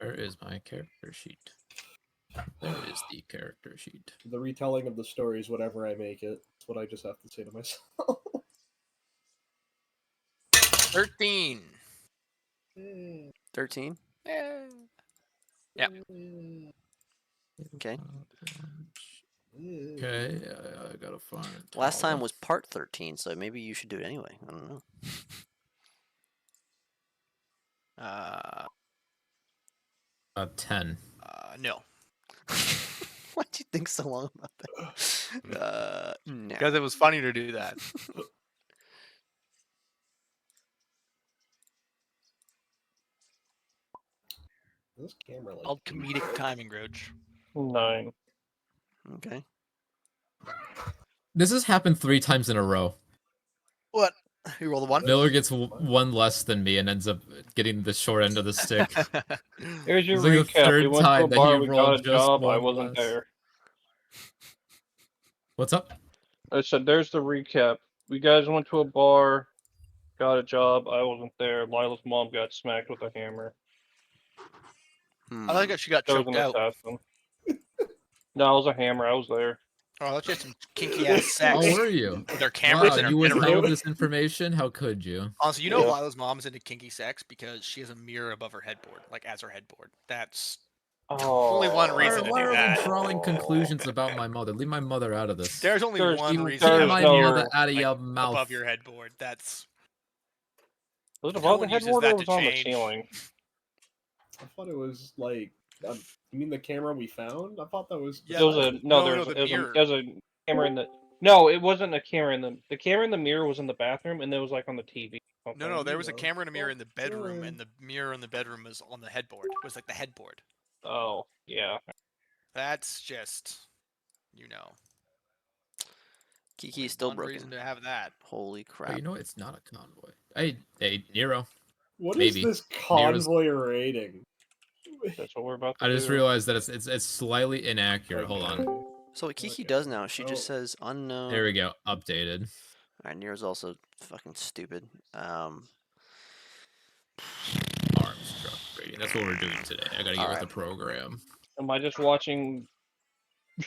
Where is my character sheet? There is the character sheet. The retelling of the story is whatever I make it. That's what I just have to say to myself. 13. 13? Yeah. Okay. Okay, I gotta find. Last time was part 13, so maybe you should do it anyway. I don't know. 10. No. Why'd you think so long about that? No. Because it was funny to do that. This camera, like, Called comedic timing, Roach. 9. Okay. This has happened 3 times in a row. What? You roll the 1? Miller gets one less than me and ends up getting the short end of the stick. Here's your It's like the recap. third We went to time a that bar, he we got rolled a just job, I one wasn't less. there. What's up? I said, there's the recap. We guys went to a bar, got a job, I wasn't there. Lila's mom got smacked with a hammer. Hmm. I like how she got There was choked an out. assassin. No, it was a hammer, I was there. Oh, that's just some kinky ass sex. How were you? With their cameras Wow, in her you bedroom. withheld this information? How could you? Honestly, you know Yeah. Lila's mom's into kinky sex because she has a mirror above her headboard, like as her headboard. That's Oh. only one Why, reason to why do are that. we drawing conclusions about my mother? Leave my mother out of this. There's only There's- one there's reason. Keep to my have a no- mother mirror, out of like, your mouth. above your headboard. That's Was it No above one the uses headboard or that was to it on the change. ceiling? I thought it was like. You mean the camera we found? I thought that was. Yeah, It was a no, there no, was, the it was mirror. a, there was a camera in the. No, it wasn't a camera in the camera in the mirror was in the bathroom, and it was like on the TV. no. There was a no. camera and a mirror in the bedroom, Fine. and the mirror in the bedroom was on the headboard. It was like the headboard. Oh yeah. That's just, you know, Kiki's still one broken. reason to have that. Holy Oh, crap. you know, it's not a convoy. Hey, Nero. What is Maybe. this convoy rating? That's what we're about to I just do. realized that it's slightly inaccurate. Hold on. So what Kiki Okay. does now, she just Oh. says unknown. There we go. Updated. Alright, Nero's also fucking stupid. Arms truck rating. That's what we're doing today. I gotta get with Alright. the program. Am I just watching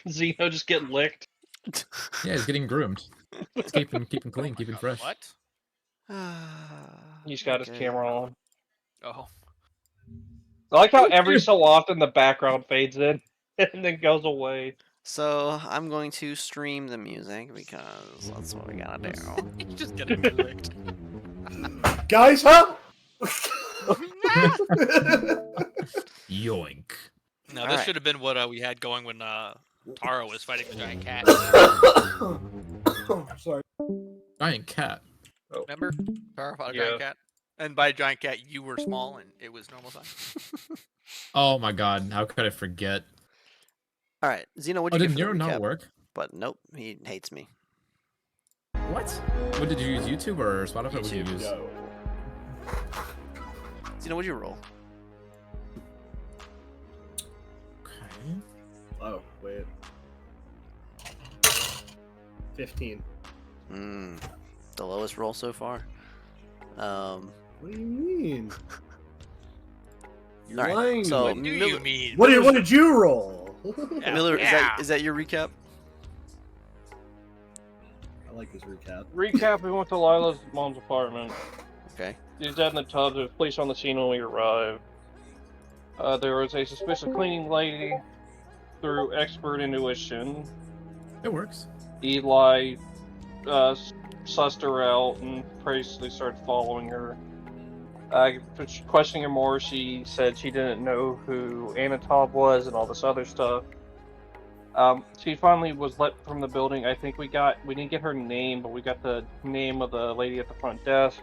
Zeno just get licked? Yeah, he's getting groomed. Just keep him clean, keep him fresh. What? He's got his Okay. camera on. Oh, I like how every so often the background fades in and then goes away. So I'm going to stream the music because that's what we gotta do. he's just getting licked. Guys, huh? Yoink. No, this Alright. should have been what we had going when Taro was fighting the giant cat. Sorry. Giant cat. Remember? Taro fought a Yeah. giant cat. And by giant cat, you were small and it was normal size. Oh my god, how could I forget? Alright, Zeno, Oh, what'd you did get for Nero the not recap? work? But nope, he hates me. What? What did you use? YouTube or Spotify? What did you use? Yo. Zeno, what'd you roll? Okay. Oh, wait. 15. The lowest roll so far. What do you mean? You're Alright, lying. so- What do you mean? what did you roll? Yeah. Miller, Yeah. is that your recap? I like this recap. Recap: we went to Lila's mom's apartment. Okay. She's dead in the tub. There was police on the scene when we arrived. There was a suspicious cleaning lady. Through expert intuition, It works. Eli sussed her out and basically started following her. Questioning her more, she said she didn't know who Anatov was and all this other stuff. She finally was let from the building. I think we didn't get her name, but we got the name of the lady at the front desk.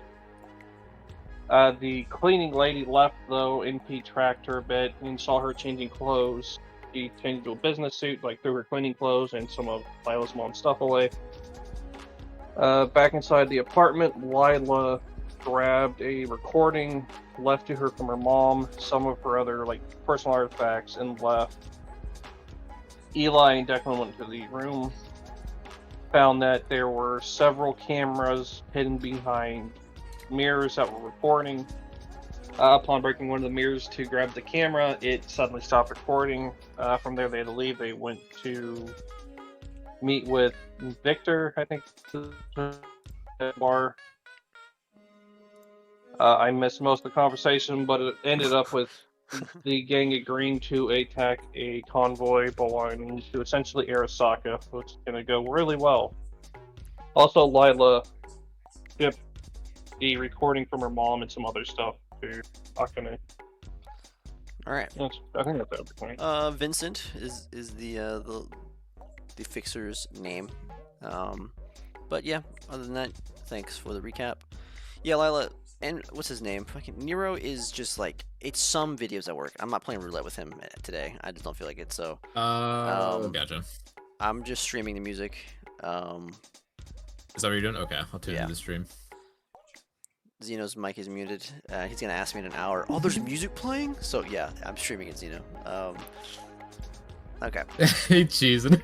The cleaning lady left though. NP tracked her a bit and saw her changing clothes. She changed to a business suit, like threw her cleaning clothes and some of Lila's mom's stuff away. Back inside the apartment, Lila grabbed a recording left to her from her mom, some of her other personal artifacts, and left. Eli and Declan went to the room, found that there were several cameras hidden behind mirrors that were recording. Upon breaking one of the mirrors to grab the camera, it suddenly stopped recording. From there, they had to leave. They went to meet with Victor, I think, at the bar. I missed most of the conversation, but it ended up with the gang agreeing to attack a convoy belonging to essentially Arasaka, which is going to go really well. Also, Lila shipped the recording from her mom and some other stuff to Akane. All right. I think that's everything. Vincent is the fixer's name. But yeah, other than that, thanks for the recap. Yeah, Lila, and what's his name? Fucking Nero is just like, it's some videos at work. I'm not playing roulette with him today. I just don't feel like it. So Gotcha. I'm just streaming the music. Is that what you're doing? Okay, I'll tune into the stream. Xeno's mic is muted. He's gonna ask me in an hour. Oh, there's music playing? So yeah, I'm streaming it, Xeno. Okay. Hey, cheesing.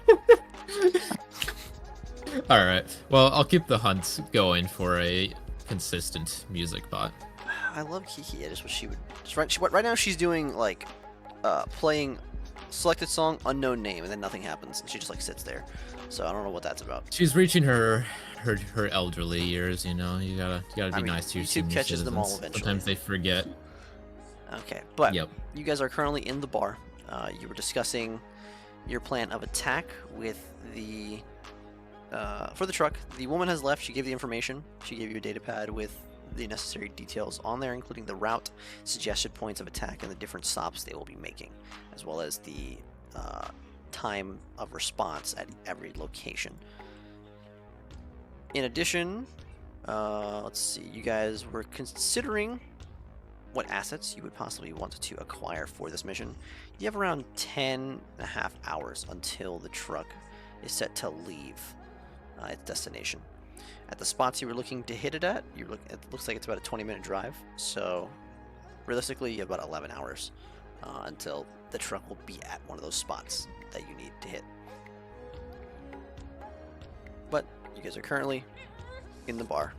All right. Well, I'll keep the hunt going for a consistent music bot. I love Kiki. I just wish she would. Right now, she's doing like playing selected song, unknown name, and then nothing happens, and she just like sits there. So I don't know what that's about. She's reaching her elderly years. You know, you gotta be nice to your YouTube senior catches citizens. them all eventually. Sometimes they forget. Okay, but Yep. you guys are currently in the bar. You were discussing your plan of attack with the for the truck. The woman has left. She gave the information. She gave you a data pad with the necessary details on there, including the route, suggested points of attack, and the different stops they will be making, as well as the time of response at every location. In addition, let's see, you guys were considering what assets you would possibly want to acquire for this mission. You have around 10.5 hours until the truck is set to leave its destination. At the spots you were looking to hit it at, it looks like it's about a 20-minute drive, so realistically you have about 11 hours until the truck will be at one of those spots that you need to hit. But you guys are currently in the bar.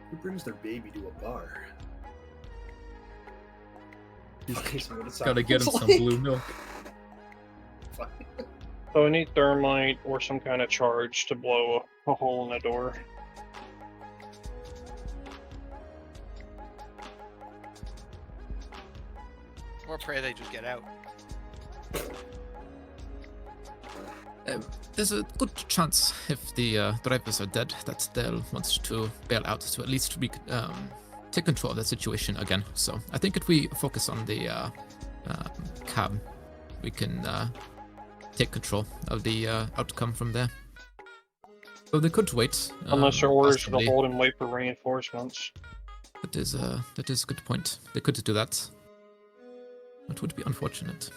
Who brings their baby to a bar? Gotta get him some blue milk. So we need thermite or some kind of charge to blow a hole in the door. Or pray they just get out. There's a good chance if the drivers are dead that they'll want to bail out to at least take control of the situation again. So I think if we focus on the cab, we can take control of the outcome from there. So they could wait. Unless your orders to possibly. hold and wait for reinforcements. That is a good point. They could do that. That would be unfortunate.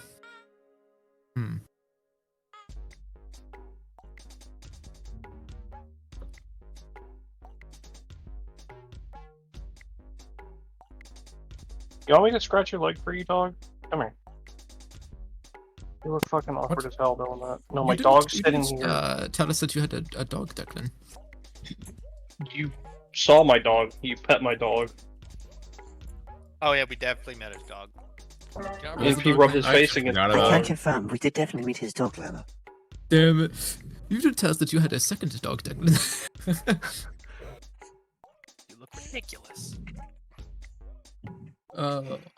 You want me to scratch your leg for you, dog? Come here. You look fucking awkward What? as hell doing that. No, You my didn't- dog's you sitting didn't, here. Tell us that you had a dog, Declan. You saw my dog. You pet my dog. Oh yeah, we definitely met his dog. If he rubbed his face against forgot the about dog. it. Can confirm, we did definitely meet his dog, Lila. Damn it. You didn't tell us that you had a second dog, Declan. You look ridiculous.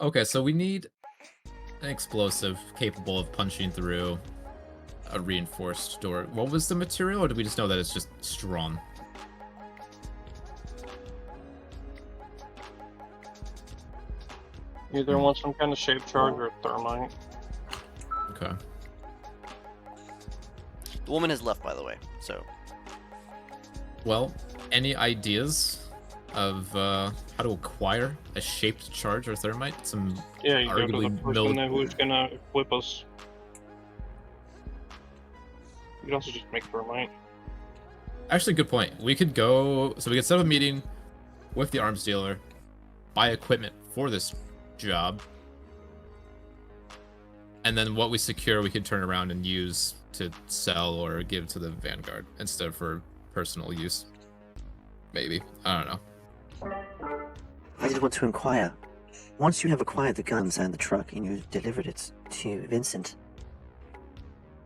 Okay, so we need an explosive capable of punching through a reinforced door. What was the material, or do we just know that it's just strong? Either want some kind of shape charge or thermite. Okay. The woman has left, by the way, so Well, any ideas of how to acquire a shaped charge or thermite? Some Yeah, you go to the arguably person that who's gonna equip us. You could also just make thermite. Actually, good point. We could go. So we could set up a meeting with the arms dealer, buy equipment for this job, and then what we secure, we could turn around and use to sell or give to the Vanguard instead of for personal use. Maybe. I don't know. I did want to inquire. Once you have acquired the guns and the truck and you delivered it to Vincent,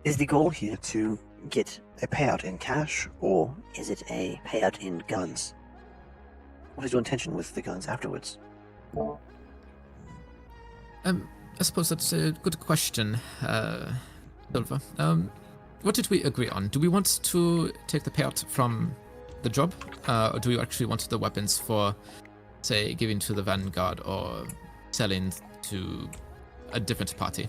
is the goal here to get a payout in cash, or is it a payout in guns? What is your intention with the guns afterwards? I suppose that's a good question, Silva. What did we agree on? Do we want to take the payout from the job, or do we actually want the weapons for, say, giving to the Vanguard or selling to a different party?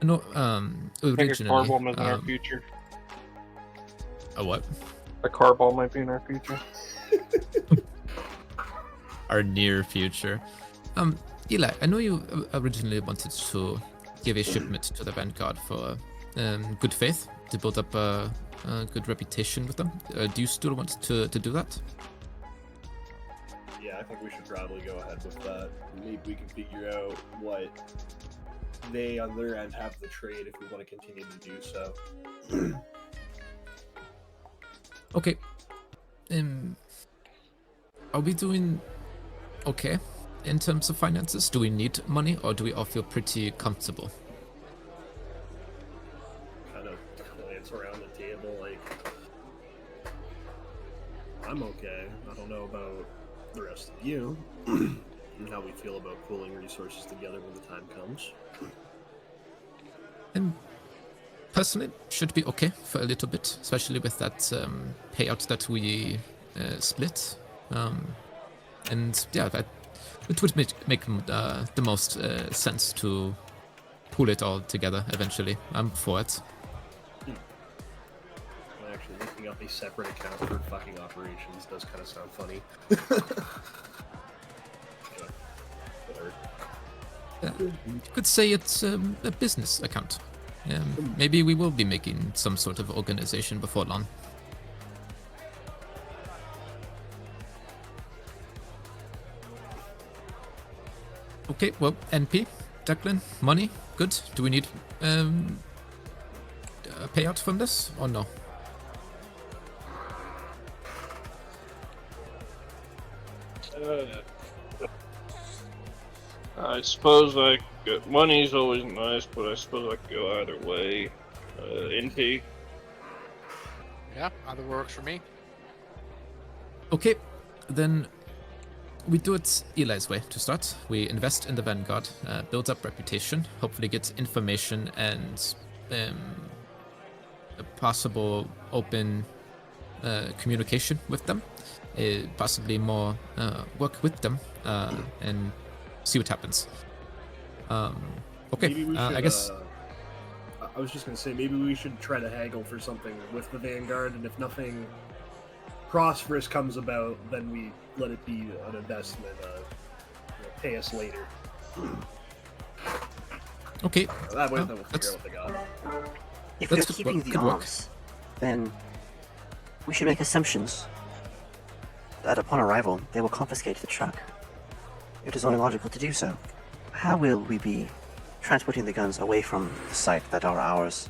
No, I think a originally, car bomb is in our future. a what? A car bomb might be in our future. Our near future. Eli, I know you originally wanted to give a shipment to the Vanguard for good faith to build up a good reputation with them. Do you still want to do that? Yeah, I think we should probably go ahead with that. Maybe we can figure out what they on their end have to trade if we want to continue to do so. Okay. Are we doing okay in terms of finances? Do we need money, or do we all feel pretty comfortable? Kind of glance around the table like, I'm okay. I don't know about the rest of you and how we feel about pooling resources together when the time comes. Personally, should be okay for a little bit, especially with that payout that we split. And yeah, it would make the most sense to pull it all together eventually. I'm for it. I'm actually looking up a separate account for fucking operations does kind of sound funny. Whatever. You could say it's a business account. Maybe we will be making some sort of organization before long. Okay, well, NP, Declan, money, good. Do we need a payout from this or no? I suppose money's always nice, but I suppose I could go either way. NP. Yeah, either works for me. Okay, then we do it Eli's way to start. We invest in the Vanguard, build up reputation, hopefully get information and a possible open communication with them, possibly more work with them, and see what happens. Okay, Maybe we should, I guess. I was just gonna say maybe we should try to haggle for something with the Vanguard, and if nothing prosperous comes about, then we let it be an investment. Pay us later. Okay. That way, Oh, then we'll figure that's- out what they got. If That's they're good keeping work, the good work. arms, then we should make assumptions that upon arrival they will confiscate the truck. It is only logical to do so. How will we be transporting the guns away from the site that are ours?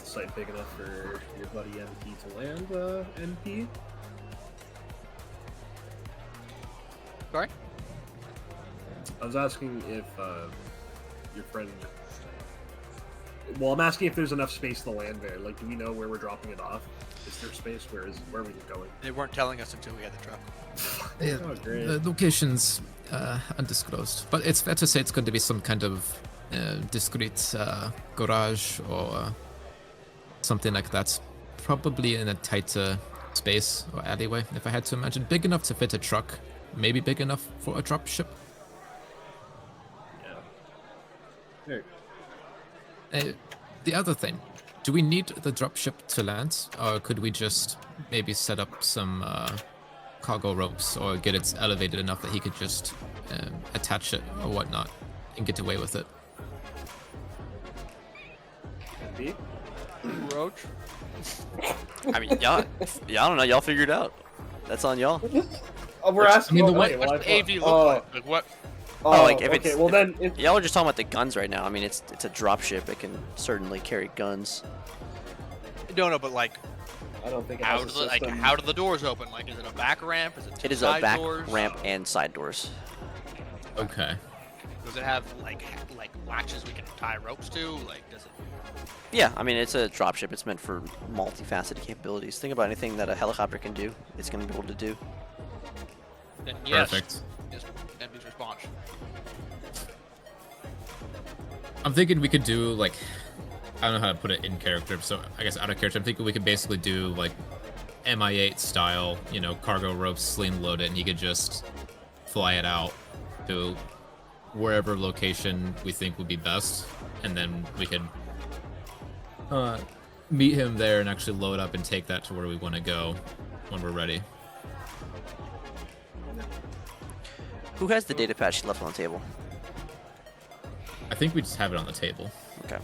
Site big enough for your buddy NP to land, NP? Sorry? I was asking if your friend. Well, I'm asking if there's enough space to land there. Like, do we know where we're dropping it off? Is there space? Where are we going? They weren't telling us until we had the truck. Yeah, Oh, great. the location's undisclosed, but it's fair to say it's going to be some kind of discreet garage or something like that. Probably in a tighter space or alleyway, if I had to imagine. Big enough to fit a truck, maybe big enough for a drop ship. Yeah. Hey, The other thing, do we need the dropship to land, or could we just maybe set up some cargo ropes or get it elevated enough that he could just attach it or whatnot and get away with it? be? Roach. I mean, y'all, I don't know. Y'all figure it out. That's on y'all. Oh, we're asking. I mean, the okay, way- well, What's I the thought- AV look like? Like what? Oh, like, if okay. it's- Well, if- then it, Y'all are just talking about the guns right now. I mean, it's a dropship. It can certainly carry guns. No, but like I don't think it how has do a the like system. how do the doors open? Like is it a back ramp? Is it two It is a side back doors? ramp and side doors. Okay. Does it have like latches we can tie ropes to? Like does it? Yeah, I mean, it's a dropship. It's meant for multifaceted capabilities. Think about anything that a helicopter can do. It's going to be able to do. Then yes. Perfect. Is MP's response. I'm thinking we could do like, I don't know how to put it in character, so I guess out of character. I'm thinking we could basically do like MI8 style, you know, cargo ropes, sling load it, and you could just fly it out to wherever location we think would be best, and then we could meet him there and actually load up and take that to where we want to go when we're ready. Who has the data pad she left on the table? I think we just have it on the table. Okay.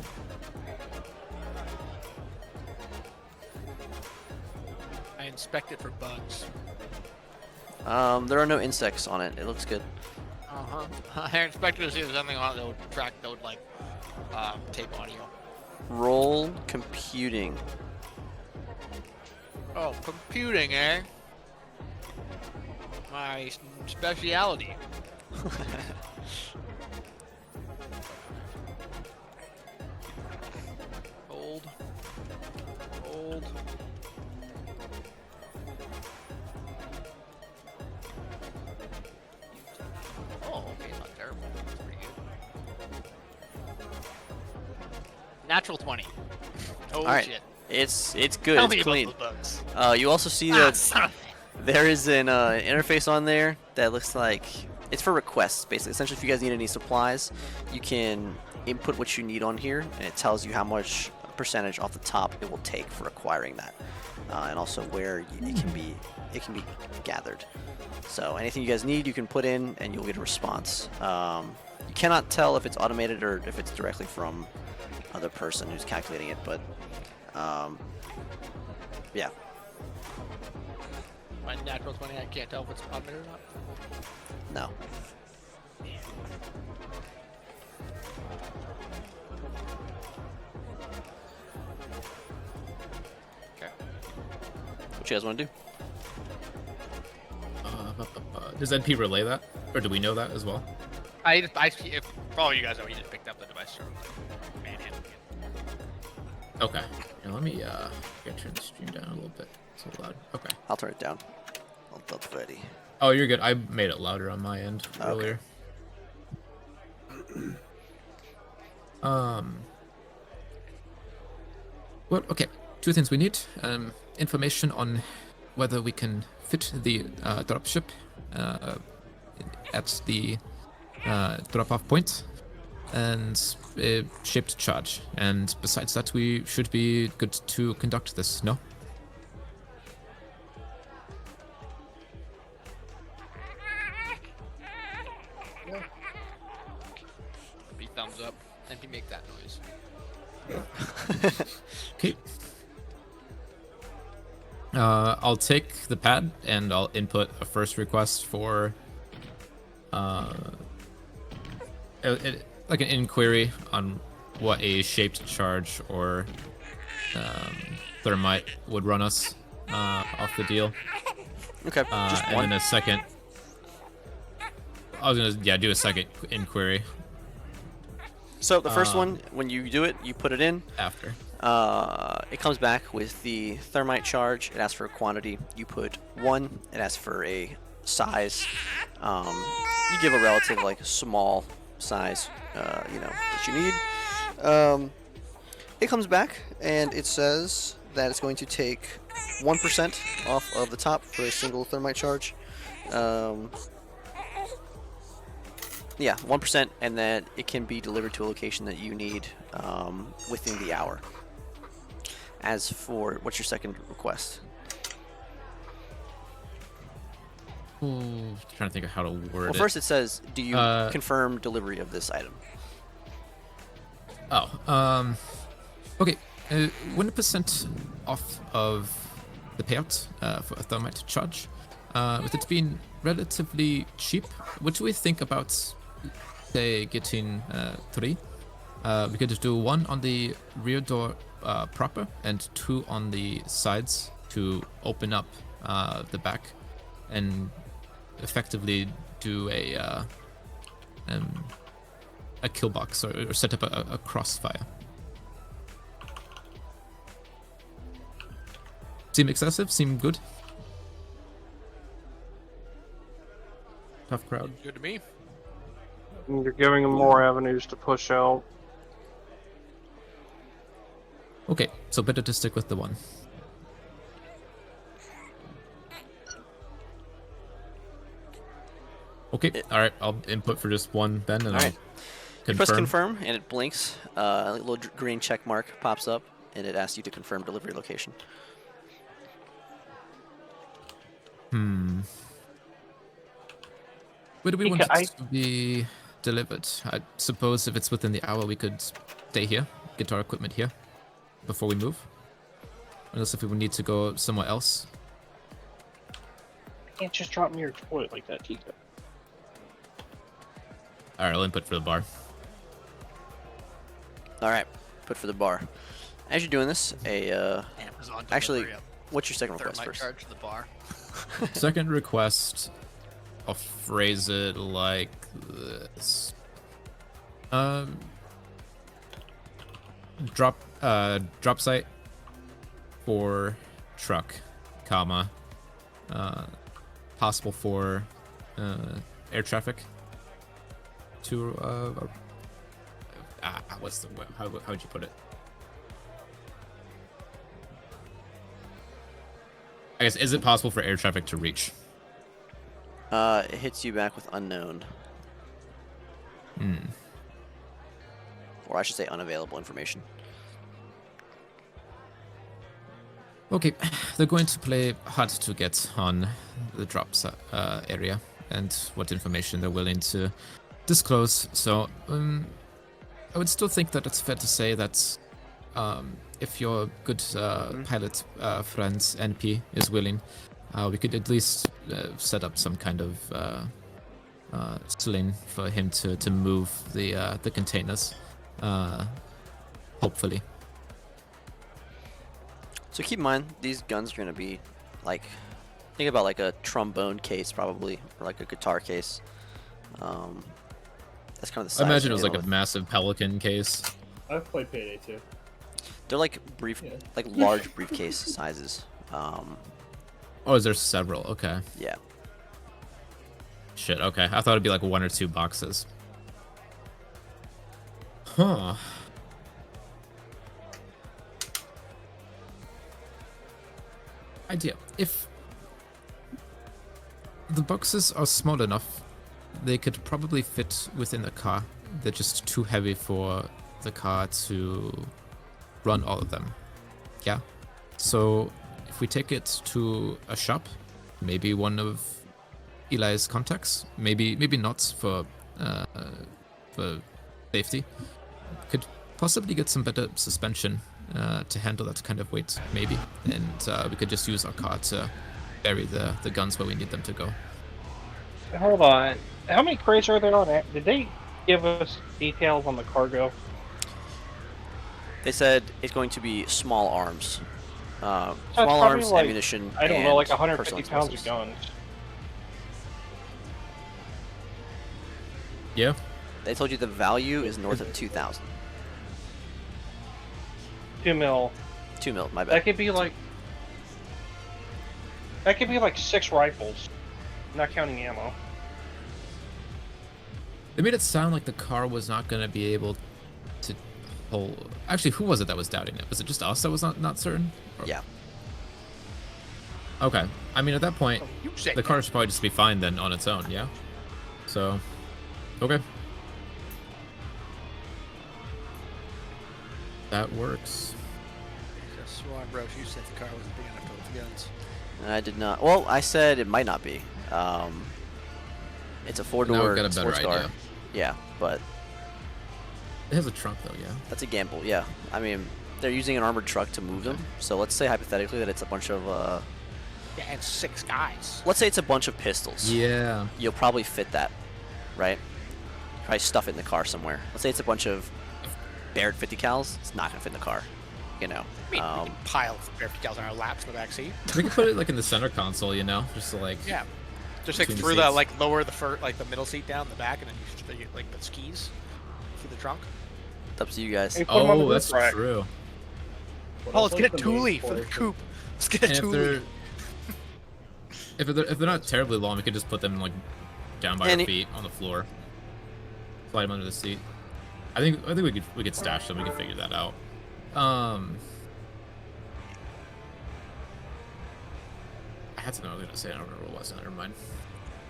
I inspect it for bugs. There are no insects on it. It looks good. I inspected to see if there's something on it that would track that would like tape audio. Roll computing. Oh, computing, eh? My speciality. Hold. Hold. Oh, okay, it's not terrible. It's pretty good. Natural 20. Oh All right. shit. It's good. Tell It's me clean. about those bugs. You also see Ah, that son of a- there is an interface on there that looks like it's for requests, basically. Essentially, if you guys need any supplies, you can input what you need on here, and it tells you how much percentage off the top it will take for acquiring that, and also where it can be gathered. So anything you guys need, you can put in, and you'll get a response. You cannot tell if it's automated or if it's directly from other person who's calculating it, but yeah. My natural 20, I can't tell if it's automated or not. No. Okay. What you guys want to do? Does NP relay that? Or do we know that as well? If for all you guys know, he just picked up the device from manhandling it. Okay. Now let me turn the stream down a little bit. It's a little loud. Okay. I'll turn it down. I'll double ready. Oh, you're good. I made it louder on my end Okay. earlier. Well, okay. Two things we need. Information on whether we can fit the dropship at the drop-off point, and a shaped charge. And besides that, we should be good to conduct this, no? Be thumbs up, and he make that noise. Okay. I'll take the pad and I'll input a first request for like an inquiry on what a shaped charge or thermite would run us off the deal. Okay, just And one. then a second. I was gonna do a second inquiry So the first one, when you do it, you put it in. after. It comes back with the thermite charge. It asks for a quantity. You put 1. It asks for a size. You give a relative like small size, that you need. It comes back and it says that it's going to take 1% off of the top for a single thermite charge. Yeah, 1%, and that it can be delivered to a location that you need within the hour. As for, what's your second request? Ooh, trying to think of how to word Well, it. first it says, do you Uh, confirm delivery of this item? Oh, Okay, 1% off of the payout for a thermite charge. With it being relatively cheap, what do we think about, say, getting 3? We could do 1 on the rear door proper and 2 on the sides to open up the back and effectively do a kill box or set up a crossfire. Seem excessive? Seem good? Tough crowd. Good to me. You're giving them more avenues to push out. Okay, so better to stick with the 1. Okay, alright, I'll input for just 1 then, and All right. I'll You press confirm. confirm, and it blinks. A little green check mark pops up, and it asks you to confirm delivery location. Where do we You want ca- it to be delivered? I suppose if it's within the hour, we could stay here, get our equipment here before we move. Unless if we would need to go somewhere else. You can't just drop me your toilet like that, Chica. Alright, I'll input for the bar. All right, put for the bar. As you're doing this, Amazon actually, delivery up. what's your second request Thermite first? charge to the bar. Second request, I'll phrase it like this. Drop site for truck, comma, possible for air traffic to what's the how would you put it? I guess, is it possible for air traffic to reach? It hits you back with unknown, or I should say unavailable information. Okay, they're going to play hard to get on the drops area and what information they're willing to disclose. So I would still think that it's fair to say that if your good pilot friend NP is willing, we could at least set up some kind of sling for him to move the containers, hopefully. So keep in mind, these guns are going to be like, think about like a trombone case probably, or like a guitar case. That's kind of the size. I imagine it was they're like a dealing with. massive Pelican case. I've played Payday 2. They're like Yeah. like large briefcase sizes. Oh, is there several? Okay. Yeah. Shit, okay. I thought it'd be like 1 or 2 boxes. Huh. Idea. If the boxes are small enough, they could probably fit within the car. They're just too heavy for the car to run all of them. Yeah? So if we take it to a shop, maybe one of Eli's contacts, maybe not for safety, could possibly get some better suspension to handle that kind of weight, maybe, and we could just use our car to bury the guns where we need them to go. Hold on. How many crates are there on it? Did they give us details on the cargo? They said it's going to be small arms. Small probably arms, like, ammunition, I don't and know, like personal 150 pounds of explosives. guns. Yeah? They told you the value is north of 2,000. 2 mil. 2 mil, my That bad. could be like. That could be like 6 rifles, not counting ammo. They made it sound like the car was not going to be able to hold... Actually, who was it that was doubting it? Was it just us that was not certain? Or- Yeah. Okay. I mean, at that point, You say the car should probably just be fine then on its own, yeah? So, okay. That works. That's why, bro. You said the car wasn't big enough to hold the guns. I did not. Well, I said it might not be. It's a Now four-door we've got a better sports idea. car. Yeah, but It has a trunk though, yeah? that's a gamble. Yeah, I mean, they're using an armored truck to move them. So let's say hypothetically that it's a bunch of Yeah, and 6 guys. let's say it's a bunch of pistols. Yeah. You'll probably fit that, right? Probably stuff it in the car somewhere. Let's say it's a bunch of Barrett 50 cals. It's not gonna fit in the car, you know. I mean, we can pile barricade gals on our laps in the back seat. We could put it like in the center console, you know, just to, like. Yeah. Just like Between the through the seats. like lower the middle seat down the back, and then you like put skis through the trunk. It's up to you guys. And put 'em on the Oh, roof that's rack. true. What Oh, else let's get a was the main Thule for the portion? coupe. Let's get And a if Thule. they're if they're not terribly long, we could just put them like down by And our it- feet on the floor. Slide them under the seat. I think we could stash them. We could figure that out. I had something I was gonna say. I don't remember what it was. Never mind.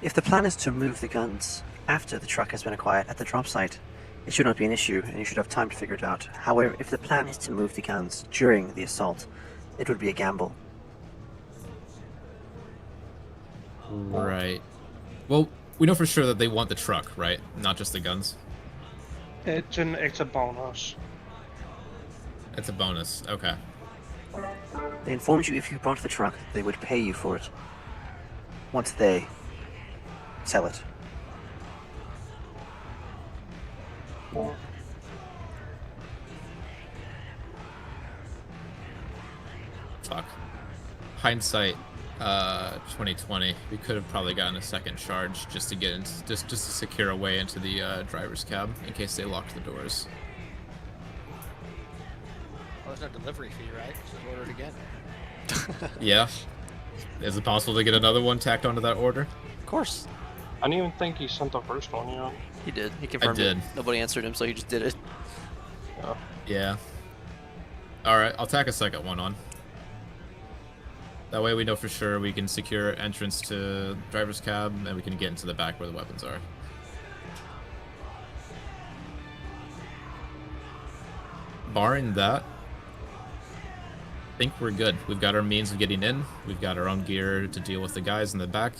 If the plan is to move the guns after the truck has been acquired at the drop site, it should not be an issue, and you should have time to figure it out. However, if the plan is to move the guns during the assault, it would be a gamble. Right. Well, we know for sure that they want the truck, right? Not just the guns. It's a bonus. It's a bonus. Okay. They informed you if you brought the truck, they would pay you for it. Once they sell it. Fuck. Hindsight, 2020. We could have probably gotten a second charge just to get into, just to secure a way into the driver's cab in case they locked the doors. Oh, there's no delivery fee, right? So order it again. Yeah. Is it possible to get another one tacked onto that order? Of course, I didn't even think he sent the first one yet. he did. He confirmed did. it. Nobody answered him, so he just did it. Yeah. Alright, I'll tack a second one on. That way we know for sure we can secure entrance to driver's cab and we can get into the back where the weapons are. Barring that, I think we're good. We've got our means of getting in. We've got our own gear to deal with the guys in the back.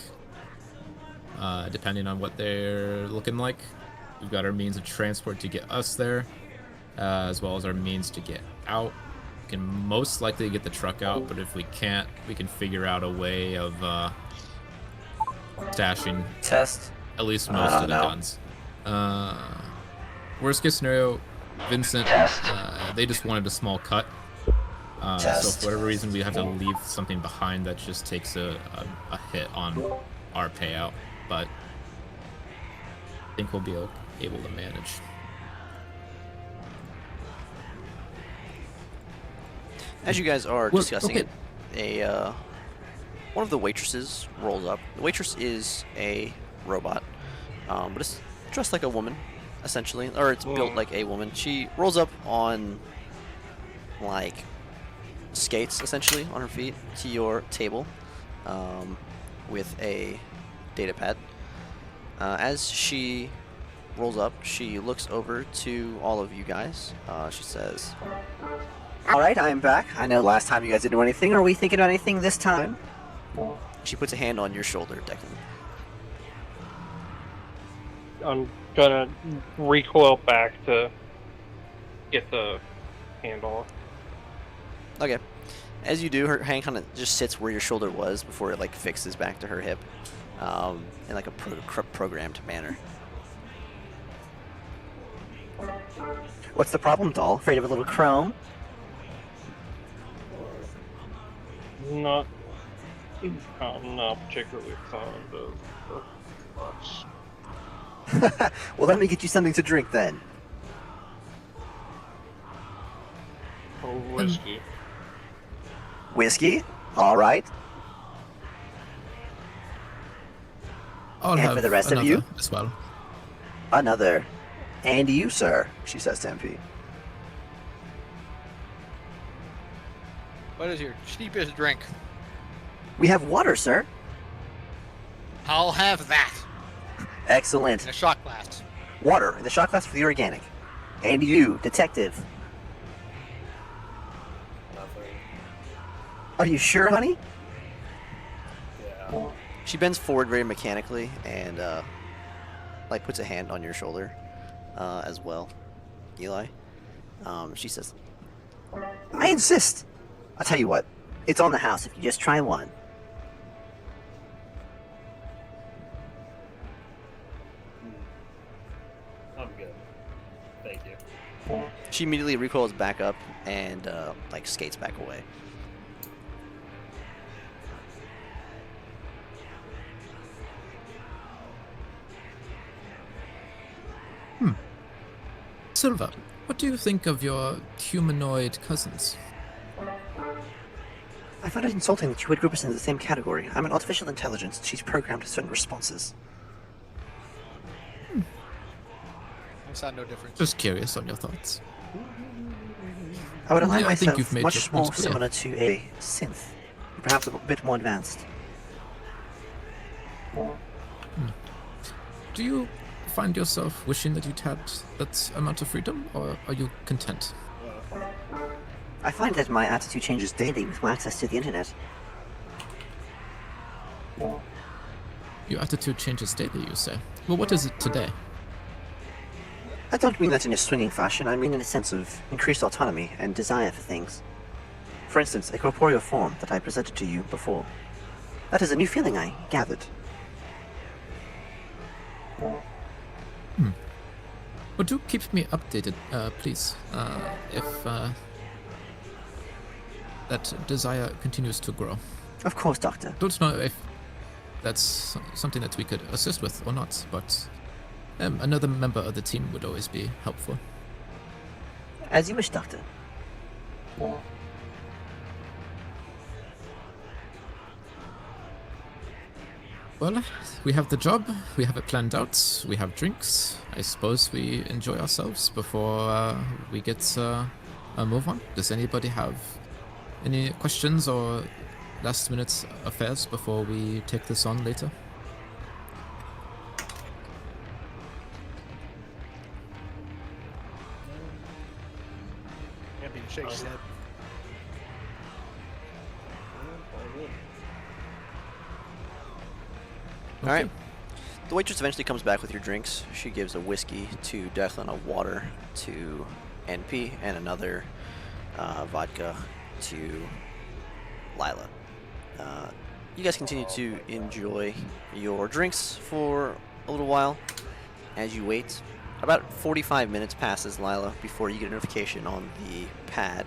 Depending on what they're looking like. We've got our means of transport to get us there, as well as our means to get out. We can most likely get the truck out, but if we can't, we can figure out a way of stashing Test. at least most of the no. guns. Worst case scenario, Vincent, they just wanted a small cut. So for whatever reason, we have to leave something behind that just takes a hit on our payout. But I think we'll be able to manage. As you guys are Well, discussing okay. it, one of the waitresses rolls up. The waitress is a robot, but it's dressed like a woman, essentially, or it's built like a woman. She rolls up on like skates, essentially, on her feet to your table, with a data pad. As she rolls up, she looks over to all of you guys. She says, Alright, I am back. I know last time you guys didn't do anything. Are we thinking about anything this time? she puts a hand on your shoulder, Declan. I'm gonna recoil back to get the hand off. Okay. As you do, her hand kind of just sits where your shoulder was before it like fixes back to her hip, in like a programmed manner. What's the problem, doll? Afraid of a little chrome? Not particularly fond of robots. Well, let me get you something to drink then. Or whiskey. Whiskey? Alright. I'll And have for the rest of another you? as well. Another. And you, sir, she says to MP. What is your cheapest drink? We have water, sir. I'll have that Excellent. in a shot glass. Water in the shot glass for the organic. And you, detective. Nothing. Are you sure, honey? Yeah. She bends forward very mechanically and like puts a hand on your shoulder as well, Eli. She says, I insist. I'll tell you what. It's on the house if you just try one. I'm good. Thank you. She immediately recoils back up and like skates back away. Silva, what do you think of your humanoid cousins? I find it insulting that you would group us into the same category. I'm an artificial intelligence, and she's programmed to certain responses. I sound no different. Just curious on your thoughts. I would align Yeah, I think myself you've made your much more points clear. similar to a synth, perhaps a bit more advanced. Do you find yourself wishing that you'd had that amount of freedom, or are you content? I find that my attitude changes daily with my access to the internet. Your attitude changes daily, you say. Well, what is it today? I don't mean that in a swinging fashion, I mean in a sense of increased autonomy and desire for things. For instance, a corporeal form that I presented to you before. That is a new feeling I gathered. Well, do keep me updated, please, if that desire continues to grow. Of course, Doctor. Don't know if that's something that we could assist with or not, but another member of the team would always be helpful. As you wish, Doctor. Well, we have the job, we have it planned out, we have drinks. I suppose we enjoy ourselves before we get a move on. Does anybody have any questions or last minute affairs before we take this on later? Ambien shakes his head. All right. The waitress eventually comes back with your drinks. She gives a whiskey to Declan, a water to NP, and another vodka to Lila. You guys continue to enjoy your drinks for a little while as you wait. About 45 minutes passes, Lila, before you get a notification on the pad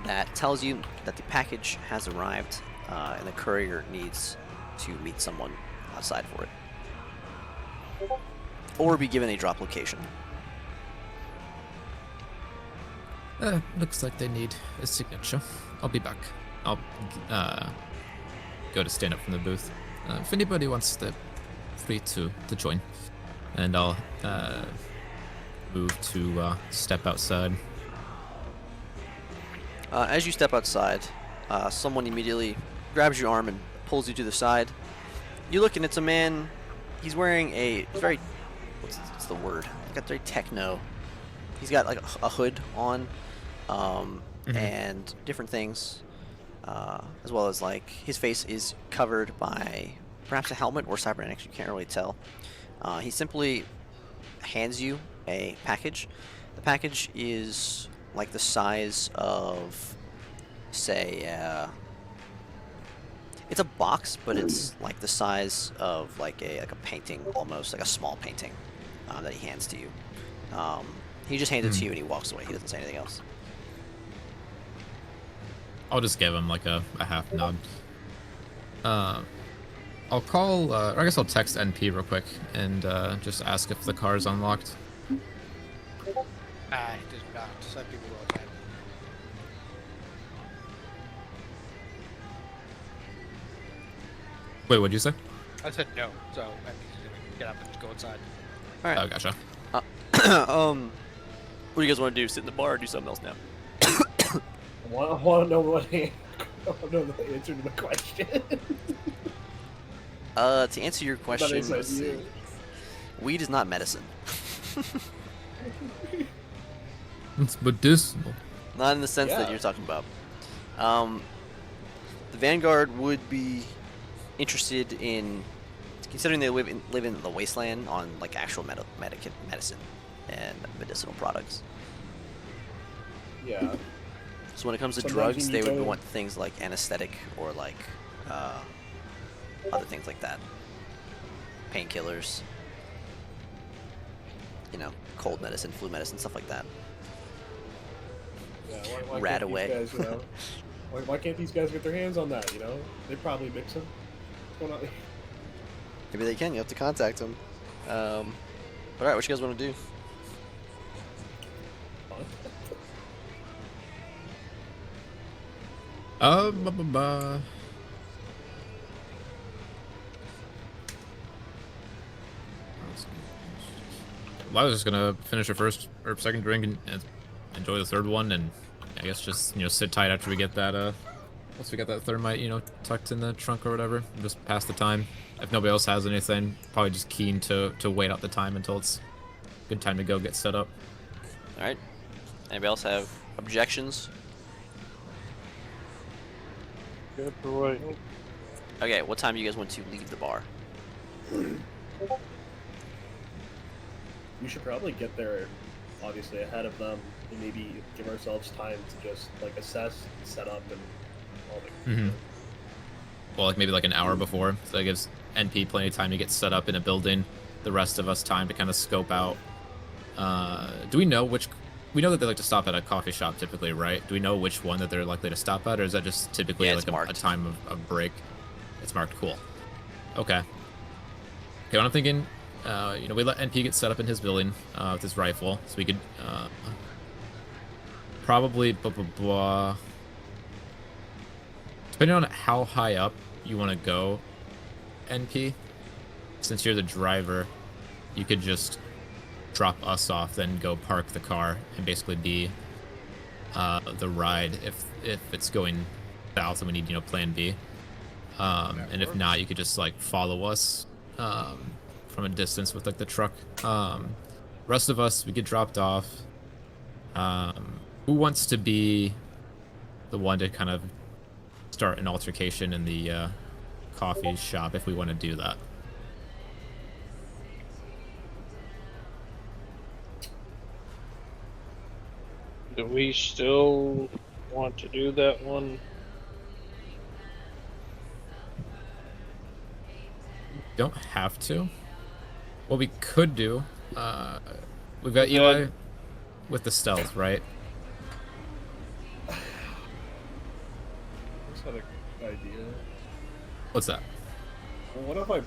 that tells you that the package has arrived and the courier needs to meet someone outside for it. Or be given a drop location. Looks like they need a signature. I'll be back. I'll go to stand up from the booth. If anybody wants, they're free to join. And I'll move to step outside. As you step outside, someone immediately grabs your arm and pulls you to the side. You look and it's a man. He's wearing a very, what's the word? Got very techno. He's got like a hood on, and different things, as well as like his face is covered by perhaps a helmet or cybernetics. You can't really tell. He simply hands you a package. The package is like the size of, say, it's a box, but it's like the size of like a painting, almost like a small painting that he hands to you. He just hands it to you and he walks away. He doesn't say anything else. I'll just give him like a half nod. I'll call, or I guess I'll text NP real quick and just ask if the car is unlocked. It does not. Some people will attack. Wait, what'd you say? I said no, so I think he's gonna get up and go inside. All right. Oh, gotcha. What do you guys want to do? Sit in the bar or do something else now? I want to know the answer to the question. To answer your That question, is let's see. idea. Weed is not medicine. It's medicinal. Not in the sense that Yeah. you're talking about. The Vanguard would be interested in, considering they live in the wasteland, on like actual medicine and medicinal products. Yeah. So when it comes to Sometimes drugs, you they need would to- want things like anesthetic or like other things like that. Painkillers. You know, cold medicine, flu medicine, stuff like that. Yeah, why Rat can't away. These guys, you know, why can't these guys get their hands on that? You know, they probably mix them. What's going on? Maybe they can. You have to contact them. But alright, what you guys want to do? Ba, ba, ba. Well, I was just gonna finish our first or second drink and enjoy the third one, and I guess just sit tight after we get that once we get that thermite tucked in the trunk or whatever. Just pass the time. If nobody else has anything, probably just keen to wait out the time until it's a good time to go get set up. Alright. Anybody else have objections? Good for wait. Okay, what time do you guys want to leave the bar? We should probably get there, obviously, ahead of them, and maybe give ourselves time to just like assess, set up, and all the. Mhm. Well, like maybe like an hour before, so that gives NP plenty of time to get set up in a building. The rest of us time to kind of scope out. Do we know which? We know that they like to stop at a coffee shop typically, right? Do we know which one that they're likely to stop at, or is that just typically Yeah, like it's a marked. time of break? It's marked. Cool. Okay. Okay. What I'm thinking, we let NP get set up in his building with his rifle, so we could probably depending on how high up you want to go, NP. Since you're the driver, you could just drop us off, then go park the car, and basically be the ride if it's going south and we need plan B. And if not, you could just like follow us from a distance with like the truck. Rest of us, we get dropped off. Who wants to be the one to kind of start an altercation in the coffee shop if we want to do that? Do we still want to do that one? Don't have to. What we could do, we've got Yeah. Eli with the stealth, right? I just had an idea. What's that? Well, what if I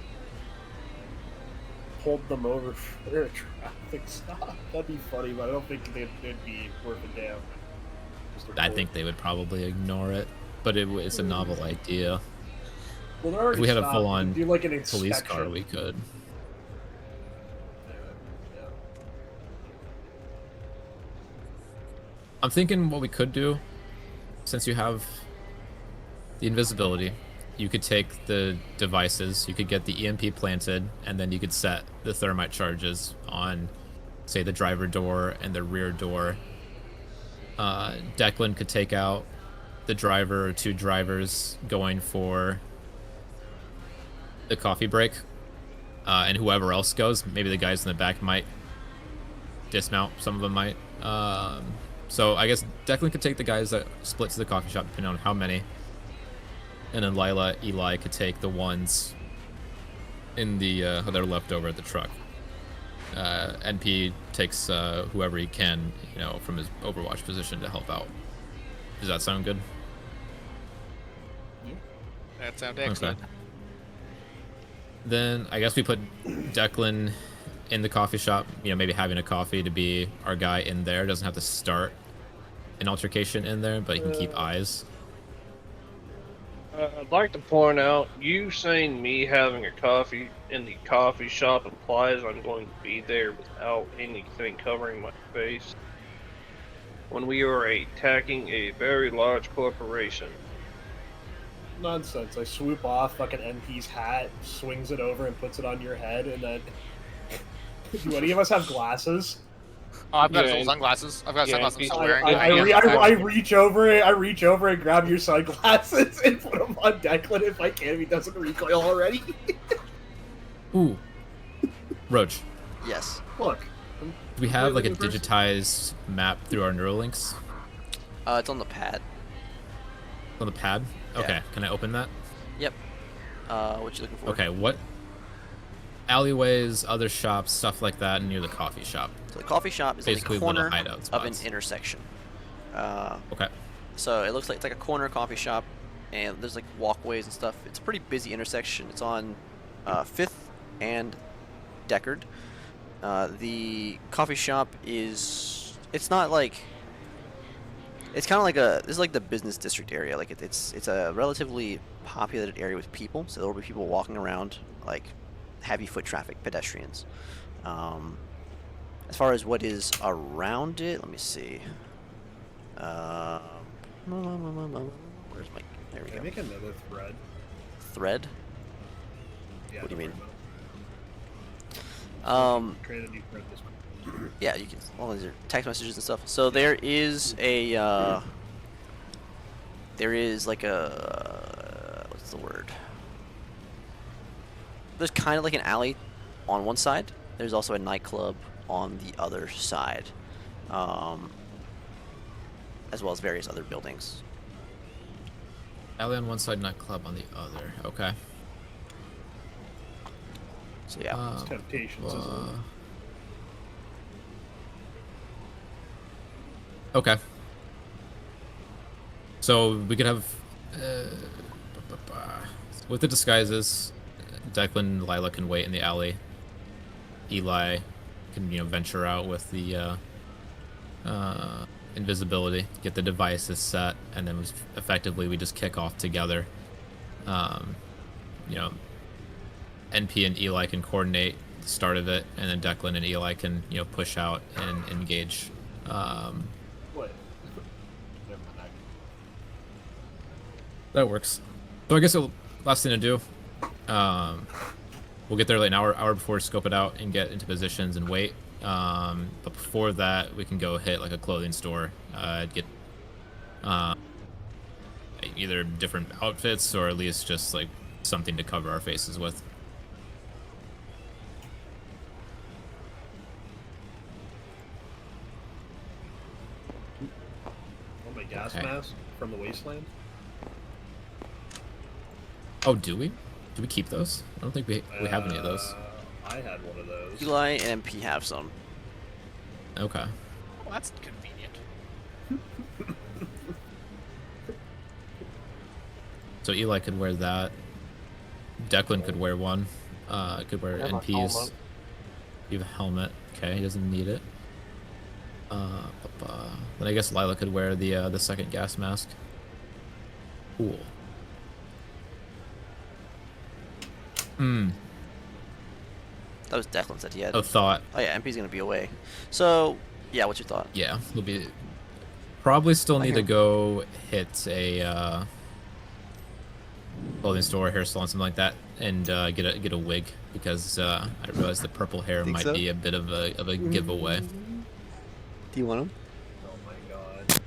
pulled them over for a traffic stop? That'd be funny, but I don't think it'd be worth a damn. Just to I pull- think they would probably ignore it, but it's a novel idea. Well, they're already If we had a stopped. full-on Do like an Police car, inspection. we could. Yeah. I'm thinking what we could do, since you have the invisibility, you could take the devices, you could get the EMP planted, and then you could set the thermite charges on, say, the driver door and the rear door. Declan could take out the driver or two drivers going for the coffee break, and whoever else goes, maybe the guys in the back might dismount, some of them might. So I guess Declan could take the guys that split to the coffee shop, depending on how many. And then Eli could take the ones in the that are left over at the truck. NP takes whoever he can, from his Overwatch position to help out. Does that sound good? That sounds excellent. Okay. Then I guess we put Declan in the coffee shop, maybe having a coffee to be our guy in there. Doesn't have to start an altercation in there, but he can keep eyes. I'd like to point out, you saying me having a coffee in the coffee shop implies I'm going to be there without anything covering my face. When we are attacking a very large corporation. Nonsense. I swoop off fucking NP's hat, swings it over, and puts it on your head, and then. Do any of us have glasses? Oh, I've got Yeah, full sunglasses. I've got yeah, sunglasses I'm still I- wearing. I reach over and grab your sunglasses and put them on Declan if I can. If he doesn't recoil already. Ooh. Roach, Yes. Look. do we have like a Completely reversed. digitized map through our Neuralinks? It's on the pad. On the pad? Yeah. Okay, can I open that? Yep. What you looking for? Okay, what alleyways, other shops, stuff like that near the coffee shop? So the coffee shop is Basically in the little corner hideout of an spots. intersection. Okay. So it looks like it's like a corner coffee shop, and there's like walkways and stuff. It's a pretty busy intersection. It's on 5th and Deckard. The coffee shop is, it's not like, it's kind of like this is like the business district area. Like it's a relatively populated area with people, so there will be people walking around, like heavy foot traffic, pedestrians. As far as what is around it, let me see. Where's my? There we Can I go. make another thread? Thread. Yeah, What do you don't mean? worry about it. Create a new thread this one. Yeah, you can. All these are text messages and stuff. So there is a. There is like a. What's the word? There's kind of like an alley on one side. There's also a nightclub on the other side, as well as various other buildings. Alley on one side, nightclub on the other. Okay. So yeah. It's Temptations, isn't it? Okay. So we could have with the disguises, Declan and Lila can wait in the alley. Eli can, venture out with the invisibility, get the devices set, and then effectively we just kick off together. NP and Eli can coordinate the start of it, and then Declan and Eli can push out and engage. What? Never mind. That works. So I guess the last thing to do, we'll get there like an hour before, scope it out, and get into positions and wait. But before that, we can go hit like a clothing store, get either different outfits or at least just like something to cover our faces with. Oh, my gas Okay. mask from the wasteland? Oh, do we? Do we keep those? I don't think we have any of those. I had one of those. Eli and MP have some. Okay. Well, that's convenient. So Eli could wear that. Declan could wear one. Could wear I have a NP's. helmet. You have a helmet. Okay, he doesn't need it. Then I guess Lila could wear the second gas mask. Cool. That was Declan said he had. A thought. Oh yeah, MP's gonna be away. So yeah, what's your thought? Yeah, we'll be probably still need to Okay. go hit a clothing store, hair salon, something like that, and get a wig because I realize the purple hair Think might so? be a bit of a giveaway. Do you want him? Oh my god.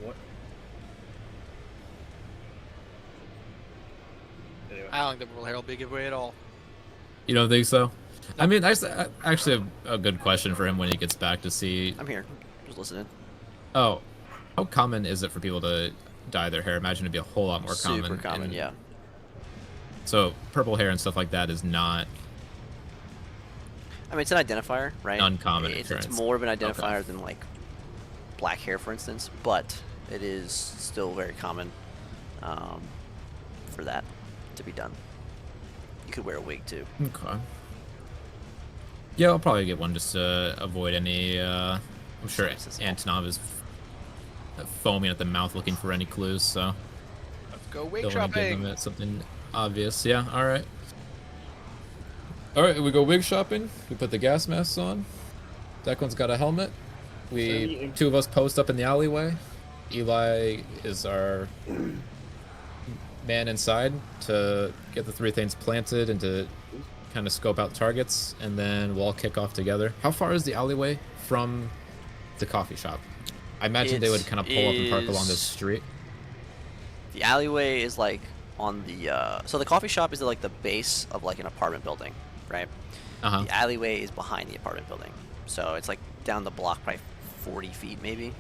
What? Anyway. I don't think the purple hair will be a giveaway at all. You don't think so? I mean, actually a good question for him when he gets back to see. I'm here, just listening. Oh, how common is it for people to dye their hair? Imagine it'd be a whole lot more common. Super common, and- yeah. So purple hair and stuff like that is not. I mean, it's an identifier, right? Uncommon It's occurrence. more of an Okay. identifier than like black hair, for instance, but it is still very common for that to be done. You could wear a wig too. Okay. Yeah, I'll probably get one just to avoid any. I'm sure Cynicism. Antonov is foaming at the mouth looking for any clues, so Let's go wig don't want to give shopping. him something obvious. Yeah, all right. All right, we go wig shopping. We put the gas masks on. Declan's got a helmet. Two of us post up in the alleyway. Eli is our man inside to get the three things planted and to kind of scope out targets, and then we'll all kick off together. How far is the alleyway from the coffee shop? I imagine they would kind of pull up and park along this is- street. The alleyway is like on the so the coffee shop is at like the base of like an apartment building, right? Uh-huh. The alleyway is behind the apartment building, so it's like down the block by 40 feet maybe.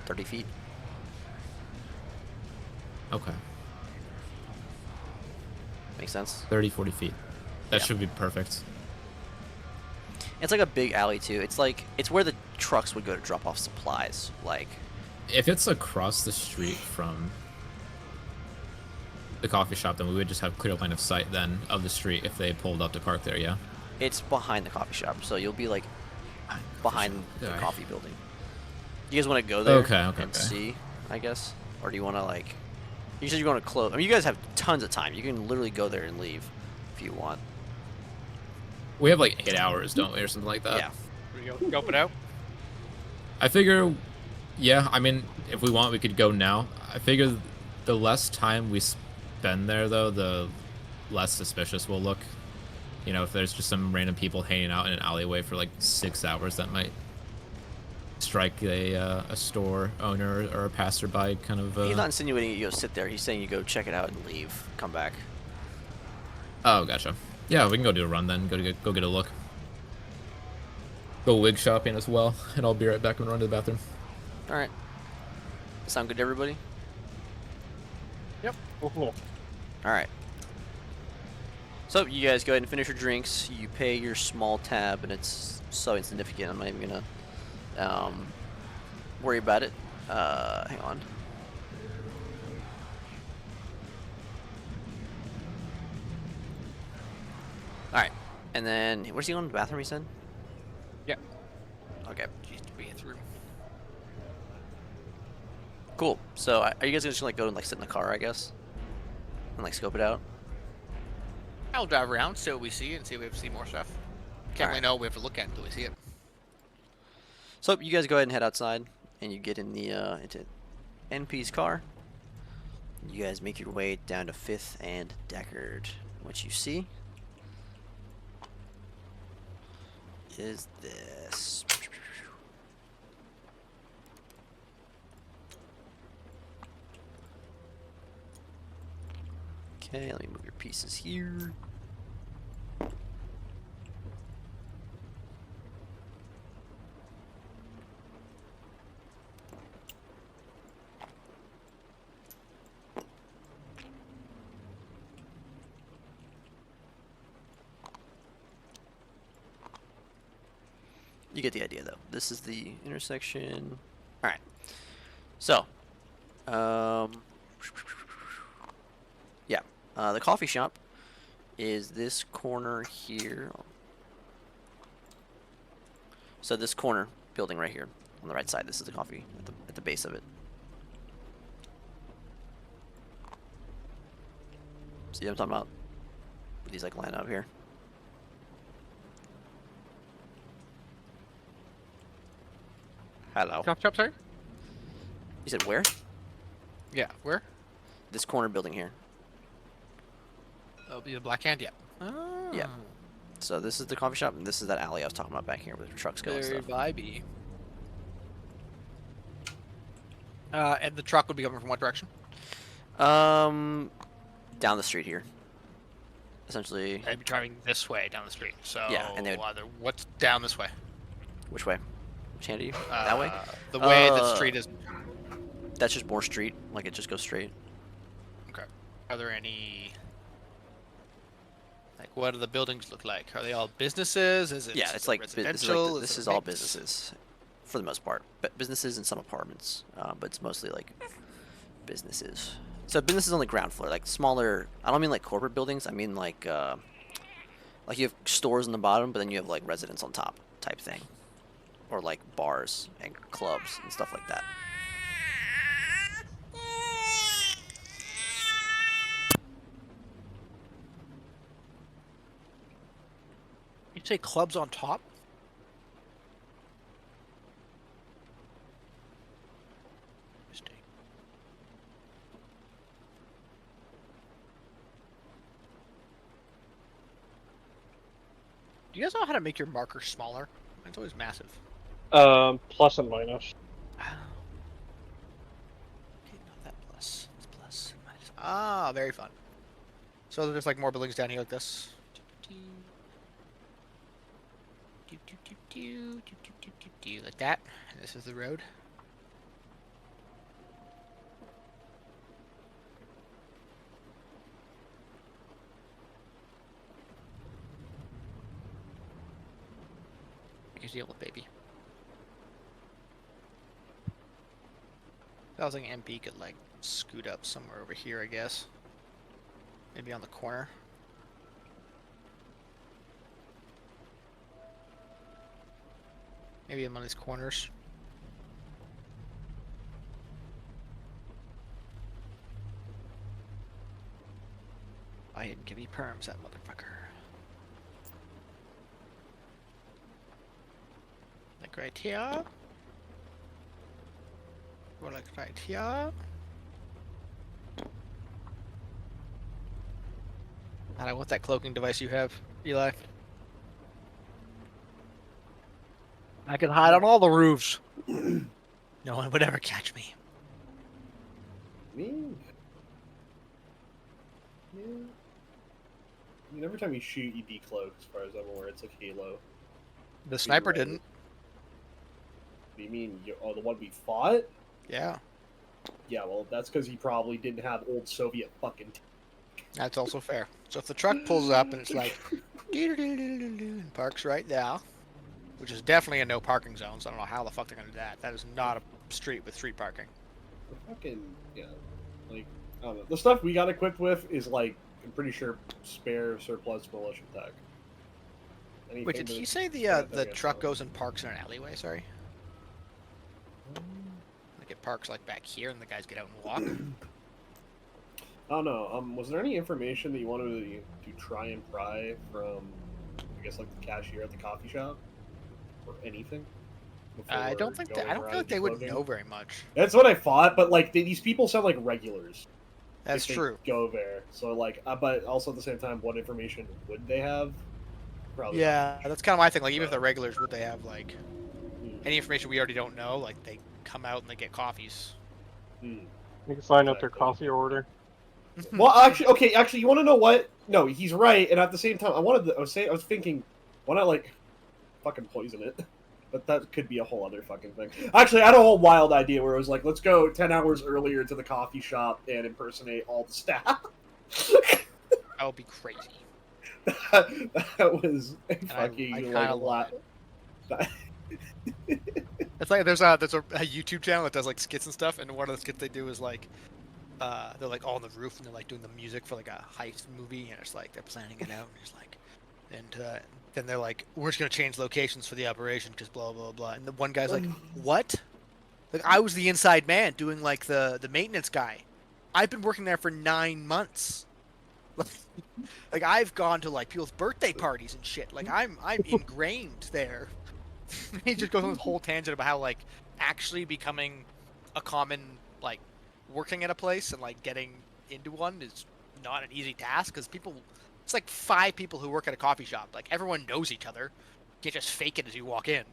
30 feet. Okay. Make sense? 30, 40 feet. That Yeah. should be perfect. It's like a big alley too. It's like it's where the trucks would go to drop off supplies. Like If it's across the street from the coffee shop, then we would just have clear line of sight then of the street if they pulled up to park there, yeah? it's behind the coffee shop, so you'll be like behind the Alright. coffee building. You guys want to go there Okay, and see, I guess, or do you want to like? You said you're going to close. I mean, you guys have tons of time. You can literally go there and leave if you want. We have like 8 hours, don't we, or something like that? Yeah. Here we go. Scope it out. I figure, yeah, I mean, if we want, we could go now. I figure the less time we spend there, though, the less suspicious we'll look. You know, if there's just some random people hanging out in an alleyway for like 6 hours, that might strike a store owner or a passerby kind of. He's not insinuating you go sit there. He's saying you go check it out and leave. Come back. Oh, gotcha. Yeah, we can go do a run then. Go get a look. Go wig shopping as well, and I'll be right back and run to the bathroom. All right. Sound good to everybody? Mhm. All right. So you guys go ahead and finish your drinks. You pay your small tab, and it's so insignificant. I'm not even gonna worry about it. Hang on. All right, and then where's he going? The bathroom? He said. Yeah. Okay. Jeez, to be through. Cool. So are you guys just gonna like go and like sit in the car, I guess, and like scope it out? I'll drive around, see what we see, and see if we have to see more stuff. Can't really Alright. know what we have to look at until we see it. So you guys go ahead and head outside, and you get in the into NP's car. You guys make your way down to 5th and Deckard. What you see is this. Okay, let me move your pieces here. You get the idea, though. This is the intersection. All right. So, yeah, the coffee shop is this corner here. So this corner building right here on the right side. This is the coffee at the base of it. See what I'm talking about? These like line up here. Hello. Chop, sorry? You said where? Yeah, where? This corner building here. Oh, the Black Hand, yeah. Oh. Yeah. So this is the coffee shop, and this is that alley I was talking about back here where the trucks go and Very stuff. vibey. And the truck would be coming from what direction? Down the street here. Essentially, I'd be driving this way down the street. So Yeah, and they would- what's down this way? which way? Which hand are you? That way? The way the street is. That's just more street. Like it just goes straight. Okay. Are there any? Like, what do the buildings look like? Are they all businesses? Is it? Yeah, it's like residential. this it is a all mix? businesses, for the most part. But businesses and some apartments. But it's mostly like businesses. So businesses on the ground floor, like smaller. I don't mean like corporate buildings. I mean like you have stores on the bottom, but then you have like residents on top, type thing, or like bars and clubs and stuff like that. You say clubs on top? Interesting. Do you guys know how to make your marker smaller? Mine's always massive. Plus and minus. Okay, not that plus. It's plus. Minus. Ah, very fun. So there's like more buildings down here like this. Like that. And this is the road. New Zealand, baby. I was thinking MP could like scoot up somewhere over here, I guess. Maybe on the corner. Maybe in one of these corners. I didn't give you perms, that motherfucker. Like right here. Or like right here. I don't know what that cloaking device you have, Eli. I can hide on all the roofs. No one would ever catch me. Me? Yeah. I mean, every time you shoot, you decloak, as far as I'm aware. It's like Halo. The sniper right. didn't. What do you mean? Oh, the one we fought? Yeah, Yeah, well, that's because he probably didn't have old Soviet fucking... that's also fair. So if the truck pulls up and it's like, and parks right there, which is definitely a no parking zone, so I don't know how the fuck they're gonna do that. That is not a street with street parking. Fucking, yeah. Like, I don't know. The stuff we got equipped with is, like, I'm pretty sure spare surplus militia tech. Wait, Anything did he that- say the that truck gets goes and parks in an alleyway? Sorry, like it parks like back here, and the guys get out and walk. I don't know. Was there any information that you wanted to try and pry from, I guess, like the cashier at the coffee shop, or anything? I don't think before I don't going feel like around they would decloaking? know very much. That's what I thought, but like these people sound like regulars. That's if they true. Go there, so like, but also at the same time, what information would they have? Probably. Yeah, that's kind of my thing. Like, even if they're regulars, would they have like Hmm. any information we already don't know? Like, they come out and they get coffees. Hmm. You can find out their Exactly. coffee order. Well, actually, you want to know what? No, he's right, and at the same time, I was thinking, why not like, fucking poison it? But that could be a whole other fucking thing. Actually, I had a whole wild idea where it was like, let's go 10 hours earlier to the coffee shop and impersonate all the staff. That would be crazy. that was a I fucking kinda like, a love lot. It's like there's a YouTube channel that does like skits and stuff, and one of the skits they do is like, they're like all on the roof and they're like doing the music for like a heist movie, and it's like they're planning it out, and it's like, and then they're like, we're just gonna change locations for the operation because blah blah blah, and the one guy's like, what? Like, I was the inside man doing like the maintenance guy. I've been working there for 9 months. Like, I've gone to like people's birthday parties and shit. Like, I'm ingrained there. He just goes on this whole tangent about how like actually becoming a common like working at a place and like getting into one is not an easy task because it's like 5 people who work at a coffee shop. Like, everyone knows each other. You can't just fake it as you walk in.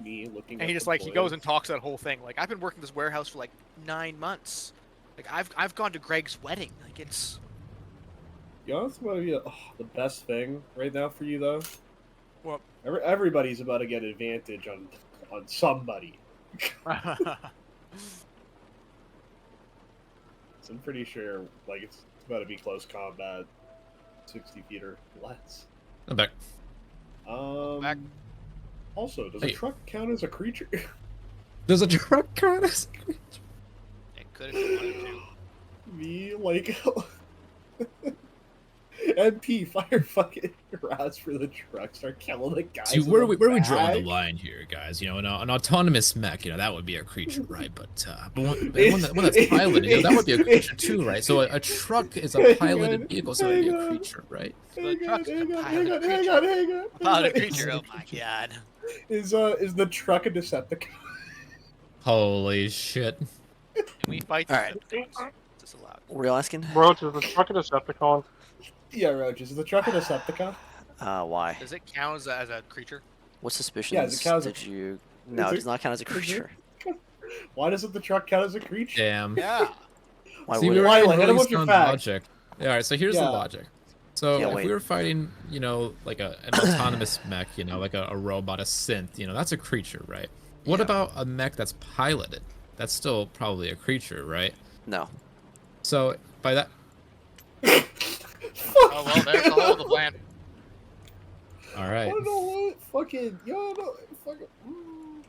Me looking. And at he just the like he goes boys. and talks that whole thing. Like, I've been working this warehouse for like 9 months. Like, I've gone to Greg's wedding. Like, it's You know what's about to be the best thing right now for you though? What? Everybody's about to get advantage on somebody. So I'm pretty sure like it's about to be close combat, 60 feet or less. I'm back. Back. Also, does Hey. a truck count as a creature? There's a truck car. it could if you wanted to. Me like MP fire fucking harass for the truck, start killing the guys. See, in where the we drawing the back. line here, guys? You know, an autonomous mech, you know, that would be a creature, right? But one that's piloted, that would be a creature too, right? So a truck is a piloted vehicle, so it'd be a creature, right? The truck's a Hang on, piloted hang on, hang on. Pilot creature. Oh my god. Is the truck a Decepticon? Holy shit! Can we fight? All right. This allowed. What were you asking? Roach is the truck a Decepticon. Yeah, Roaches. Is the truck a Decepticon? Why? Does it count as a creature? What suspicions Yeah, it counts as did you... No, it does not count as a creature. Why doesn't the truck count as a creature? Damn. Yeah. Why See, would we it? were Why, in like, hit him really with your sound facts. logic. Yeah, all right, so here's the Yeah. logic. So Yeah, if wait. we were fighting, you know, like an autonomous mech, you know, like a robot, a synth, you know, that's a creature, right? What Yeah. about a mech that's piloted? That's still probably a creature, right? No. So by that, Oh well, there's the whole of the plan. All right. Oh no! What? Fucking yo! No! Fucking.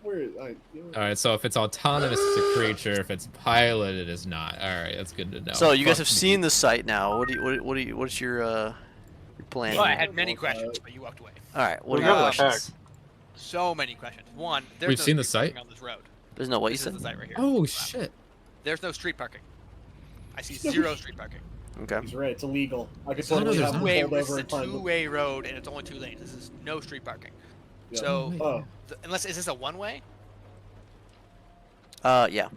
Where? All right. So if it's autonomous, it's a creature. If it's piloted, it is not. All right. That's good to know. So you guys Fuck have me. seen the site now. What's your plan? Well, I here? had many questions, but you walked away. All right. What are We your got the questions? So many questions. One, there's We've no seen the street parking site? on this road. There's no what you This is said. the site right here. Oh shit. There's no street parking. I see 0 street parking. Okay. He's right. It's illegal. I could Oh, no, totally there's have him not. Way, pulled this is over a and find him. two-way road, and it's only 2 lanes. This is no street parking. Yeah. So, Oh, unless is this a one-way? Yeah.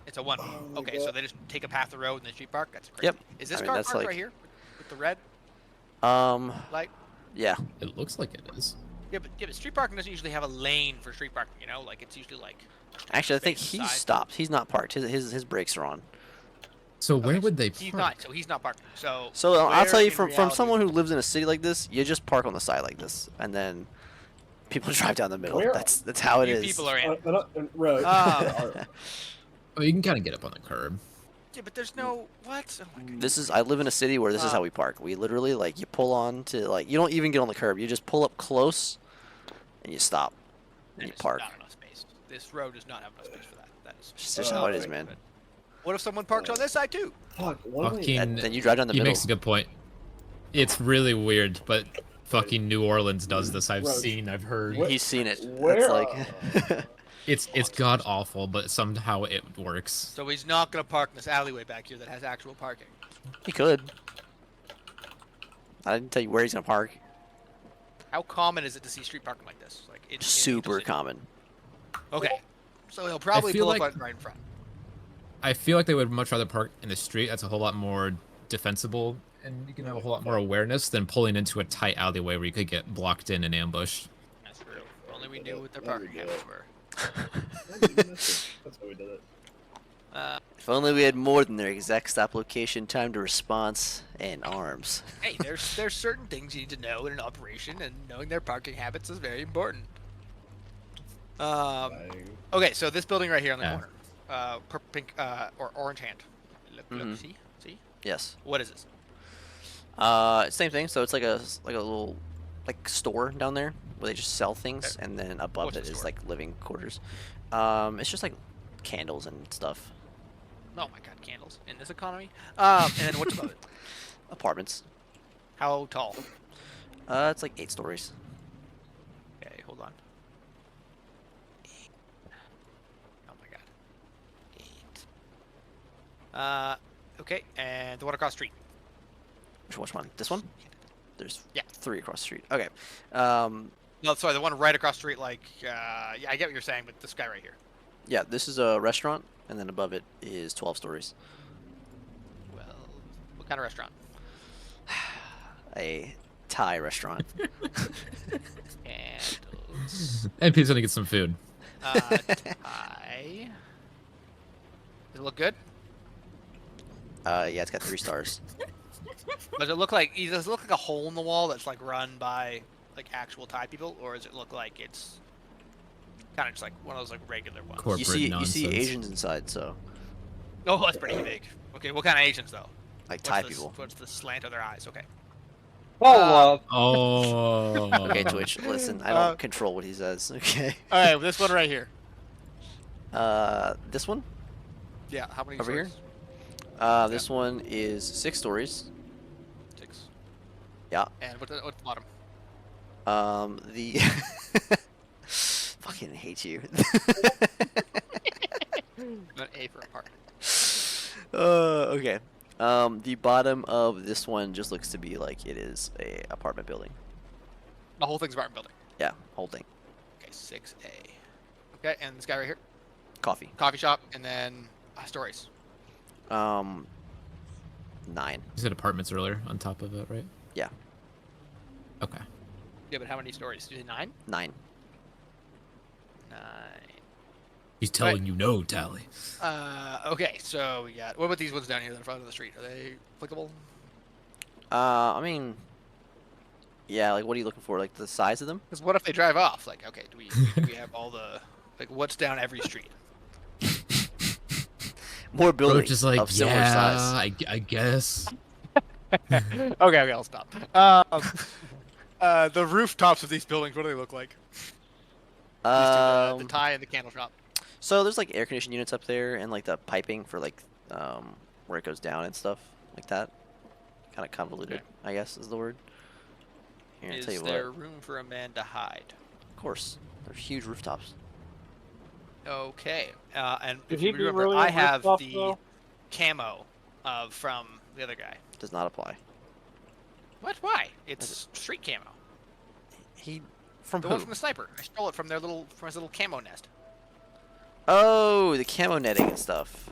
It's a one-way. Oh my Okay, God. so they just take a path of the road and then street park. That's great. Yep. Is this I mean, car that's parked like- right here with the red Yeah. light? It looks like it is. Yeah, but street parking doesn't usually have a lane for street parking. You know, like it's usually like. Actually, I think space he side. stopped. He's not parked. His brakes are on. So where Okay, would they He's park? not. So he's not parking. So. So I'll where tell you in from reality- someone who lives in a city like this, you just park on the side like this, and then people drive down the middle. Where- That's how it You is. people are in. right. Ah. Oh, you can kind of get up on the curb. Yeah, but there's no what? Oh my god. This is I live in a city where this is how we park. We literally like you pull on to like you don't even get on the curb. You just pull up close, and you stop, and you There's park. Not enough space. This road does not have enough space for that. That is. It's just Oh, how it is, okay. man. What if someone parks on this side too? Fuck. One way. Fucking. And then you drive down the He middle. makes a good point. It's really weird, but fucking New Orleans does this. I've Right. seen. I've heard. What- He's seen it. Where? That's like It's god awful, but somehow it works. So he's not gonna park in this alleyway back here that has actual parking. he could. I didn't tell you where he's gonna park. How common is it to see street parking like this? Like in Super Angel City? common. Okay. So he'll probably feel pull up like- right in front. I feel like they would much rather park in the street. That's a whole lot more defensible, and you can have a whole lot more awareness than pulling into a tight alleyway where you could get blocked in and ambushed. That's true. If only we knew what their There we parking go. habits were. That's why we did it. If only we had more than their exact stop location, time to response, and arms. Hey, there's certain things you need to know in an operation, and knowing their parking habits is very important. Okay, so this building right here on the Yeah. corner, pink or orange hand. Look, see. Yes. What is this? Same thing. So it's like a little like store down there where they just sell things, and then above What's it the is store? like living quarters. It's just like candles and stuff. Oh my god, candles in this economy. And then what's above it? Apartments. How tall? It's like 8 stories. Okay, hold on. 8. Oh my god. 8. Okay, and the one across the street. Which one? This one? There's Yeah. 3 across the street. Okay. No, sorry, the one right across the street. Like, yeah, I get what you're saying, but this guy right here. Yeah, this is a restaurant, and then above it is 12 stories. Well, what kind of restaurant? A Thai restaurant. Candles. NP's gonna get some food. Thai. Does it look good? Yeah, it's got 3 stars. Does it look like a hole in the wall that's like run by like actual Thai people, or does it look like it's kind of just like one of those like regular ones? Corporate You see nonsense. Asians inside, so Oh, that's pretty big. Okay, what kind of Asians though? like What's Thai the, people. What's the slant of their eyes? Okay. Oh, Oh. Okay, Twitch, listen, I don't control what he says. Okay. All right, well, this one right here. This one? Yeah, how many? Over here? stories? This one is 6 stories. 6. Yeah. And what's the bottom? The fucking hate you. An A for apartment. Okay. The bottom of this one just looks to be like it is a apartment building. The whole thing's apartment building. Yeah, whole thing. Okay, 6A. Okay, and this guy right here, Coffee. coffee shop, and then stories. 9. You said apartments earlier on top of it, right? Yeah. Okay. Yeah, but how many stories? Did you say 9? 9. 9. He's telling you no, Tally. Okay, so we got. What about these ones down here in front of the street? Are they applicable? I mean, yeah. Like, what are you looking for? Like the size of them? Because what if they drive off? Like, okay, do we have all the like what's down every street? More buildings Roach is like, of similar yeah, size. I guess. Okay, I'll stop. The rooftops of these buildings, what do they look like? The tie and the candle shop. So there's like air conditioning units up there and like the piping for like where it goes down and stuff like that. Kind of convoluted, Okay. I guess is the word. Here, I'll Is tell you there what. room for a man to hide? Of course, they're huge rooftops. Okay. And Did if he you be remember, really I a have rooftop, the though? camo from the other guy. Does not apply. What? Why? It's street camo. He from The who? one from the sniper. I stole it from his little camo nest. Oh, the camo netting and stuff.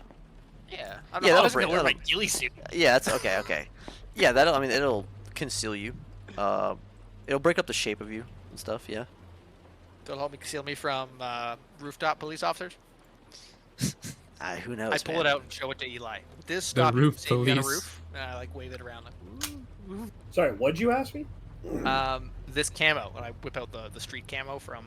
Yeah. Yeah, I don't know. I that'll was gonna break- wear my that'll- ghillie suit. Yeah, that's okay. Okay. Yeah, that'll. I mean, it'll conceal you. It'll break up the shape of you and stuff. Yeah. That'll help me conceal me from rooftop police officers. Who knows? I pull man. it out and show it to Eli. This The stop roof save me on a police. roof. And I like wave it around. Like, Sorry, what'd you ask me? this camo, and I whip out the street camo from.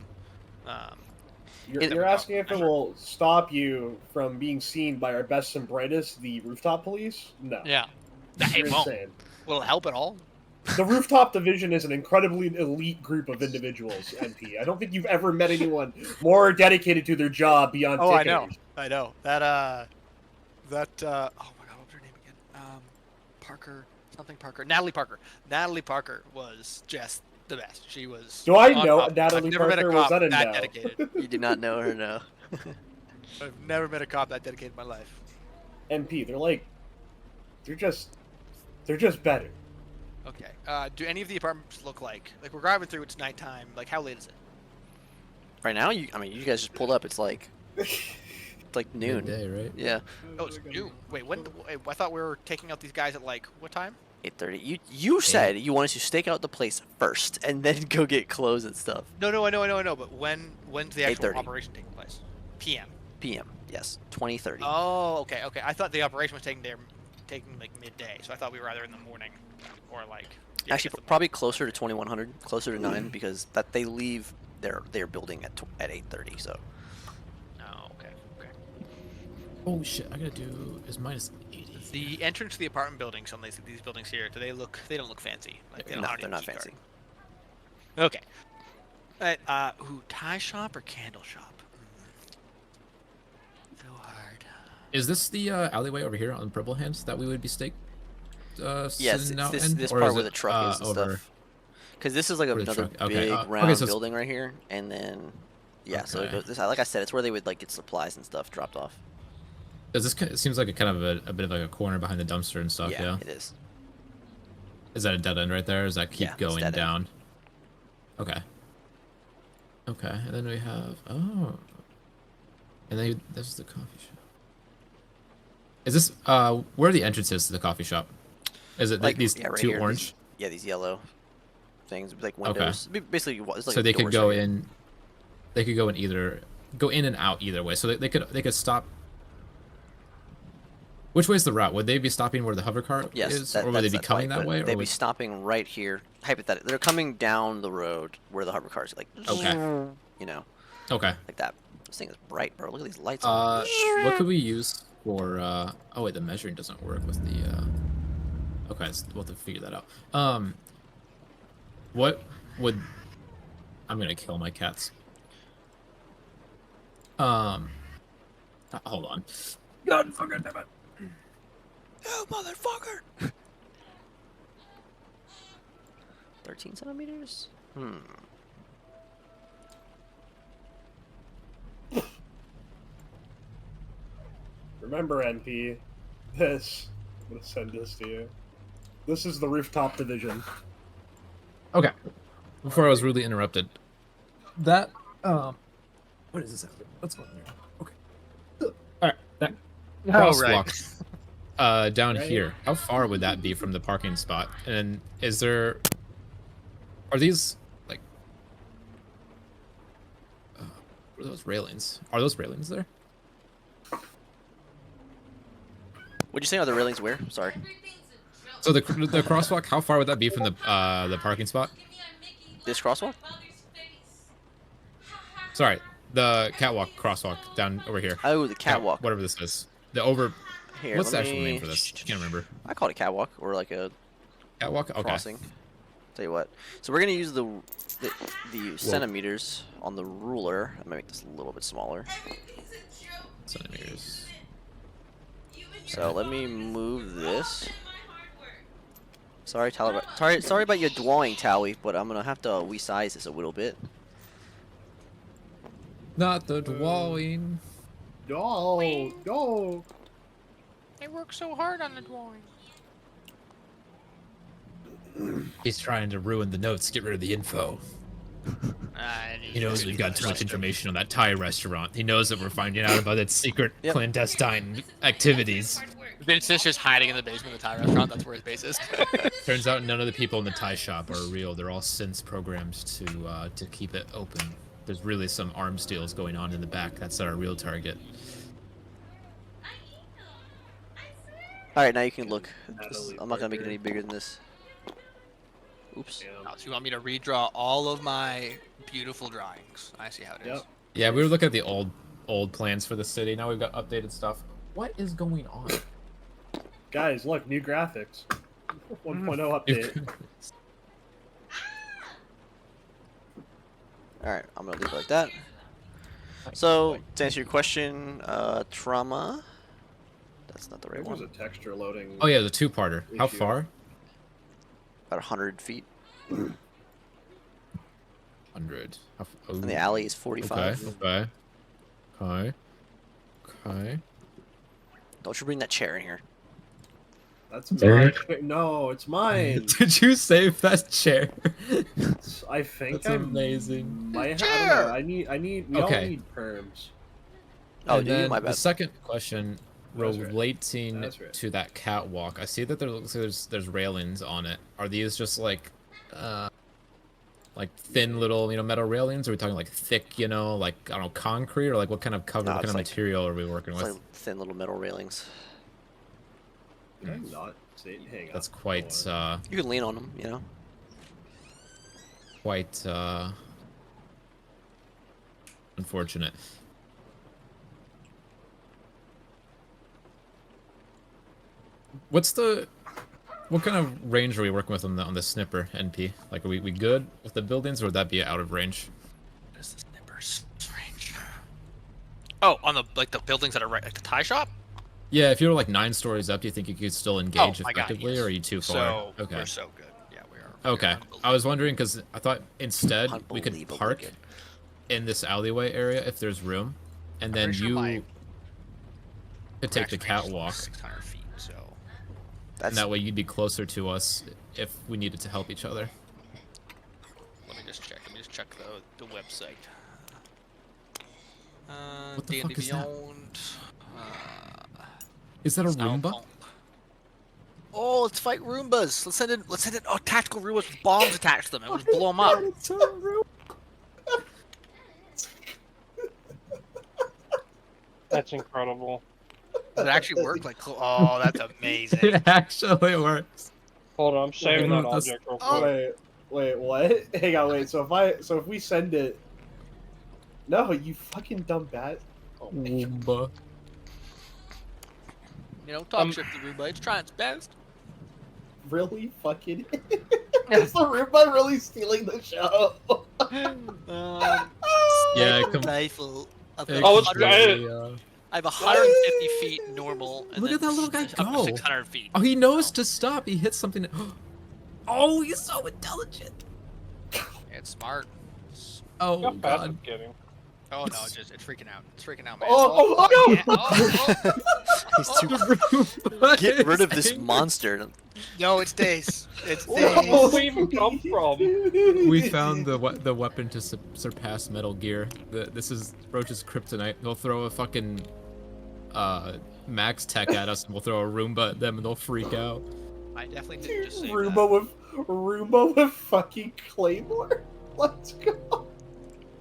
You're asking if it will stop you from being seen by our best and brightest, the rooftop police? No. Yeah. You're It won't. insane. Will it help at all? The rooftop division is an incredibly elite group of individuals, NP. I don't think you've ever met anyone more dedicated to their job beyond Oh, I ticketers. know. I know. That oh my god, what's her name again? Parker, something Parker. Natalie Parker. Natalie Parker was just the best. She was. Do I on know top. Natalie I've never met a Parker? Was cop that a that no? dedicated. You did not know her, no. I've never met a cop that dedicated in my life. NP, they're just better. Okay. Do any of the apartments look like we're driving through? It's nighttime. Like, how late is it? Right now, you guys just pulled up. It's like noon. Midday, right? Yeah. Oh, it's noon. Wait, wait, I thought we were taking out these guys at like what time? 8:30. You said you wanted to stake out the place first and then go get clothes and stuff. No, I know. But when's the actual 8:30. operation taking place? PM. PM. Yes. 20:30. Oh, okay. I thought the operation was taking like midday, so I thought we were either in the morning or like. Yeah, I Actually, guess the probably closer to 2100, closer to 9 because that they leave their building at 8:30. So. morning. Oh, okay. Oh shit! I gotta do is minus 80. The entrance to the apartment buildings on these buildings here, they don't look fancy. Like they don't No, have they're any not key card. fancy. Okay. Alright, tie shop or candle shop? So hard. Is this the alleyway over here on Purple Hands that we would be staked? Yes, sitting out it's in? this Or part is where it, the truck is and over? stuff. Because this is like Where the another truck- okay, big okay, round so it's- building right here, and then yeah. So it Okay. goes, this, like I said, it's where they would like get supplies and stuff dropped off. Does this? It seems like a kind of a bit of like a corner behind the dumpster and stuff. Yeah. It is. Is that a dead end right there? Or does that keep Yeah, it's going dead end. down? Okay. Okay, and then we have and then this is the coffee shop. Is this where are the entrances to the coffee shop? Is it Like these right two here, orange? these yellow things like Okay. windows. Basically, it's like So they could doors go right here. in. They could go in and out either way. So they could stop. Which way is the route? Would they be stopping where the hover car Yes, is, that, or would they that's be that coming way, that but way? Or They'd be would... stopping right here. Hypothetically, they're coming down the road where the hover cars like. Okay. You know, Okay. like that. This thing is bright, bro. Look at these lights. What could we use for? Oh wait, the measuring doesn't work with the. Okay, so we'll have to figure that out. What would? I'm gonna kill my cats. Hold on. God fucking damn it! Oh, motherfucker! 13 centimeters? Remember, NP, I'm gonna send this to you. This is the rooftop division. Okay. Before I was rudely interrupted. That what is this? What's going on here? Okay. All right. That crosswalk down Right. here. How far would that be from the parking spot? And is there? Are these like? What are those railings? Are those railings there? What'd you say? Are the railings where? Sorry. So the crosswalk. How far would that be from the parking spot? This crosswalk? Sorry, the catwalk crosswalk down over here. Oh, the catwalk. Whatever this is. The over. Here, What's the let actual me- name for this? I can't remember. I call it a catwalk or like a Catwalk. Okay. crossing. Tell you what. So we're gonna use the centimeters on the ruler. I'm gonna make this a little bit smaller. Centimeters. So let me move this. Sorry, Tyler. Sorry about your drawing, Towie, but I'm gonna have to resize this a little bit. Not the drawing. No. I worked so hard on the drawing. He's trying to ruin the notes, get rid of the info. He knows we've got too much information on that Thai restaurant. He knows that we're finding out about its secret clandestine activities. Vincent's just hiding in the basement of the Thai restaurant. That's where his base is. Turns out none of the people in the Thai shop are real. They're all synths programmed to keep it open. There's really some arms deals going on in the back. That's our real target. All right, now you can look. I'm not gonna make it any bigger than this. Oops. Oh, so you want me to redraw all of my beautiful drawings? I see how it is. Yep. Yeah, we were looking at the old plans for the city. Now we've got updated stuff. What is going on? Guys, look, new graphics. 1.0 update. Alright, I'm gonna leave it like that. So, to answer your question, trauma. That's not the right There was one. a texture loading. Oh yeah, the two-parter. How Issue. far? About 100 feet. 100. And the alley is 45. Okay. Okay. Don't you bring that chair in here. That's mine. No, it's mine. Did you save that chair? I think That's amazing. I don't know. I need. We all Okay. need perms. Oh, And do you? then My the bad. second question That's right. relating That's right. to that catwalk. I see that there's railings on it. Are these just like thin little metal railings? Or are we talking like thick, like I don't know, concrete, or like what kind of cover, No, what kind it's of like- material are we working It's with? like thin little metal railings. Did I not say? Hang on. That's quite Hold on. You can lean on them, you know? quite unfortunate. What kind of range are we working with on the snipper NP? Like, are we good with the buildings, or would that be out of range? What is the snipper's range? Oh, on the buildings that are right, like the Thai shop. Yeah, if you're like 9 stories up, do you think you could still engage my God, effectively, yes. or are you too far? So Okay. we're so good. Yeah, we are. Okay. I was wondering because I thought instead we could Unbelievably park good. in this alleyway area if there's room, and then pretty sure you my could take the Reaction range is like catwalk, 600 feet. So and That's that way you'd be closer to us if we needed to help each other. let me just check. Let me just check the website. What the D&D fuck is that? Beyond. Is that a Sound Roomba? pump. Oh, let's fight Roombas. Let's send in tactical Roombas with bombs attached to them and we'll just blow them up. That's incredible. Does it actually work? Oh, that's amazing. It actually works. Hold on, I'm saving that That's- object real Oh. quick. Wait, what? Hang on, wait. So if we send it, no, you fucking dumb bat. Oh my God. Roomba. Talk shit to Roomba. It's trying its best. Really fucking. Is the Roomba really stealing the show? Yeah, come. Rifle. I've it got Oh, it's 100 great. I have 150 feet normal. And Look then at that little guy up to go. 600 feet. Oh, he knows to stop. He hits something. Oh, he's so intelligent. It's smart. Oh How fast god. it's getting. Oh no, it's freaking out. It's freaking out, man. Oh, no! yeah. Oh. He's too... Get rid of this monster. No, it's Days. It's Where Days. did we even come from? We found the weapon to surpass Metal Gear. This is Roach's kryptonite. They'll throw a fucking Max Tech at us, and we'll throw a Roomba at them, and they'll freak out. I definitely didn't just say Roomba with fucking Claymore. Let's go.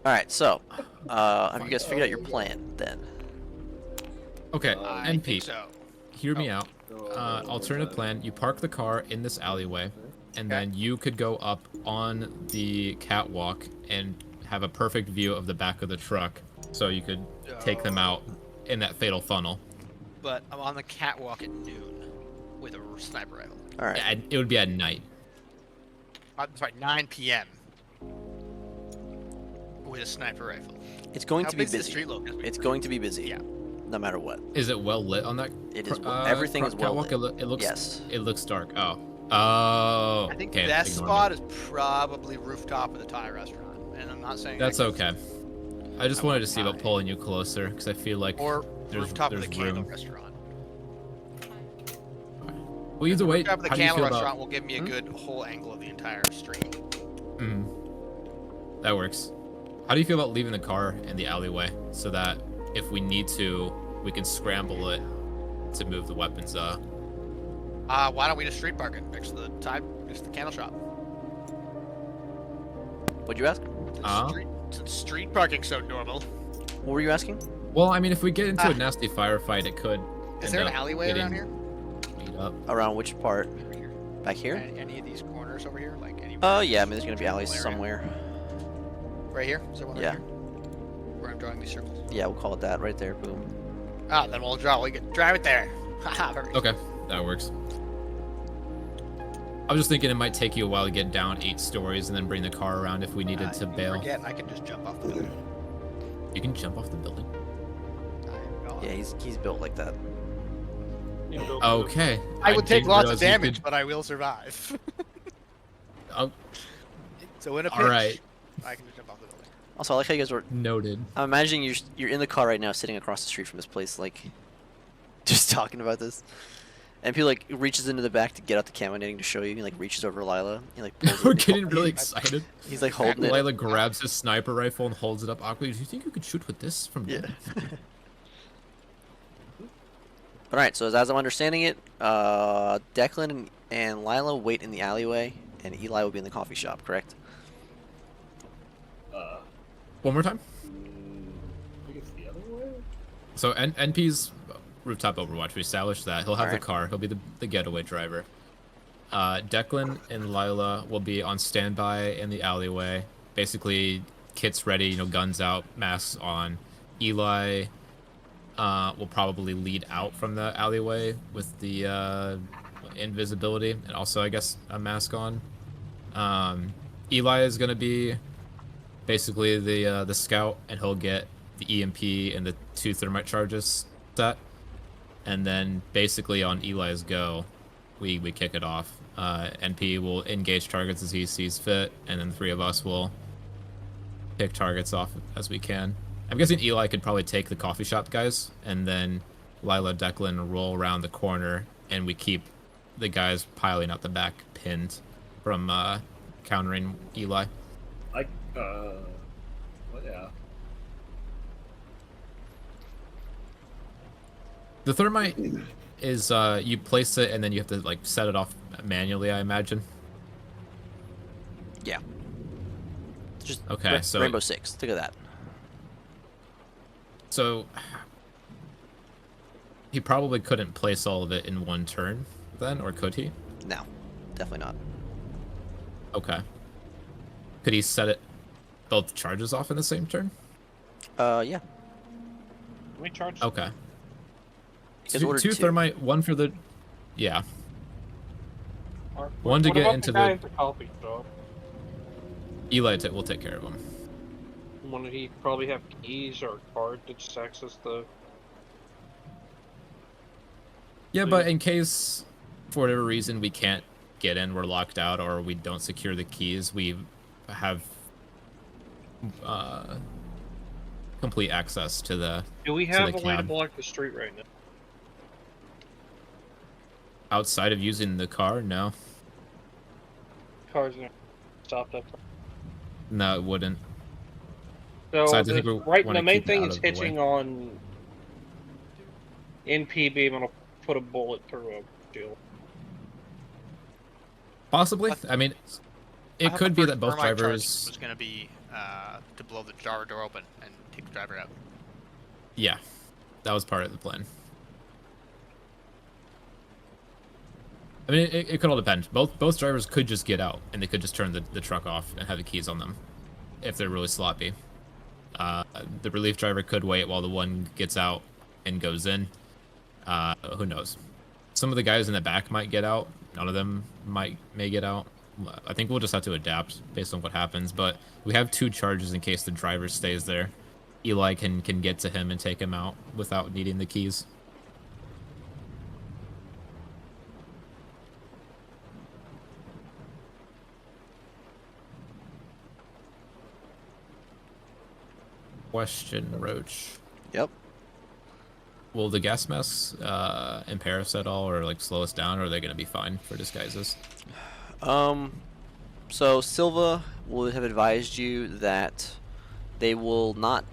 Alright, so, have you guys figured out your plan, then? Okay, I NP, think so. hear me out. Alternative plan: you park the car in this alleyway, and then you could go up on the catwalk and have a perfect view of the back of the truck, so you could take them out in that fatal funnel. But I'm on the catwalk at noon with a sniper rifle. Alright. It would be at night. sorry, 9 p.m. with a sniper rifle. It's going How to be big's the busy. street locus? It's going to be busy. Yeah. No matter what. Is it well lit on that? It is. Everything is well catwalk? lit. It looks. Yes. It looks dark. Oh. Oh. I think okay, the best ignore spot me. is probably rooftop of the Thai restaurant, and I'm not saying That's that 'cause- okay. I just wanted to see about fine. pulling you closer because I feel like Or there's rooftop of the Candle room. Restaurant. Well, either way, Rooftop of the how do you Candle feel Restaurant about? will give me a good whole angle of the entire street. That works. How do you feel about leaving the car in the alleyway so that if we need to, we can scramble it to move the weapons? Why don't we just street park it next to the candle shop? What'd you ask? Since street parking's so normal. What were you asking? Well, I mean, if we get into a nasty firefight, it could. Is end there an up alleyway around getting here? beat up. Around which part? Over here. Back here? Any of these corners over here? Like any? Oh yeah, I mean there's gonna be alleys area? somewhere. Right here? Is there one Yeah. right here? Where I'm drawing these circles. Yeah, we'll call it that right there. Boom. Ah, then we'll draw. We can drive it there. Haha, perfect. Okay, that works. I was just thinking it might take you a while to get down 8 stories and then bring the car around if we needed to You bail. Forget, I can just jump off the building. You can jump off the building. Yeah, he's built like that. Okay. I would take didn't lots of realize you damage, could- but I will survive. Oh, So in a pinch, all right. I can just jump off the building. Also, I like how you guys were. Noted. I'm imagining you're in the car right now, sitting across the street from this place, like, just talking about this. And he like reaches into the back to get out the camo knitting to show you. He like reaches over Lila. He like. pulls We're it- getting really excited. He's like holding it. Lila grabs his sniper rifle and holds it up awkwardly. Do you think you could shoot with this from Yeah. there? But alright, so as I'm understanding it, Declan and Lila wait in the alleyway, and Eli will be in the coffee shop, correct? One more time. I guess the other way. So NP's rooftop Overwatch. We established that he'll have Alright. the car. He'll be the getaway driver. Declan and Lila will be on standby in the alleyway. Basically, kits ready. You know, guns out, masks on. Eli will probably lead out from the alleyway with the invisibility and also, I guess, a mask on. Eli is gonna be basically the scout, and he'll get the EMP and the 2 thermite charges set. And then basically on Eli's go, we kick it off. NP will engage targets as he sees fit, and then the 3 of us will pick targets off as we can. I'm guessing Eli could probably take the coffee shop guys, and then Lila, Declan roll around the corner, and we keep the guys piling out the back pinned from countering Eli. Well, yeah. The thermite is you place it and then you have to like set it off manually, I imagine. Yeah. Just Okay, so Rainbow Six. Think of that. So he probably couldn't place all of it in one turn then, or could he? No, definitely not. Okay. Could he set it both charges off in the same turn? Yeah. We charge. Okay. Because ordered 2 2. thermite, 1 for the yeah. Or- One to what get about into the guy the- at the coffee shop? Eli will take care of him. Wouldn't he probably have keys or a card to just access the? Yeah, but in case for whatever reason we can't get in, we're locked out, or we don't secure the keys, we have complete access to the Do we So have they a way to can. block the street right now? outside of using the car. No, Cars are stopped up. no, it wouldn't. So Besides, I think we right, wanna the main keep it thing out is of the way. hitching on NP being able to put a bullet through a shield. Possibly. I mean, I it thought could the be first that both thermite charge drivers. was gonna be to blow the jar door open and take the driver out. Yeah, that was part of the plan. I mean, it could all depend. Both drivers could just get out, and they could just turn the truck off and have the keys on them, if they're really sloppy. The relief driver could wait while the one gets out and goes in. Who knows? Some of the guys in the back might get out. None of them may get out. I think we'll just have to adapt based on what happens. But we have 2 charges in case the driver stays there. Eli can get to him and take him out without needing the keys. Question, Roach. Yep. Will the gas masks impair us at all, or like slow us down, or are they gonna be fine for disguises? So Silva would have advised you that they will not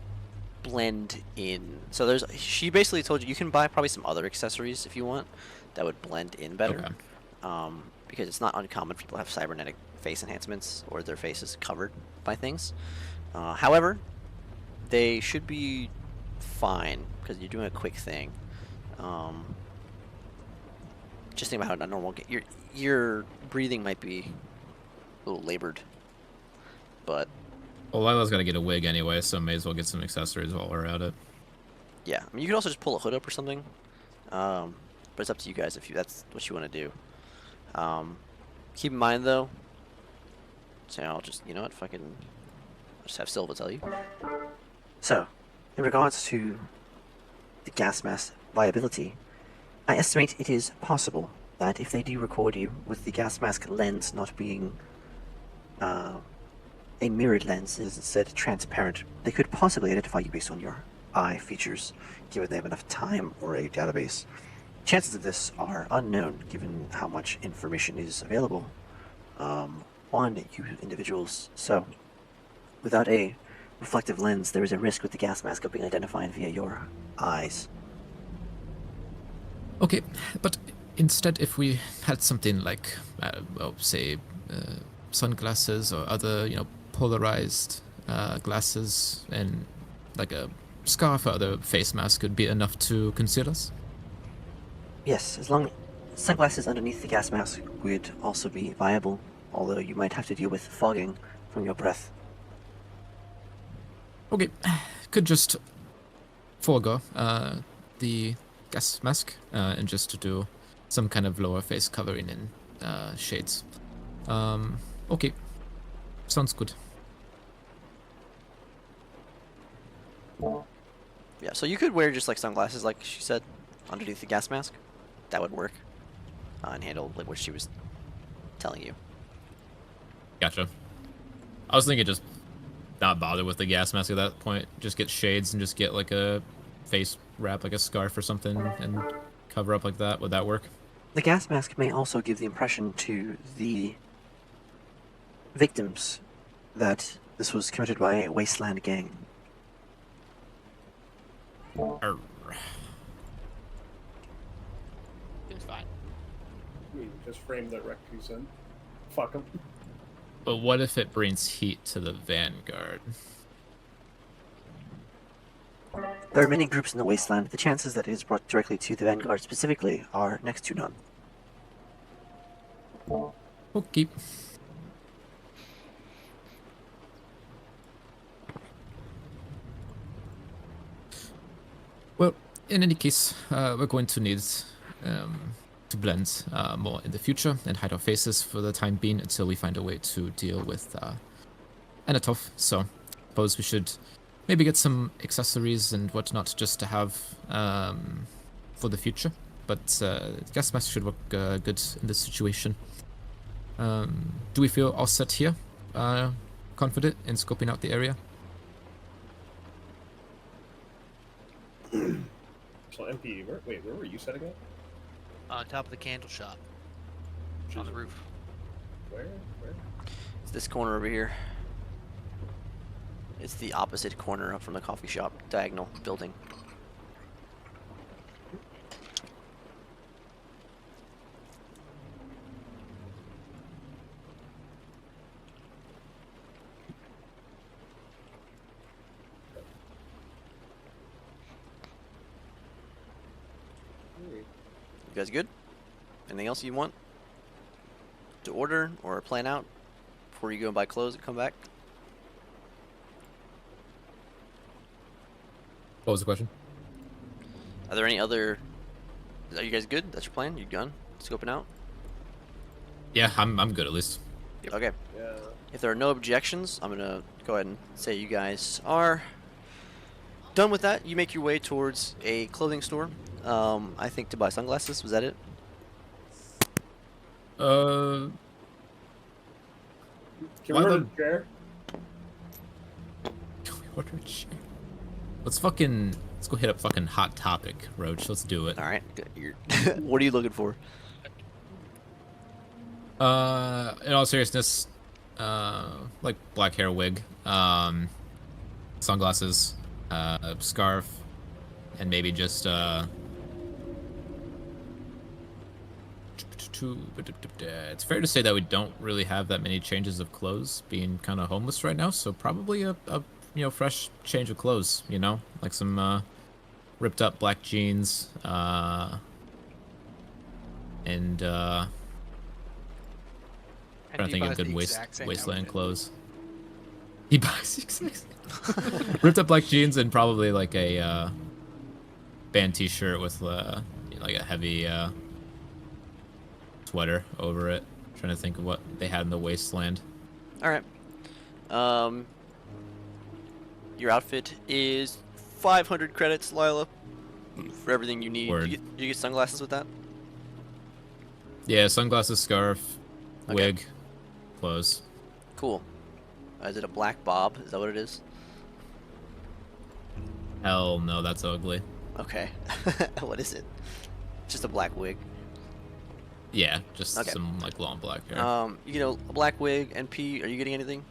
blend in. So she basically told you can buy probably some other accessories if you want that would blend in better. Okay. Because it's not uncommon for people to have cybernetic face enhancements or their faces covered by things. However, they should be fine because you're doing a quick thing. Just think about how a normal your breathing might be a little labored, but Well, Lila's got to get a wig anyway, so may as well get some accessories while we're at it. yeah, I mean, you could also just pull a hood up or something. But it's up to you guys if that's what you want to do. Keep in mind though. So I'll just I'll just have Silva tell you. So, in regards to the gas mask viability, I estimate it is possible that if they do record you with the gas mask lens not being a mirrored lens, is instead transparent, they could possibly identify you based on your eye features, given they have enough time or a database. Chances of this are unknown, given how much information is available on you individuals. So, without a reflective lens, there is a risk with the gas mask of being identified via your eyes. Okay, but instead, if we had something like, say, sunglasses or other, polarized glasses, and like a scarf or other face mask could be enough to conceal us? Yes, as long sunglasses underneath the gas mask would also be viable, although you might have to deal with fogging from your breath. Okay, could just forego the gas mask and just do some kind of lower face covering in shades. Okay, sounds good. Yeah, so you could wear just like sunglasses, like she said, underneath the gas mask. That would work, and handle like what she was telling you. Gotcha. I was thinking just not bother with the gas mask at that point. Just get shades and just get like a face wrap, like a scarf or something, and cover up like that. Would that work? The gas mask may also give the impression to the victims that this was committed by a wasteland gang. Seems fine. Just frame that represent. Fuck them. But what if it brings heat to the Vanguard? There are many groups in the wasteland. The chances that it is brought directly to the Vanguard specifically are next to none. Okay. Well, in any case, we're going to need to blend more in the future and hide our faces for the time being until we find a way to deal with Anatov. So, suppose we should maybe get some accessories and whatnot just to have for the future. But gas mask should work good in this situation. Do we feel all set here? Confident in scoping out the area? So MP, where were you setting up? On top of the candle shop. On the roof. Where? It's this corner over here. It's the opposite corner up from the coffee shop, diagonal building. You guys good? Anything else you want to order or plan out before you go and buy clothes and come back? What was the question? Are there any other... Are you guys good? That's your plan? You done? Scoping out? Yeah, I'm good at least. Okay. Yeah. If there are no objections, I'm gonna go ahead and say you guys are done with that. You make your way towards a clothing store. I think to buy sunglasses. Was that it? Can we Why order the- a chair? Let's go hit up fucking Hot Topic, Roach. Let's do it. All right. Good. What are you looking for? In all seriousness, like black hair wig, sunglasses, scarf, and maybe just it's fair to say that we don't really have that many changes of clothes, being kind of homeless right now. So probably a fresh change of clothes. Like some ripped up black jeans, and trying to think of good wasteland clothes. He buys the exact ripped up black jeans and probably like a band T-shirt with like a heavy sweater over it. Trying to think of what they had in the wasteland. All right. Your outfit is 500 credits, Lila, for everything you need. Word. Do you get sunglasses with that? Yeah, sunglasses, scarf, Okay. wig, clothes. Cool. Is it a black bob? Is that what it is? Hell no, that's ugly. Okay. What is it? Just a black wig. Yeah, just Okay. some like long black hair. You get a black wig. And P, are you getting anything?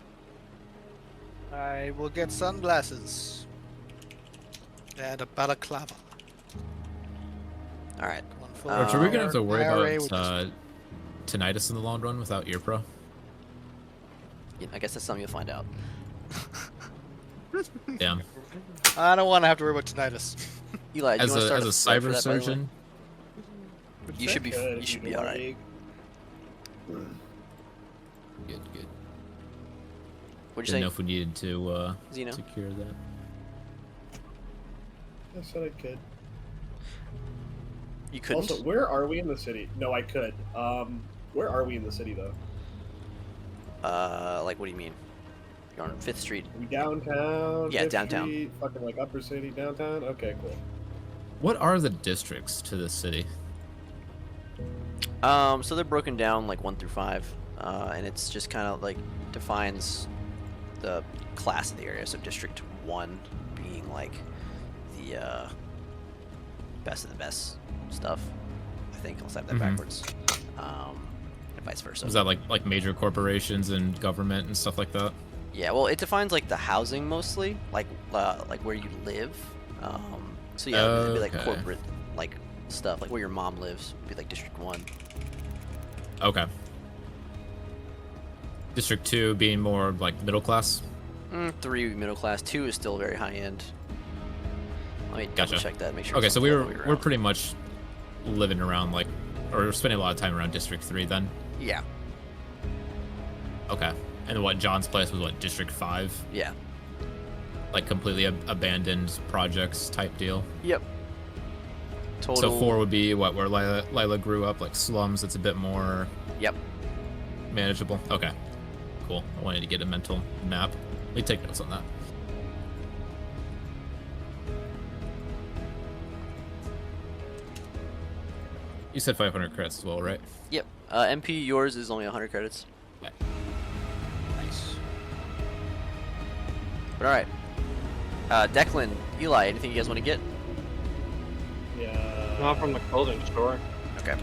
I will get sunglasses. And a balaclava. All right. One full Roach, are we gonna have to worry IRA about with this- tinnitus in the long run without ear pro? Yeah, I guess that's something you'll find out. Damn. I don't want to have to worry about tinnitus. Eli, do you As want to a start as a a fight for cyber that, by the way? surgeon, You should be. Good, You should be don't all right. leak. good. What'd you Didn't know say, if we needed to Zeno? secure that. I said I could. You couldn't. Also, where are we in the city? No, I could. Where are we in the city though? Like, what do you mean? You're on 5th Street. Are we downtown? Yeah, Fifth downtown. Street, fucking like upper city, downtown. Okay, cool. What are the districts to this city? So they're broken down like 1 through 5, and it's just kind of like defines the class of the area. So District 1 being like the best of the best stuff. I think I'll set that Mhm. backwards. And vice versa. Is that like major corporations and government and stuff like that? Yeah, well, it defines like the housing mostly, like where you live. So yeah, it'd be like Okay. corporate like stuff, like where your mom lives, would be like District 1. Okay. District 2 being more like middle class. 3 middle class, 2 is still very high end. Let me double Gotcha. check that. Make sure. Okay, it's so not we the were other way we're around. pretty much living around like, or we're spending a lot of time around District 3 then. Yeah, Okay. And what John's place was what, District 5? yeah, Like completely abandoned projects type deal. yep. Total. So 4 would be what, where Lila grew up, like slums. It's a bit more Yep. manageable. Okay, cool. I wanted to get a mental map. Let me take notes on that. You said 500 credits as well, right? Yep. MP, yours is only 100 credits. Nice. But all right. Declan, Eli, anything you guys want to get? Yeah. Not from the clothing store. Okay.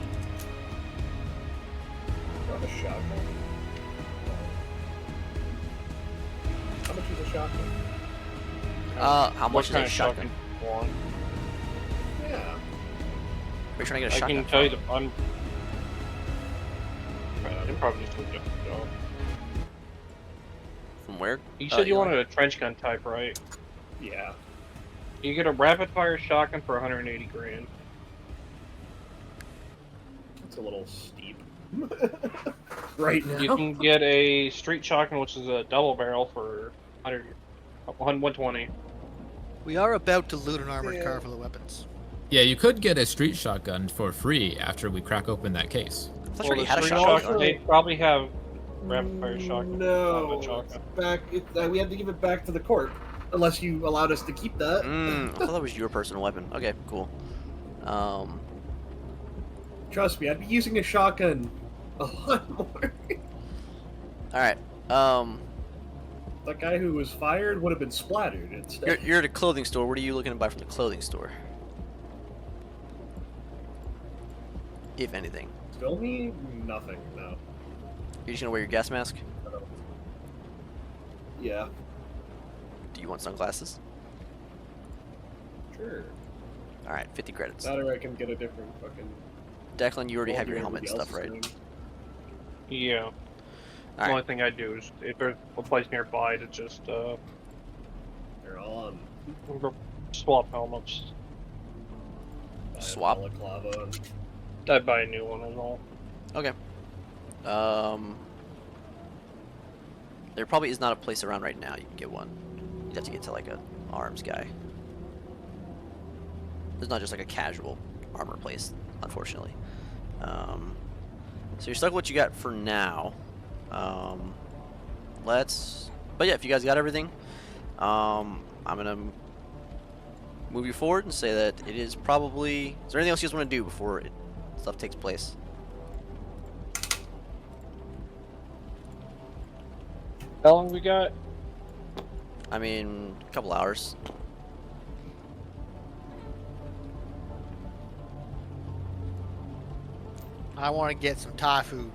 Got a shotgun. How much is a shotgun? How What much is kind a of shotgun? you want? Yeah. Are you trying to get a I shotgun? can tell you I'm probably just a job. From where? You said you Eli? wanted a trench gun type, right? Yeah. You get a rapid fire shotgun for 180 grand. It's a little steep. Right now. You can get a street shotgun, which is a double barrel for 120. We are about to loot an armored Yeah. car for the weapons. Yeah, you could get a street shotgun for free after we crack open that case. I thought you Well, already the had a street shotgun. shotgun, they probably have rapid fire shotgun. No, combat shotgun. back. We had to give it back to the court, unless you allowed us to keep that. I thought that was your personal weapon. Okay, cool. Trust me, I'd be using a shotgun a lot more. Alright. That guy who was fired would have been splattered instead. You're at a clothing store. What are you looking to buy from the clothing store? If anything. Still me? Nothing, no. You're just gonna wear your gas mask? Yeah, Do you want sunglasses? sure. Alright, 50 credits. That or I can get a different fucking... Declan, you already have your Well, helmet and everybody stuff, else right? is doing. Yeah. The only thing I do is if there's a place nearby to just They're all on swap helmets. Swap? balaclava and- I'd buy a new one as well. Okay. There probably is not a place around right now you can get one. You'd have to get to like a arms guy. There's not just like a casual armor place, unfortunately. So you're stuck with what you got for now. But yeah, if you guys got everything, I'm gonna move you forward and say that it is probably. Is there anything else you guys want to do before stuff takes place? How long we got? I mean, a couple hours. I want to get some Thai food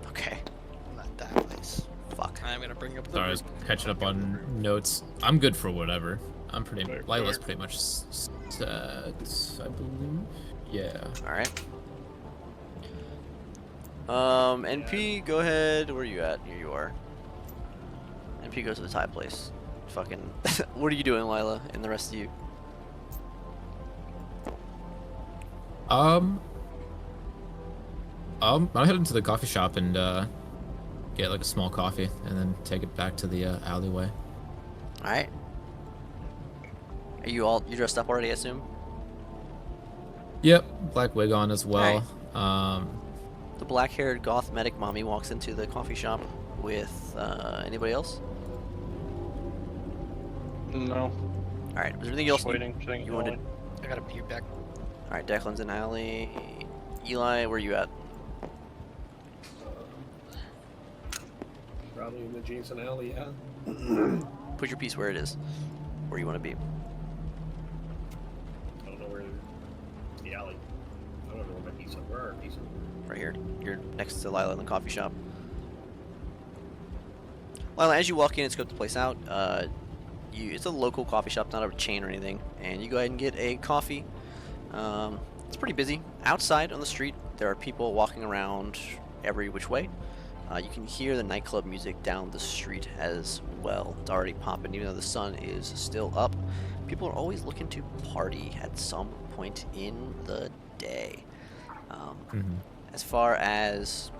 Okay. from that place. Fuck. I'm gonna bring up the. Sorry, I was catching up on notes. I'm good for whatever. I'm pretty. Fair, Lila's fair. pretty much set, I believe. Yeah. All right. NP, go ahead. Where are you at? Here you are. NP goes to the Thai place. Fucking. What are you doing, Lila, and the rest of you? I'll head into the coffee shop and get like a small coffee, and then take it back to the alleyway. All right. Are you dressed up already? I assume. Yep, black wig on as well. The black-haired goth medic mommy walks into the coffee shop with anybody else. No. All right. Was there anything else Just waiting. Saying you wanted? I got a beer back. All right. Declan's in alley. Eli, where you at? Probably in the Jason Alley, yeah. Put your piece where it is, where you want to be. I don't know where the alley. I don't know where my piece of where our piece of Right here. You're next to Lila in the coffee shop. Lila, as you walk in and scope the place out, it's a local coffee shop, not a chain or anything, and you go ahead and get a coffee. It's pretty busy. Outside on the street, there are people walking around every which way. You can hear the nightclub music down the street as well. It's already popping, even though the sun is still up. People are always looking to party at some point in the day. As far as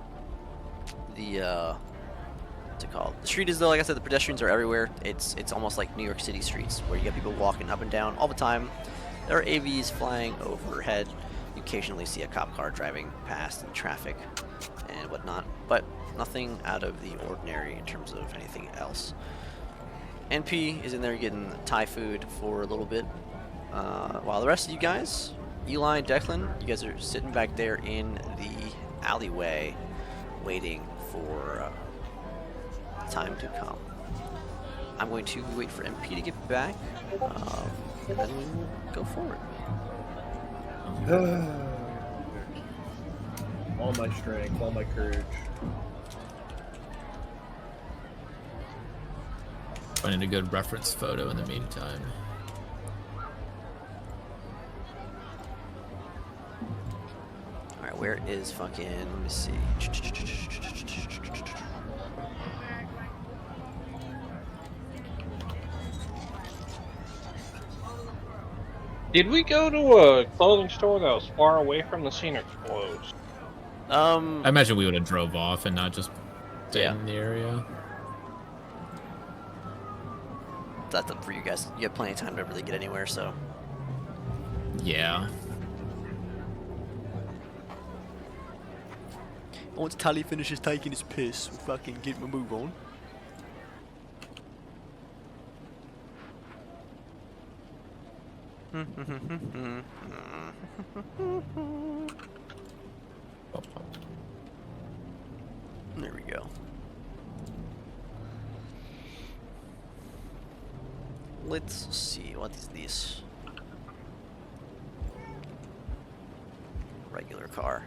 the what's it called? The street is, though, like I said, the pedestrians are everywhere. It's almost like New York City streets, where you got people walking up and down all the time. There are AVs flying overhead. You occasionally see a cop car driving past in traffic and whatnot, but nothing out of the ordinary in terms of anything else. NP is in there getting Thai food for a little bit, while the rest of you guys, Eli and Declan, you guys are sitting back there in the alleyway waiting for time to come. I'm going to wait for MP to get back, and then we will go forward. all my strength, all my courage. Finding a good reference photo in the meantime. Alright, where is fucking, let me see. Did we go to a clothing store that was far away from the scene or closed? I imagine we would have drove off and not just stayed Yeah. in the area. That's up for you guys. You have plenty of time to really get anywhere, so. Yeah. Once Tally finishes taking his piss, we'll fucking get my move on. There we go. Let's see, what is this? Regular car.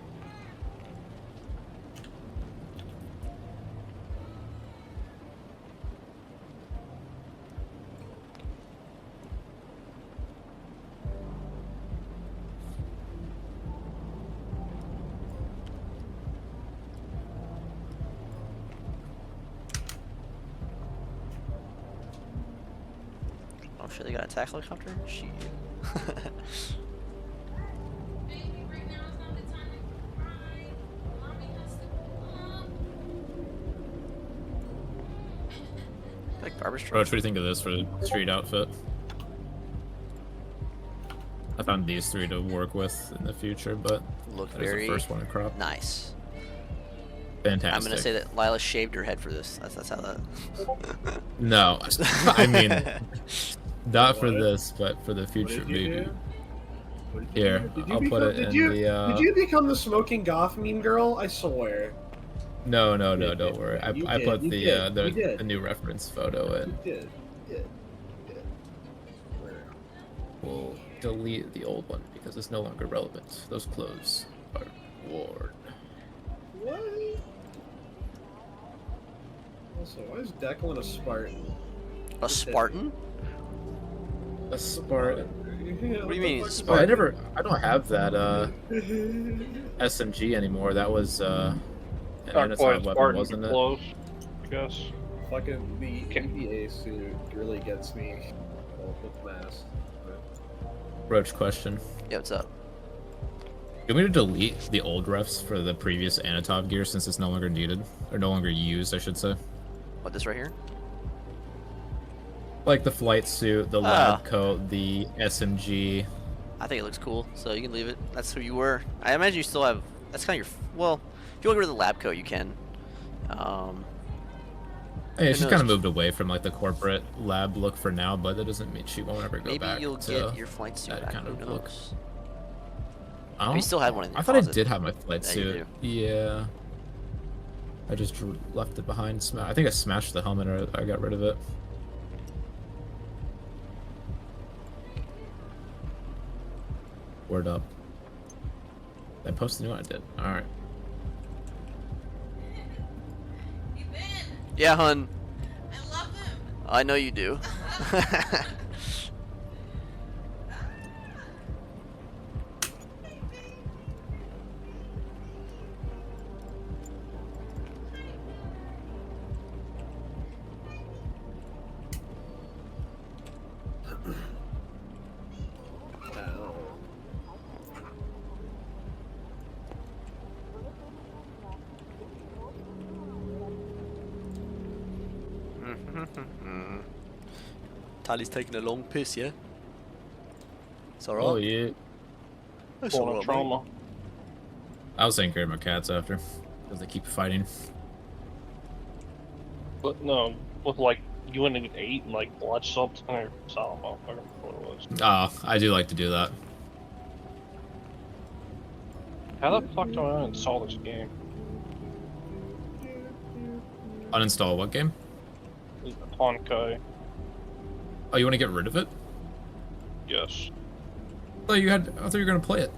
Oh shit, they got an attack helicopter? Shit. Like Barbara Streisand. Roach, what do you think of this for the street outfit? I found these three to work with in the future, but Look that is very the first one to crop. nice. Fantastic. I'm gonna say that Lila shaved her head for this. That's how that. No, I mean, not for What? this, but for the What future, did you maybe. do? What did you Here, do? Did you I'll put become- it did in you, the. Did you become the smoking goth meme girl? I swear. No, You don't did. worry. I You put did. the You did. You did. the new reference photo in. You did. You did. You did. We'll delete the old one because it's no longer relevant. Those clothes are worn. What? Also, why is Declan a Spartan? A Spartan? A Spartan. What do you mean he's a Oh, I Spartan? don't have that SMG anymore. That was an Not quite Anatov weapon, Spartan, wasn't but it? close, I guess. Fucking the EVA suit really gets me with the mask. Roach question. Yeah, what's up? Do you want me to delete the old refs for the previous Anatov gear since it's no longer needed? Or no longer used, I should say. What, this right here? Like the flight suit, the Ah. lab coat, the SMG. I think it looks cool, so you can leave it. That's who you were. I imagine you still have. That's kind of your. Well, if you want to go to the lab coat, you can. Hey, she's knows? kind of moved away from like the corporate lab look for now, but that doesn't mean she won't ever go Maybe back you'll to get your flight suit that back. kind Who of knows? look. Oh, you still had one in your I thought I closet. did have my flight Yeah, you suit. Yeah. I just left it behind. I think I smashed the helmet or I got rid of it. Word up. Did I post the new one? I did. Alright. Yeah, hun. I love him. I know you do. Tally's taking a long piss, yeah? It's alright. Oh yeah. That's Full of alright, mate. trauma. I was taking care of my cats after. Because they keep fighting. But no, with like you went and ate and like blood something or something. I don't remember what it was. Oh, I do like to do that. How the fuck do I uninstall this game? Uninstall what game? Honkai. Oh, you want to get rid of it? Yes. I thought you were gonna play it.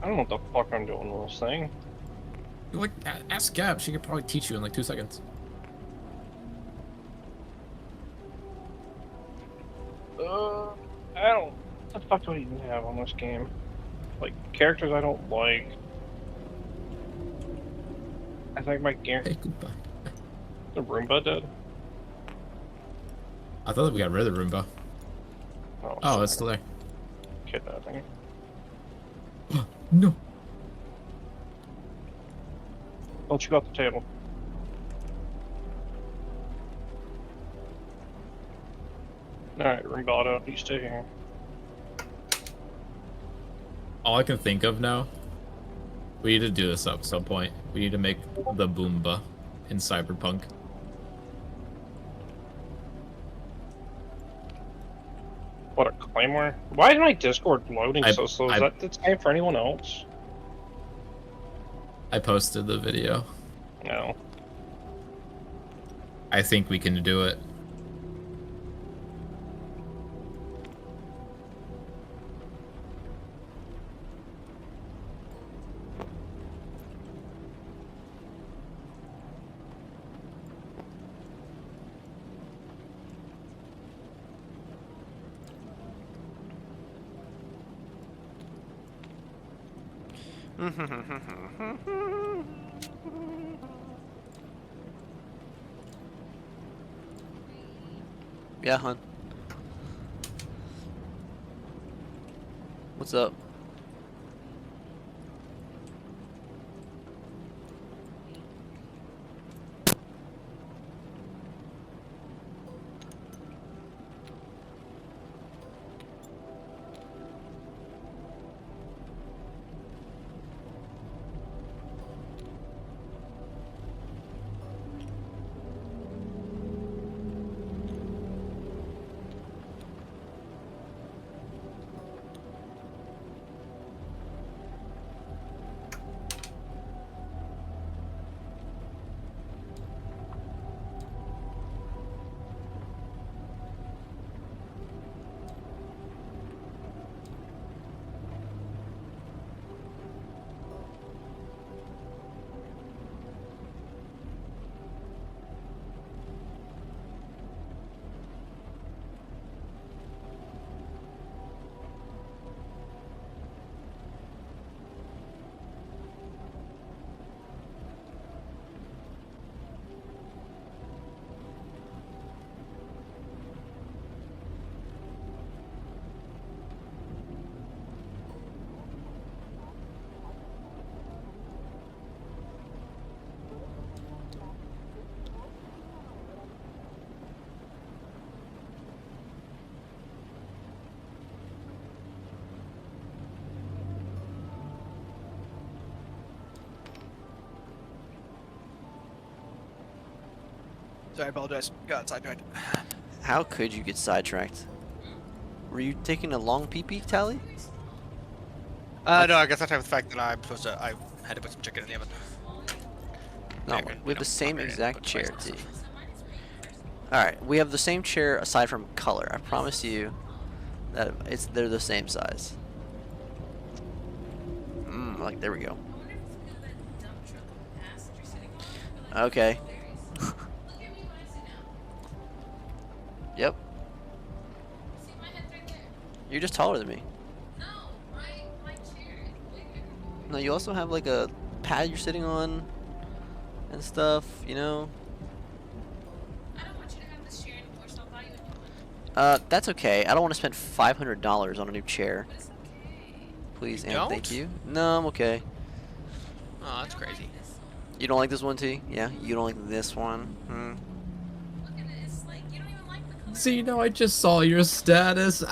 I don't know what the fuck I'm doing with this thing. You like ask Gab. She could probably teach you in like 2 seconds. I don't. What the fuck do I even have on this game? Like characters I don't like. I think my guarantee. Hey, goodbye. The Roomba dead. I thought that we got rid of the Roomba. Oh, it's still there. Kidnapping. No. Don't you go off the table? Alright, Rimbato, you stay here. All I can think of now We need to do this at some point. We need to make the Boomba in Cyberpunk. What, a claymore? Why is my Discord loading so slow? Is that the same for anyone else? I posted the video. No. I think we can do it. Yeah, hon. What's up? Sorry, I apologize. Got sidetracked. How could you get sidetracked? Were you taking a long pee-pee, Tally? No, I guess that's the fact that I'm supposed to. I had to put some chicken in the oven. No, Chicken, we have the same marinated, exact put spice chair, and T. stuff. Alright, we have the same chair aside from color. I promise you that they're the same size. Like, there we go. Okay. Yep. You're just taller than me. No, my chair is bigger. No, you also have like a pad you're sitting on and stuff, you know? I don't want you to have this chair anymore, so I'll buy you a new one. That's okay. I don't want to spend $500 on a new chair. But it's okay. Please You and don't? thank you. No, I'm okay. Oh, that's crazy. You don't like this one, T? Yeah, you don't like this one? Hmm. Look at this. Like, you don't even like the color. See, now I just saw your status.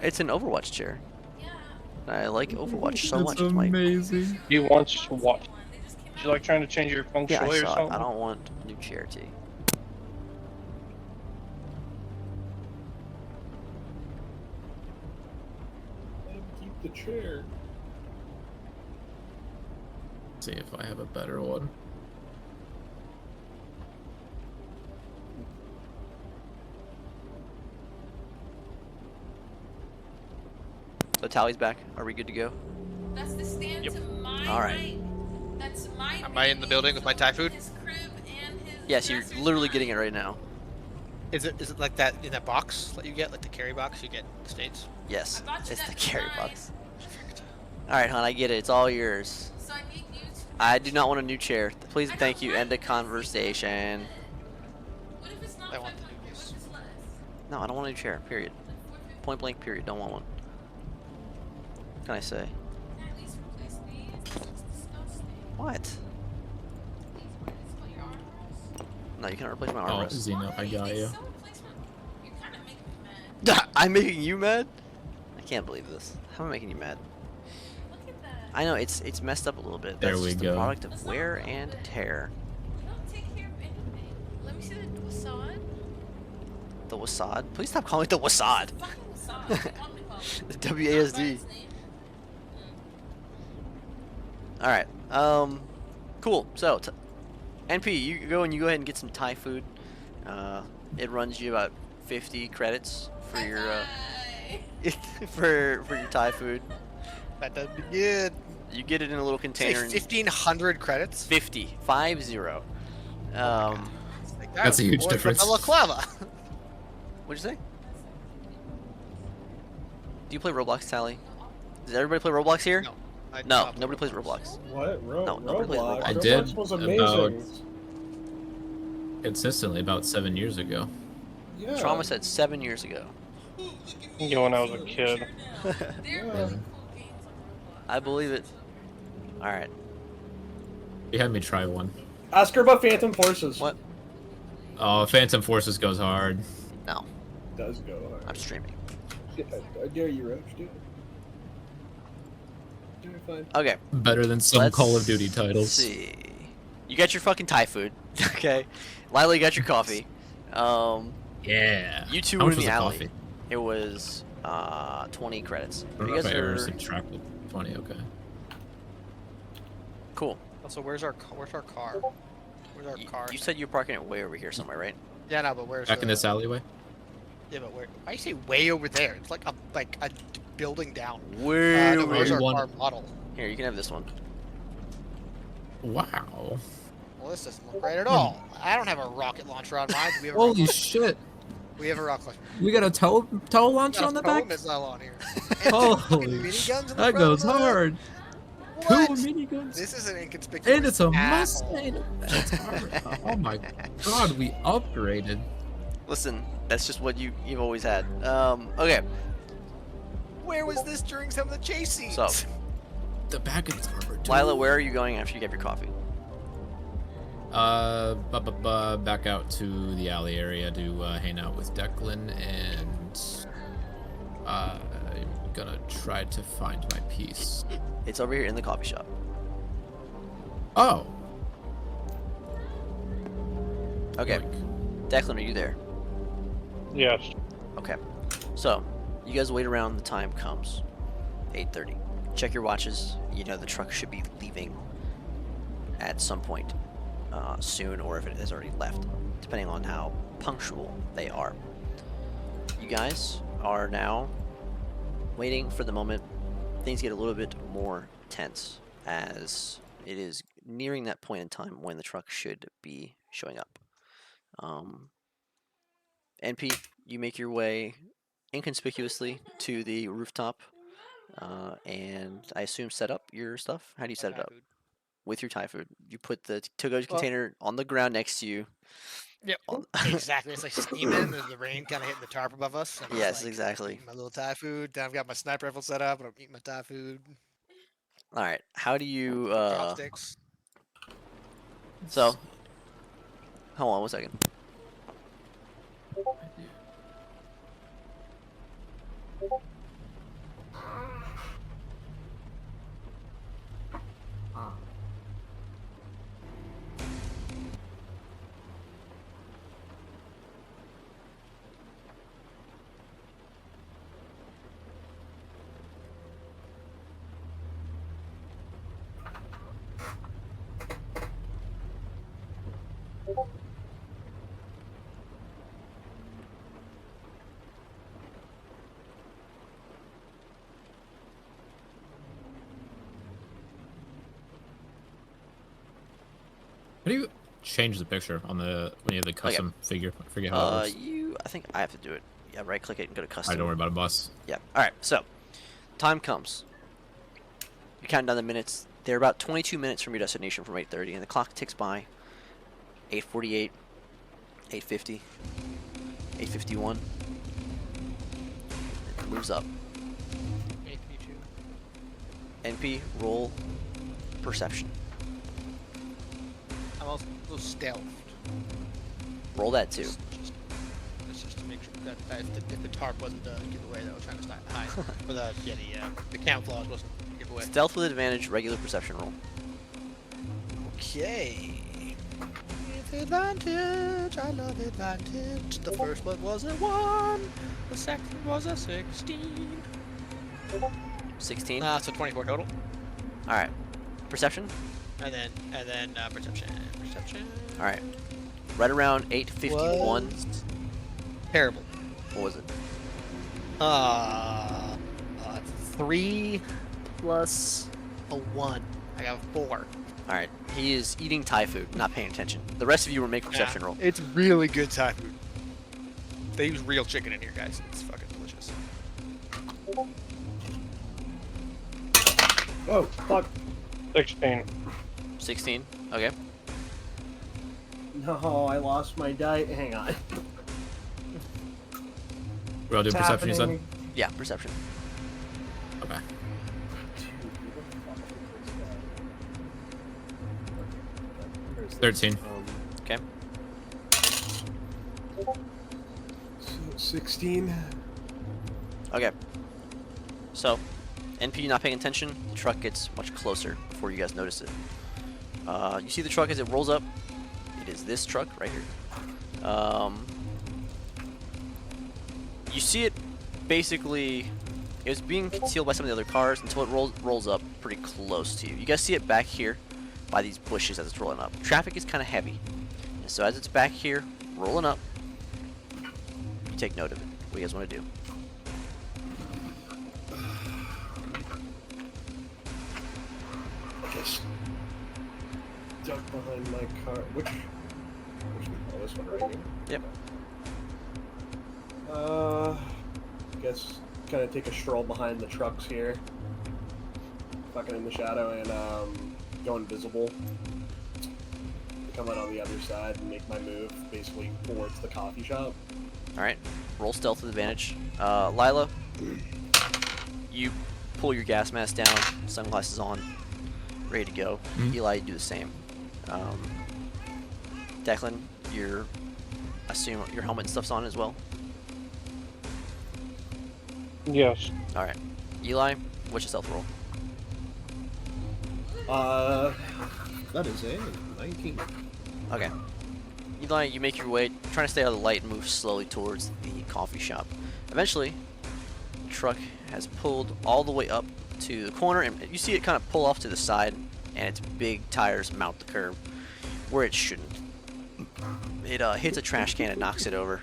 It's an Overwatch chair. Yeah. I like Overwatch so It's much. It's my amazing. You want to watch? They just came Did you like trying to change your feng shui yeah, I or saw it. something? I don't want a new chair, T. Let him keep the chair. See if I have a better one. So Tally's back. Are we good to go? That's the stand Yep. to my All right. right. That's my. Am I in the building with my Thai food? His crib and his Yes, you're dresser's literally fine. getting it right now. Is it like that in that box that you get, like the carry box you get in the States? Yes, I bought you it's the that carry design. box. Alright, hon, I get it. It's all yours. So I need you to. I do not want a new chair. Please I and thank don't you. want End the this. conversation. What if it's not I 500? want the What new if piece. it's less? No, I don't want a new chair. Period. Like 450? Point blank, period. Don't want one. What can I say? Can I at least replace these? It's disgusting. What? These ones, what, your armrests? No, you cannot replace my Oh, armrest. Zeno, I got you. Sell replacement. You're kind of making me mad. I'm making you mad? I can't believe this. How am I making you mad? Look at that. I know it's messed up a little bit. There That's we just go. the product of wear and tear. We don't take care of anything. Let me see the facade. The Wasad. Please stop calling it the Wasad. Fucking facade. What do you want me to call it? The Not by WASD. its name. All right. Cool. So, NP, you go ahead and get some Thai food. It runs you about 50 credits for your Bye-bye. for your Thai food. That doesn't be good. You get it in a little Say container. 1,500 credits. 50. 50. Like, That's a huge boy, difference. What'd Balaclava. you say? Do you play Roblox, Tally? Does everybody play Roblox here? No. I No, don't nobody plays play Roblox. What? No, nobody plays Roblox. Roblox. I Roblox did was about- amazing. Consistently about 7 years ago. Yeah. Trauma said 7 years ago. You know, when I was a kid. They're Yeah. really cool games on Roblox. I believe it. All right. You had me try one. Ask her about Phantom Forces. What? Oh, Phantom Forces goes hard. No, Does go hard. I'm streaming. I dare you, Roach. Do it. Do it fine. Okay. Better than some Let's Call of Duty titles. see. You got your fucking Thai food. Okay. Lila, you got your coffee. Yeah. You two How were much in was the the alley. coffee? It was 20 credits. I don't You know if guys I ever are subtracted 20. Okay. cool. Also, where's our car? Where's our car? You said you were parking it way over here somewhere, right? Yeah, no, but where's Back in the- this alleyway. Yeah, but where? Why you say way over there? It's like a building down. Way No, over where's here. our one- car model? Here, you can have this one. Wow. Well, this doesn't look right at all. I don't have a rocket launcher on mine. Do we have a Holy rocket? shit! We have a rocket launcher. We got a tow launcher on the back. missile on here. Holy miniguns in the That front goes of it? hard. What? Two miniguns. This is an inconspicuous. And it's a asshole. Mustang. That's hard. Oh my god, we upgraded. Listen, that's just what you've always had. Okay. Where was this during some of the chase scenes? So, The back of its armor. Lila, where are you going after you get your coffee? Back out to the alley area to hang out with Declan, and I'm gonna try to find my piece. It's over here in the coffee shop. Oh. Okay. Yoink. Declan, are you there? Yes. Okay. So, you guys wait around. The time comes. 8:30. Check your watches. You know the truck should be leaving at some point soon, or if it has already left, depending on how punctual they are. You guys are now waiting for the moment things get a little bit more tense, as it is nearing that point in time when the truck should be showing up. NP, you make your way inconspicuously to the rooftop, and I assume set up your stuff. How do you set it up? With your Thai food, you put the to-go container on the ground next to you. Yep. Exactly. It's like steaming. There's the rain kind of hitting the tarp above us. I'm just, Yes, like, exactly. eating my little Thai food. Then I've got my sniper rifle set up, and I'm eating my Thai food. All right, how do you? Chopsticks. So, hold on 1 second. How do you change the picture on the when you have the custom figure? I forget how that works. I think I have to do it. Yeah, right click it and go to custom. I don't worry about a bus. Yeah. All right. So, time comes. You're counting down the minutes. They're about 22 minutes from your destination from 8:30, and the clock ticks by. 8:48, 8:50, 8:51. It moves up. 832. NP, roll perception. I'm also stealthed. Roll that too. Just to make sure that if the tarp wasn't the giveaway that I was trying to hide, or the camouflage wasn't the giveaway. away. Stealth with advantage, regular perception roll. Okay. With advantage, I love advantage. The first one was a 1. The second was a 16. 16. So 24 total. All right. Perception. And then perception. All right. Right around 8:51. Terrible. What was it? 3 plus a 1. I got 4. All right. He is eating Thai food, not paying attention. The rest of you will make perception roll. It's really good Thai food. They use real chicken in here, guys. It's fucking delicious. Oh, fuck. 16. 16. Okay. No, I lost my die. Hang on. We're all doing It's perception, you said? happening. Yeah, perception. Okay. 13. Okay. 16. Okay. So, NP not paying attention. The truck gets much closer before you guys notice it. You see the truck as it rolls up. It is this truck right here. You see it basically. It was being concealed by some of the other cars until it rolls up pretty close to you. You guys see it back here by these bushes as it's rolling up. Traffic is kind of heavy. And so as it's back here, rolling up, you take note of it. What do you guys want to do? Just duck behind my car. Which oh, this one right here. Yep. Guess kind of take a stroll behind the trucks here. Fucking in the shadow and go invisible. Come out on the other side and make my move basically towards the coffee shop. Alright. Roll stealth with advantage. Lila, you pull your gas mask down, sunglasses on, ready to go. Eli, you do the same. Declan, I assume your helmet and stuff's on as well? Yes. Alright. Eli, what's your stealth roll? That is a 19. Okay. Eli, you make your way, trying to stay out of the light and move slowly towards the coffee shop. Eventually, the truck has pulled all the way up to the corner, and you see it kind of pull off to the side, and its big tires mount the curb where it shouldn't. It hits a trash can and knocks it over,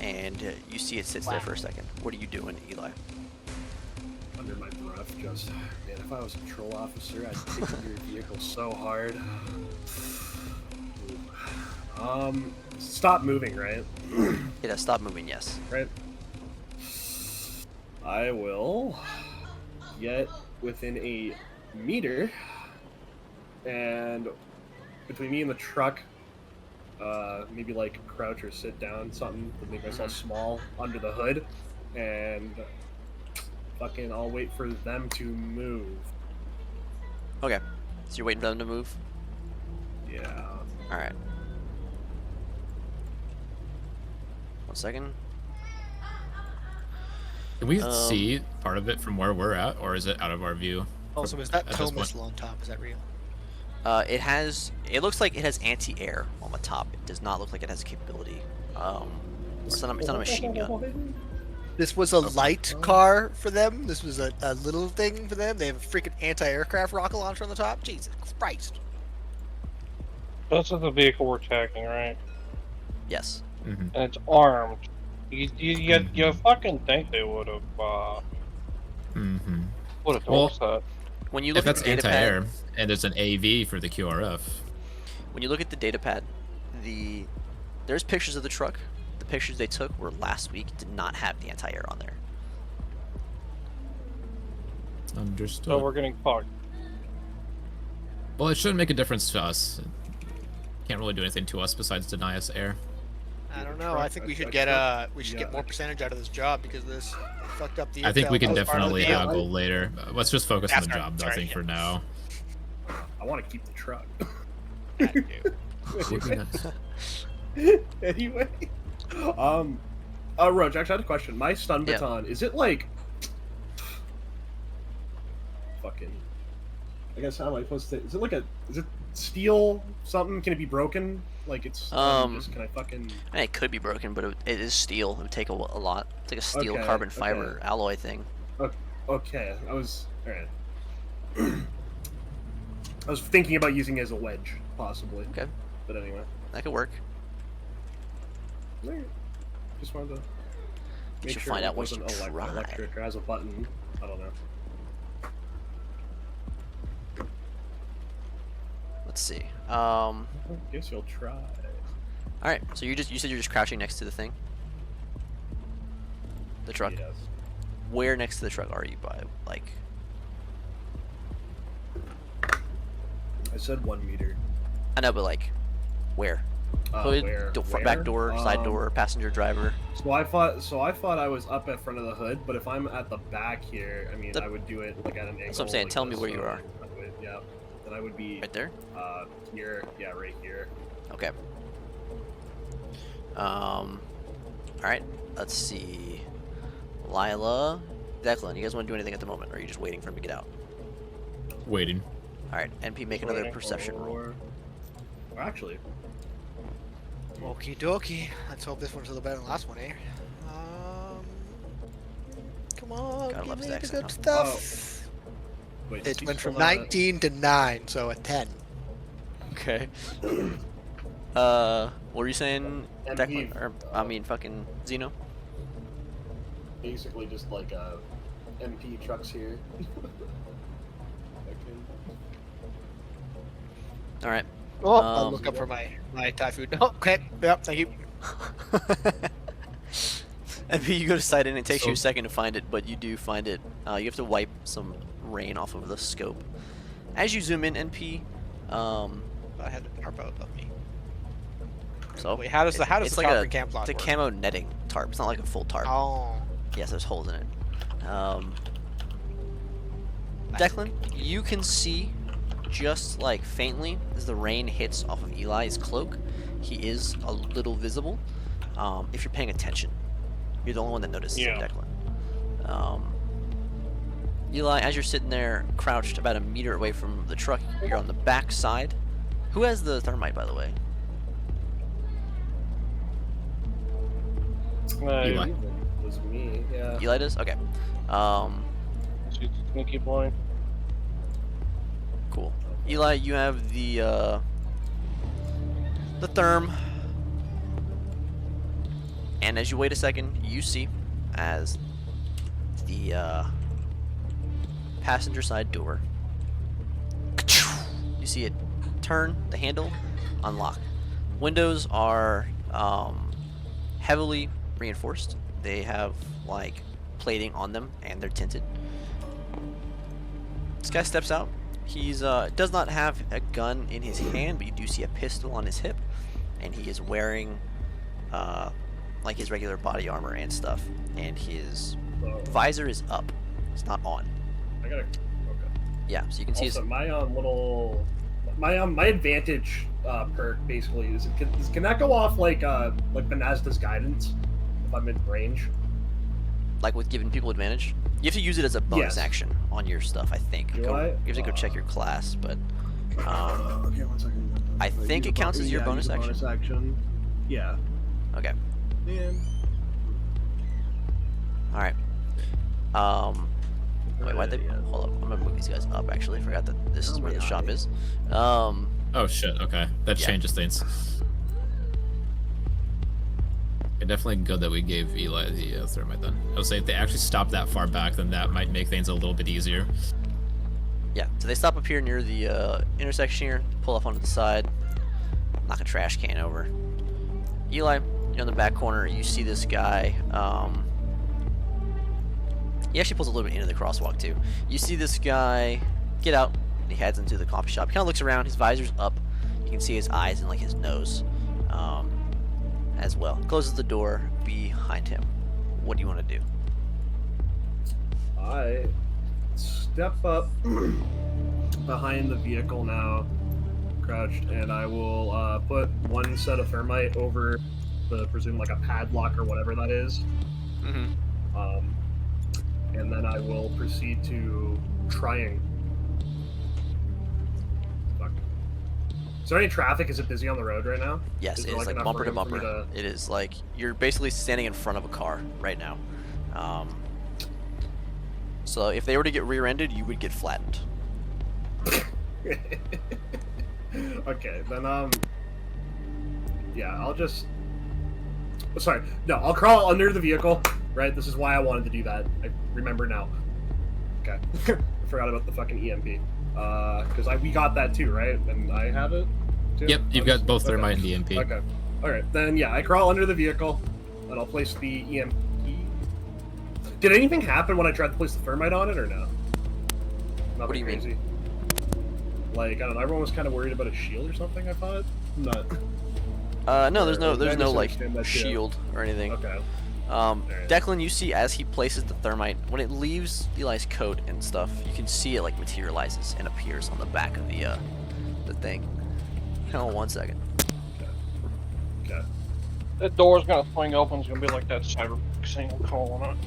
and you see it sits there for a second. What are you doing, Eli? Under my breath, just man, if I was a patrol officer, I'd take your vehicle so hard. Stop moving, right? It has stopped moving, yes. Right. I will get within a meter, and between me and the truck, maybe like crouch or sit down, something to make myself small under the hood, and fucking I'll wait for them to move. Okay. So you're waiting for them to move? Yeah. Alright. 1 second. Can we see part of it from where we're at, or is it out of our view? Also, is that at this toe point? missile on top? Is that real? It looks like it has anti-air on the top. It does not look like it has a capability. It's not a machine gun. This was a light car for them. This was a little thing for them. They have a freaking anti-aircraft rocket launcher on the top. Jesus Christ. That's the vehicle we're attacking, right? Yes. Mm-hmm. And it's armed. You fucking think they would have Mm-hmm. told Well, us that. When you If look at that's the data anti-air, pad, and there's an AV for the QRF. when you look at the data pad, there's pictures of the truck. The pictures they took were last week. Did not have the anti-air on there. Understood. So we're getting fucked. Well, it shouldn't make a difference to us. It can't really do anything to us besides deny us air. I don't know. I think we should get get more percentage out of this job because this fucked up the. I think we intel can as part of the definitely deal. haggle later. Let's just focus on the That's job, right, I think, yeah. for now. I want to keep the truck. I do. Would be nice. Anyway, Roach, actually, I had a question. My stun Yeah. baton, is it like fucking. I guess how am I supposed to? Is it like a? Is it steel something? Can it be broken? Like it's. Just, can I fucking? I mean, it could be broken, but it is steel. It would take a lot. It's like a steel carbon fiber alloy thing. Okay, I was alright. I was thinking about using it as a wedge, possibly. Okay. But anyway. That could work. Alright. Just wanted to make should sure find it out what wasn't you try. electric or has a button. I don't know. Let's see. I guess you'll try. All right. So you said you're just crouching next to the thing. The truck. Yes. Where next to the truck are you by like? I said 1 meter. I know, but like, where? Hood, Where? back door, side door, passenger, driver. So I thought I was up at front of the hood, but if I'm at the back here, I mean, I would do it like at an angle. That's what I'm saying. Like Tell me this, where you so are. I would, yeah. Then I would be Right there. Here. Yeah, right here. Okay. All right. Let's see. Lila, Declan, you guys want to do anything at the moment, or are you just waiting for him to get out? Waiting. All right. NP, make another perception roll. Or actually, Okie dokie. Let's hope this one's a little better than the last one, eh? Come on, Gotta give love me his the accent, good huh? stuff. wait. It he's went from still not- 19 to 9, so a 10. Okay. What were you saying, NP, Declan? Or I mean, fucking Zeno? Basically, just like MP trucks here. All right. Oh, I'll look up for my Thai food. Oh, okay. Yep, thank you. NP, you go to sight and it takes you a So- second to find it, but you do find it. You have to wipe some rain off of the scope. As you zoom in, NP, I had the tarp out above me. so Wait, how does the it's like tarp a and camouflage it's a work? camo netting tarp. It's not like a full tarp. Oh. Yes, there's holes in it. Nice. Declan, you can see just like faintly as the rain hits off of Eli's cloak. He is a little visible. If you're paying attention, you're the only one that notices it, Declan. Eli, as you're sitting there crouched about a meter away from the truck, you're on the back side. Who has the thermite, by the way? Eli. It was me. Yeah. Eli does? Okay. She's sneaky blind. Cool. Eli, you have the therm. And as you wait a second, you see as the passenger side door, you see it turn, the handle, unlock. Windows are heavily reinforced. They have like plating on them and they're tinted. This guy steps out. He's does not have a gun in his hand, but you do see a pistol on his hip, and he is wearing like his regular body armor and stuff, and his visor is up. It's not on. I gotta. Okay. Yeah, so you can see Also, his. my advantage perk basically is can that go off like Benazda's guidance if I'm in range? Like with giving people advantage. You have to use it as a bonus Yes. action on your stuff, I think. Do Go, I? you have to go check your class, but Okay, 1 second. I think it counts as your bonus action. Bonus action. Yeah. okay. Man. All right. Wait, why'd they? Hold up. I'm gonna move these guys up. Actually, I forgot that this is where the shop is. Oh shit. Okay, that Yeah. changes things. Okay, definitely good that we gave Eli the thermite then. I would say if they actually stopped that far back, then that might make things a little bit easier. Yeah. So they stop up here near the intersection here. Pull off onto the side. Knock a trash can over. Eli, you're in the back corner. You see this guy. He actually pulls a little bit into the crosswalk too. You see this guy get out. And he heads into the coffee shop. He kind of looks around. His visor's up. You can see his eyes and like his nose, as well. Closes the door behind him. What do you want to do? I step up behind the vehicle now, crouched, and I will put one set of thermite over the presume like a padlock or whatever that is. Mm-hmm. And then I will proceed to try and Is there any traffic? Is it busy on the road right now? Yes, Is it there, is like enough bumper to room for me bumper. It is like you're basically standing in front of a car right now. So if they were to get rear-ended, you would get flattened. Okay, then yeah, I'll just. Sorry, no, I'll crawl under the vehicle. Right, this is why I wanted to do that. I remember now. Okay, I forgot about the fucking EMP. Because we got that too, right? And I have it too. Yep, you've got both thermite and EMP. Okay. All right, then yeah, I crawl under the vehicle, and I'll place the EMP. Did anything happen when I tried to place the thermite on it, or no? Nothing What do you mean? crazy. Like, I don't know, everyone was kind of worried about a shield or something, I thought? Not. No, there's no I like misunderstand that too. shield or anything. Okay. Declan, you see as he places the thermite, when it leaves Eli's coat and stuff, you can see it like materializes and appears on the back of the thing. Hang on 1 second. Okay. That door's gonna swing open. It's gonna be like that cyber single call on it.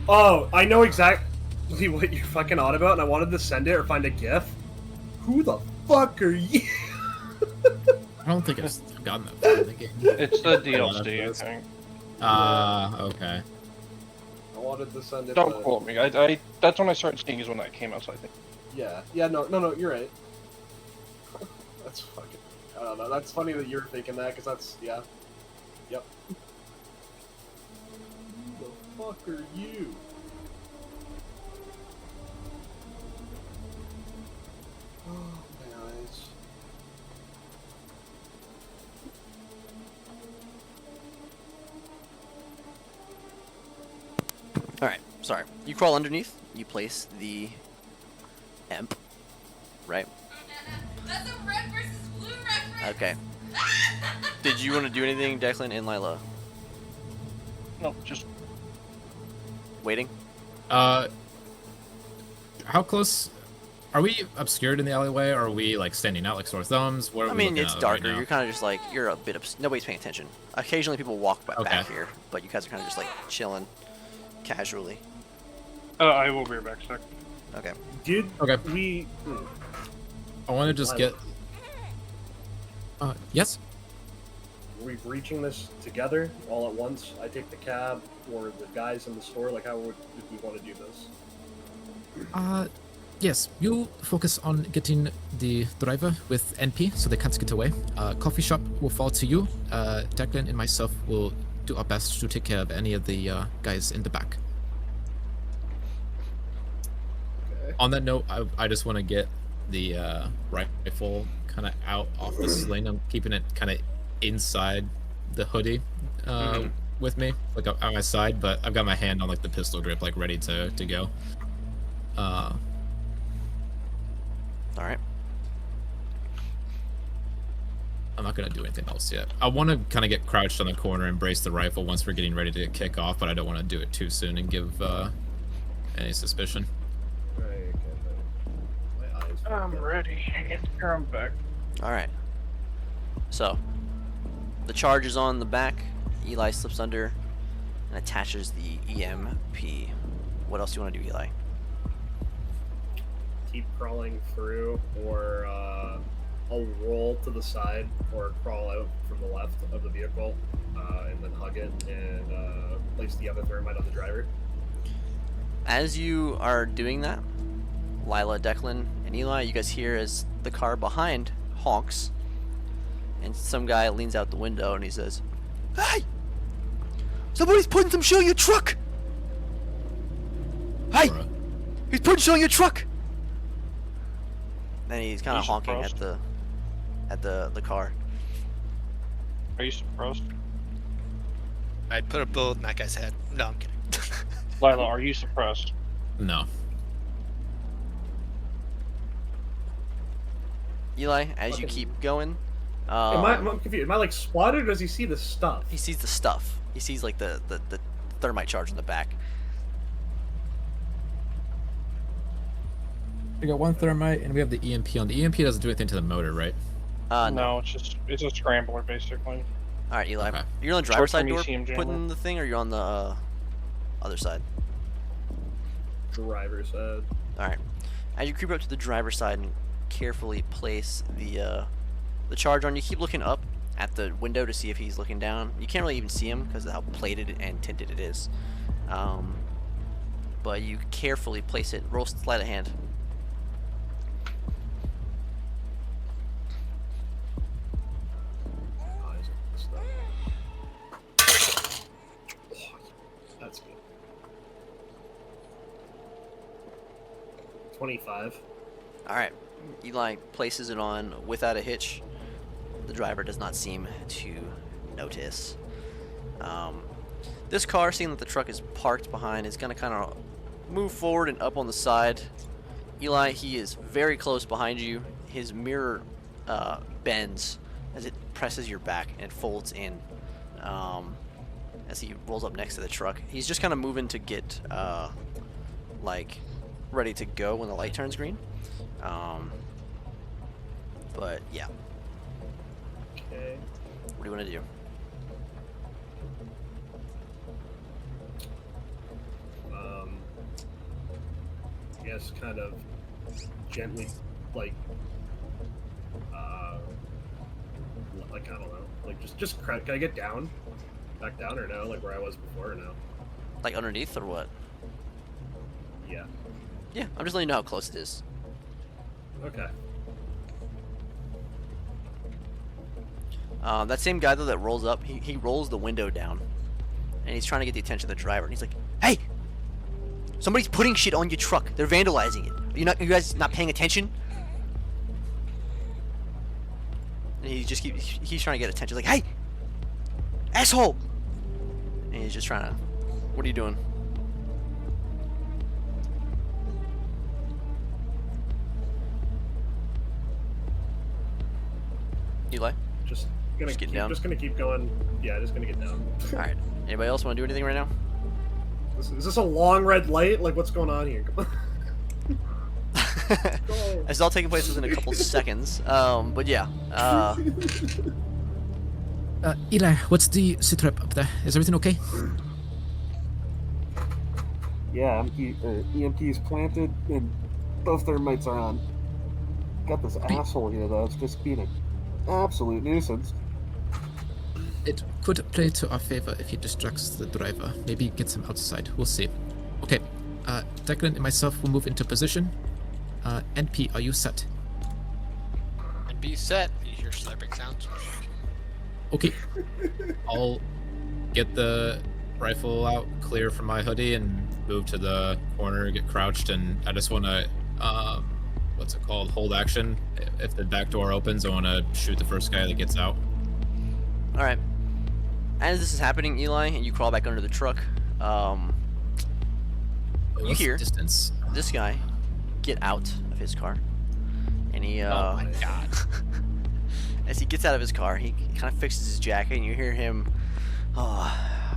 Oh, I know exactly what you're fucking on about, and I wanted to send it or find a GIF. Who the fuck are you? I don't think I've gotten that far in the game. It's the DLC, I think. Okay. I wanted to send it. Don't quote me. I that's when I started seeing is when that came out. So I think. Yeah, no, you're right. That's fucking. I don't know. That's funny that you're thinking that, because that's yeah. Yep. Who the fuck are you? Oh my eyes. Alright, sorry. You crawl underneath, you place the EMP, right? That's a red versus blue reference. Okay. Did you want to do anything, Declan and Lila? No, just Waiting? How close are we obscured in the alleyway, or are we like standing out like sore thumbs? What are I we mean, looking it's at darker. right now? You're kind of just like, you're a bit nobody's paying attention. Occasionally people walk back Okay. here, but you guys are kind of just like chilling casually. I will be back a sec. Okay. Did Okay. we? I want to just get. Yes. Are we reaching this together all at once? I take the cab, or the guys in the store. Like, how would we want to do this? Yes, you focus on getting the driver with NP so they can't get away. Coffee shop will fall to you. Declan and myself will do our best to take care of any of the guys in the back. Okay. On that note, I just want to get the rifle kind of out off the sling. I'm keeping it kind of inside the hoodie with me, like on my side, but I've got my hand on like the pistol grip, like ready to go. All right. I'm not gonna do anything else yet. I want to kind of get crouched on the corner and brace the rifle once we're getting ready to kick off, but I don't want to do it too soon and give any suspicion. Right, okay, my eyes. I'm ready. Here I'm back. All right. So, the charge is on the back. Eli slips under and attaches the EMP. What else do you want to do, Eli? Keep crawling through, or I'll roll to the side or crawl out from the left of the vehicle, and then hug it and place the other thermite on the driver. As you are doing that, Lila, Declan, and Eli, you guys hear as the car behind honks, and some guy leans out the window and he says, "Hey! Somebody's putting some shit on your truck! Hey! Bruh. He's putting shit on your truck!" And he's kind Are of you honking surprised? at the car. Are you surprised? I'd put a bullet in that guy's head. No, I'm kidding. Lila, are you suppressed? No. Eli, as you Okay. keep going, I'm confused. Am I like spotted, or does he see the stuff? he sees the stuff. He sees like the thermite charge in the back. We got one thermite and we have the EMP on. The EMP doesn't do anything to the motor, right? No. No, it's a scrambler basically. All right, Eli. Okay. You're on the driver's Short side term door ECM jammer. putting the thing, or you're on the other side? Driver's side. All right. As you creep up to the driver's side and carefully place the the charge on you. Keep looking up at the window to see if he's looking down. You can't really even see him because of how plated and tinted it is. But you carefully place it. Roll sleight of hand. That's good. 25. All right. Eli places it on without a hitch. The driver does not seem to notice. This car, seeing that the truck is parked behind, is going to kind of move forward and up on the side. Eli, he is very close behind you. His mirror bends as it presses your back and folds in as he rolls up next to the truck. He's just kind of moving to get like ready to go when the light turns green. But yeah. Okay. What do you want to do? I guess kind of gently, like I don't know, like just can I get down, back down, or no, like where I was before, or no? Like underneath or what? Yeah. Yeah, I'm just letting you know how close it is. Okay. That same guy though that rolls up, he rolls the window down, and he's trying to get the attention of the driver. And he's like, "Hey, somebody's putting shit on your truck. They're vandalizing it. You guys not paying attention?" And he just he's trying to get attention. Like, "Hey, asshole!" And he's just trying to. What are you doing? Eli? Just getting down? Just gonna keep going. Yeah, just gonna get down. All right. Anybody else want to do anything right now? Is this a long red light? Like, what's going on here? Come on. It's all taking place within a couple seconds. But yeah. Eli, what's the sitrep up there? Is everything okay? Yeah, EMP's planted and both thermites are on. Got this asshole here though, it's just being an absolute nuisance. It could play to our favor if he distracts the driver. Maybe gets him outside. We'll see. Okay. Declan and myself will move into position. NP, are you set? And be set. You hear slurping sounds. Okay. I'll get the rifle out, clear from my hoodie, and move to the corner, get crouched, and I just want to, what's it called? Hold action. If the back door opens, I want to shoot the first guy that gets out. All right. As this is happening, Eli, and you crawl back under the truck, you hear distance. This guy get out of his car, and he Oh my god. as he gets out of his car, he kind of fixes his jacket, and you hear him, "Oh,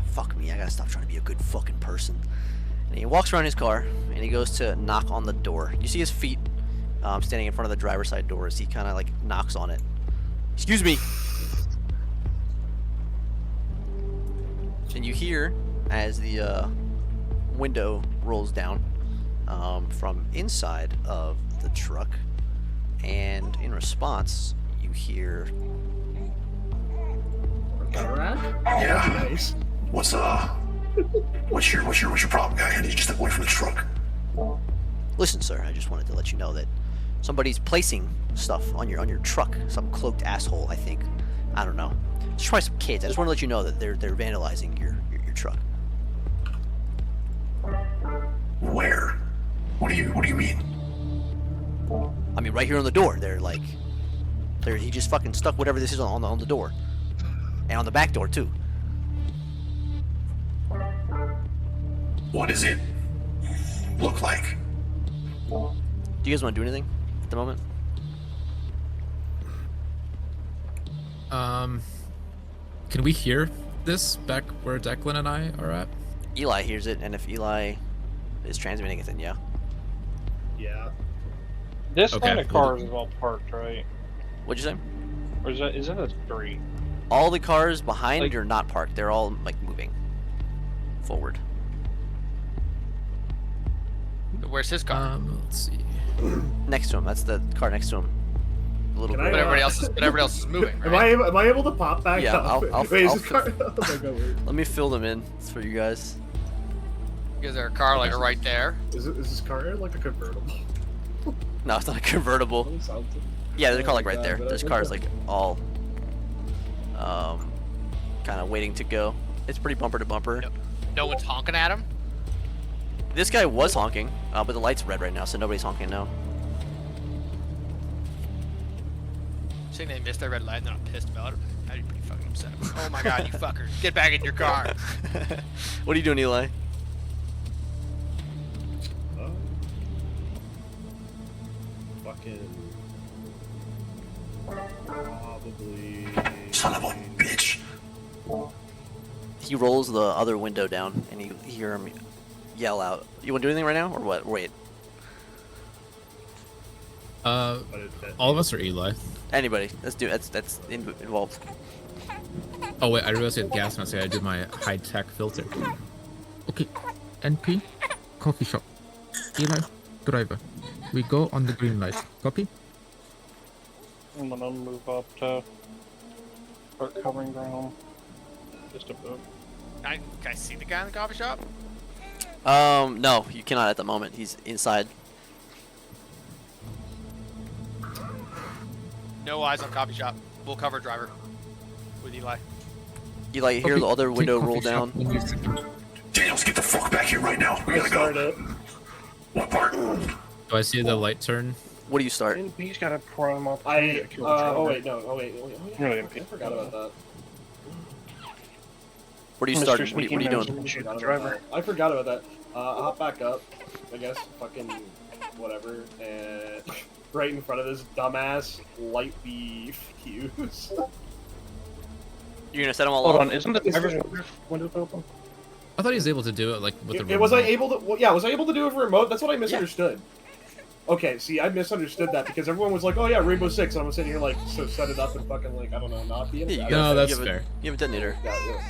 fuck me, I gotta stop trying to be a good fucking person." And he walks around his car, and he goes to knock on the door. You see his feet standing in front of the driver's side door as he kind of like knocks on it. "Excuse me." And you hear as the window rolls down from inside of the truck, and in response, you hear. Yeah. Nice. What's your problem, guy? I need you to step away from the truck. Listen, sir, I just wanted to let you know that somebody's placing stuff on your truck. Some cloaked asshole, I think. I don't know. It's probably some kids. I just want to let you know that they're vandalizing your truck. Where? What do you mean? I mean, right here on the door. He just fucking stuck whatever this is on the door, and on the back door too. What does it look like? Do you guys want to do anything at the moment? Can we hear this back where Declan and I are at? Eli hears it, and if Eli is transmitting it, then yeah. Yeah. This Okay, kind of well, cars is all parked, right? What'd you say? Or is it a street? All the cars behind Like- are not parked. They're all like moving forward. Where's his car? Let's see. Next to him. That's the car next to him. The little Can I, gray- Whatever everybody else is moving, right? Am I able to pop back Yeah, up? I'll Wait, is I'll this car? Oh my god, wait. Let me fill them in for you guys. Is there a car like right there? Is this car like a convertible? No, it's not a convertible. That sounds- Yeah, there's a car like right God, there. but There's that's cars okay. like all kind of waiting to go. It's pretty bumper to bumper. No one's honking at him. This guy was honking, but the light's red right now, so nobody's honking now. Saying they missed their red light and they're not pissed about it. I'd be pretty fucking upset. Oh my god, you fucker! Get back in your car. What are you doing, Eli? Fucking. Probably. Son of a bitch. He rolls the other window down, and you hear him yell out. You want to do anything right now, or what? Wait. All of us are Eli. Anybody. Let's do it. That's involved. Oh wait, I realized I had gas mask. I did my high-tech filter. Okay, NP, coffee shop. Eli, driver. We go on the green light. Copy? I'm gonna move up to start covering ground. Just a bit. Can I see the guy in the coffee shop? No, you cannot at the moment. He's inside. No eyes on coffee shop. We'll cover driver with Eli. Eli, you hear Okay, the other take window coffee roll shop down. when you see- Daniels, get the fuck back here right now. We I gotta start go. it. What part? Do I see the light turn? What do you start? He's got a prime up. Oh wait, no. Oh wait. No, I forgot about that. What do you Mr. start? What are Sneaky you Mouse. doing? Shoot the I forgot driver. about that. I forgot about that. Hop back up. I guess. Fucking whatever. And right in front of this dumbass, light the fuse. You're gonna set them all Hold off? on, isn't the driver's window open? I thought he was able to do it like with the Was I remote. able to? Well, yeah, was I able to do it with a remote? That's what I misunderstood. Okay, see, I misunderstood that because everyone was like, "Oh yeah, Rainbow Six," and I'm sitting here like, so set it up and fucking like, I don't know, not be in Yeah, it. you No, gotta- that's you have a- fair. You have a detonator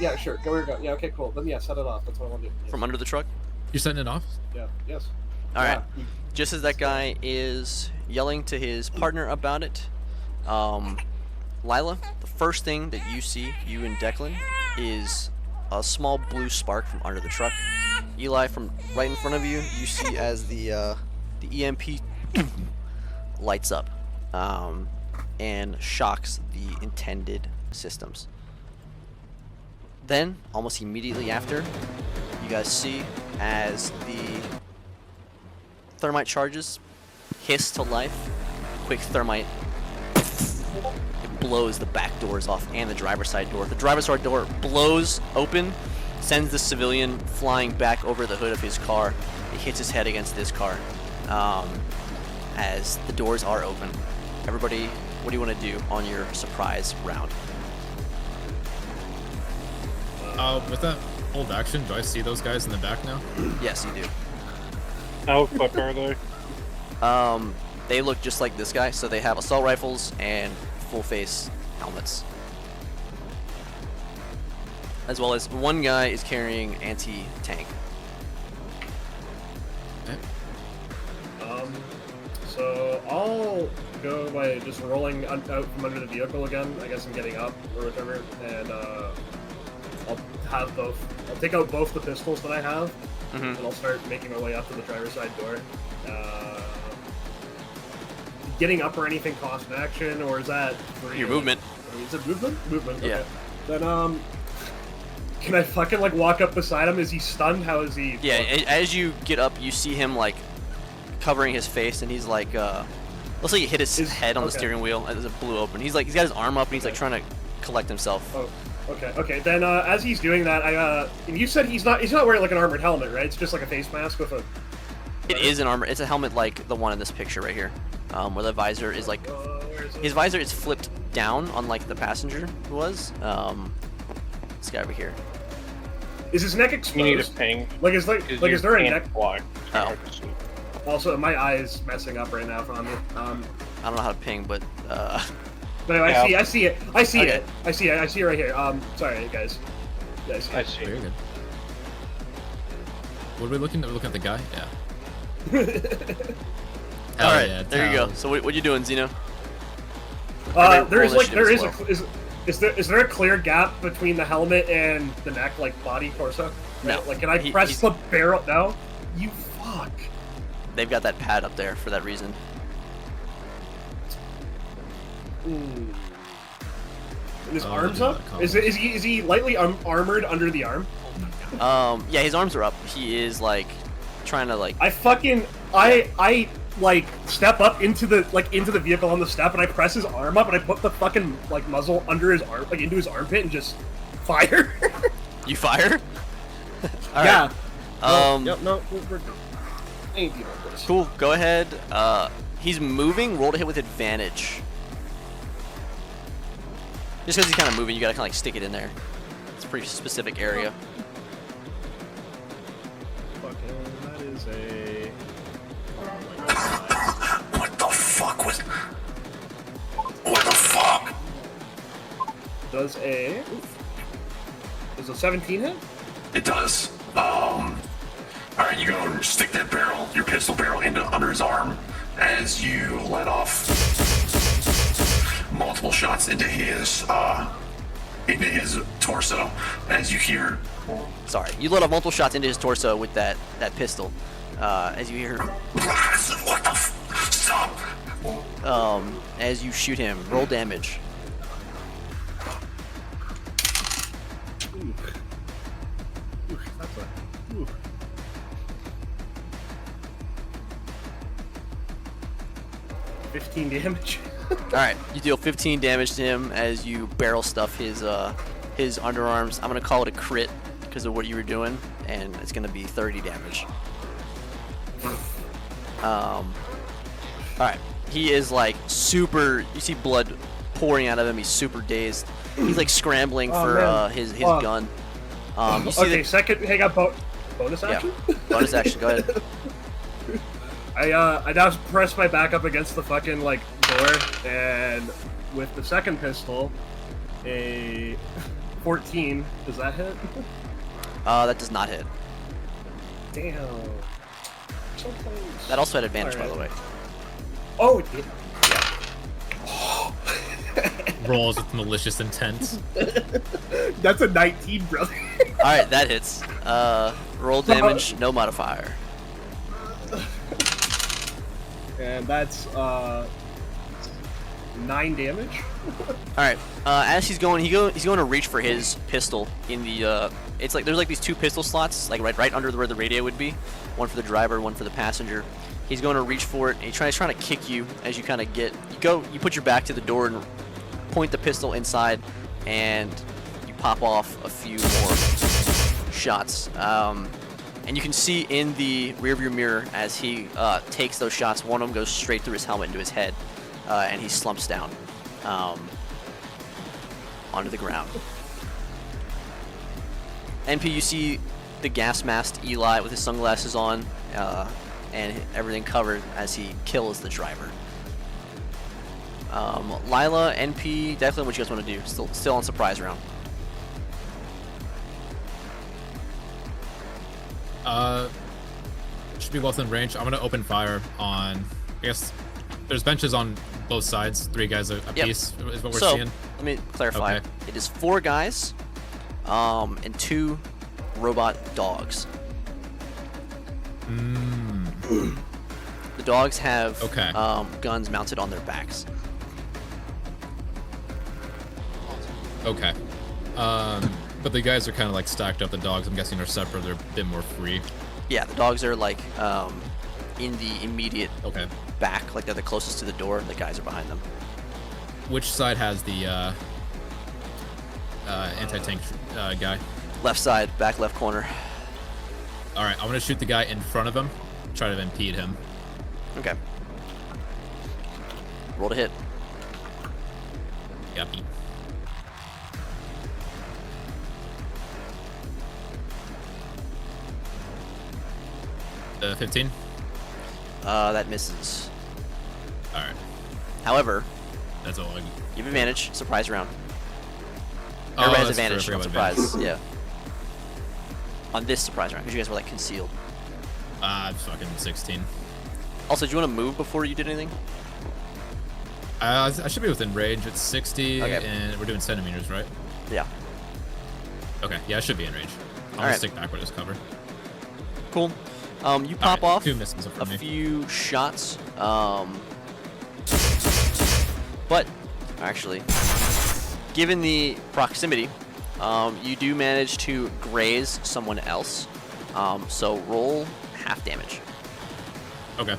Yeah, sure. Go where you go. Yeah, okay, cool. Then yeah, set it off. That's what I want to do. Yeah. from under the truck. You're setting it off? Yeah. Yes. All right. Yeah. Just as that guy is yelling to his partner about it, Lila, the first thing that you see, you and Declan, is a small blue spark from under the truck. Eli, from right in front of you, you see as the EMP lights up and shocks the intended systems. Then, almost immediately after, you guys see as the thermite charges hiss to life. Quick thermite. It blows the back doors off and the driver's side door. The driver's side door blows open, sends the civilian flying back over the hood of his car. It hits his head against this car. As the doors are open. Everybody, what do you want to do on your surprise round? With that old action, do I see those guys in the back now? Yes, you do. How quick are they? They look just like this guy, so they have assault rifles and full face helmets. As well as one guy is carrying anti-tank. So I'll go by just rolling out from under the vehicle again, I guess, and getting up or whatever, and I'll take out both the pistols that I have, and I'll start making my way up to the driver's side door. Getting up or anything cost an action, or is that free? Your movement. Is it movement? Movement. Yeah. Okay. Then can I fucking like walk up beside him? Is he stunned? How is he? Yeah, as you get up, you see him like covering his face, and he's like, looks like he hit his head on the okay. steering wheel as it blew open. He's got his arm up, and he's like trying to collect himself. Oh, okay. Then as he's doing that, and you said he's not wearing like an armored helmet, right? It's just like a face mask with a. It is an armor. It's a helmet like the one in this picture right here, where the visor is like, Where is it? his visor is flipped down, unlike the passenger was. This guy over here. Is his neck exposed? You need a ping. Like is there a neck? Fly. Oh. Also, my eye's messing up right now from me. I don't know how to ping, but But anyway, Yeah. I see it. I see Okay. it. I see it right here. Sorry, guys. Yes. I see. Very good. What are we looking at? We're looking at the guy? Yeah. all right, yeah, there you go. Tals. So what you doing, Zeno? There is roll like there is initiative as is there a clear gap between the helmet and the neck, like body, torso? No. Like, can I press the barrel? No. You fuck. They've got that pad up there for that reason. And his arms up? Is he lightly armored under the arm? Yeah, his arms are up. He is like trying to like. I like step up into the vehicle on the step, and I press his arm up, and I put the fucking like muzzle under his arm, like into his armpit, and just fire. You fire? All yeah. Right. Yep. No. We're good. I ain't dealing with this. Cool. Go ahead. He's moving. Roll to hit with advantage. Just because he's kind of moving, you gotta kind of like stick it in there. It's a pretty specific area. That is a. What the fuck was? What the fuck? Does a 17 hit? It does. Alright, you go and stick that barrel, your pistol barrel, under his arm as you let off multiple shots into his torso. As you hear. Sorry, you let off multiple shots into his torso with that pistol. As you hear. What the stop. As you shoot him, roll damage. That's a. 15 damage. Alright, you deal 15 damage to him as you barrel stuff his underarms. I'm gonna call it a crit because of what you were doing, and it's gonna be 30 damage. Alright, he is like super. You see blood pouring out of him. He's super dazed. He's like scrambling for his gun. You see okay, second. Hang on, bonus action. Yeah, bonus action. Go ahead. I now press my back up against the fucking like door, and with the second pistol, a 14. Does that hit? That does not hit. Damn. That also had advantage, by the way. Oh, it did. Rolls with malicious intent. That's a 19, brother. Alright, that hits. Roll damage, no modifier. And that's 9 damage. Alright, as he's going to reach for his pistol in the it's like there's like these two pistol slots like right under where the radio would be, one for the driver, one for the passenger. He's going to reach for it, and he's trying to kick you as you kind of you put your back to the door and point the pistol inside, and you pop off a few more shots. And you can see in the rearview mirror as he takes those shots, one of them goes straight through his helmet into his head, and he slumps down onto the ground. NP, you see the gas masked Eli with his sunglasses on and everything covered as he kills the driver. Lila, NP, Declan, what you guys want to do? Still on surprise round. Should be well within range. I'm gonna open fire on. I guess there's benches on both sides. 3 guys a piece is what we're seeing. Let me clarify. Okay. It is 4 guys, and 2 robot dogs. The dogs have guns mounted on their backs. Okay. But the guys are kind of like stacked up. The dogs, I'm guessing, are separate. They're a bit more free. Yeah, the dogs are like in the immediate back, like they're the closest to the door, and the guys are behind them. Which side has the anti-tank guy? Left side, back left corner. All right, I'm gonna shoot the guy in front of him, try to impede him. Okay. Roll to hit. Yep. 15. That misses. All right. However, that's all. You have advantage. Surprise round. Oh, Everybody has advantage true. on surprise. Yeah. On this surprise round, because you guys were like concealed. Fucking 16. Also, do you want to move before you did anything? I should be within range. It's 60, Okay. and we're doing centimeters, right? Yeah. Okay, yeah, I should be in range. I'll Alright. stick backward as cover. Cool. You pop Alright, off 2 misses a from me. few shots. But actually, given the proximity, you do manage to graze someone else. So roll half damage. Okay.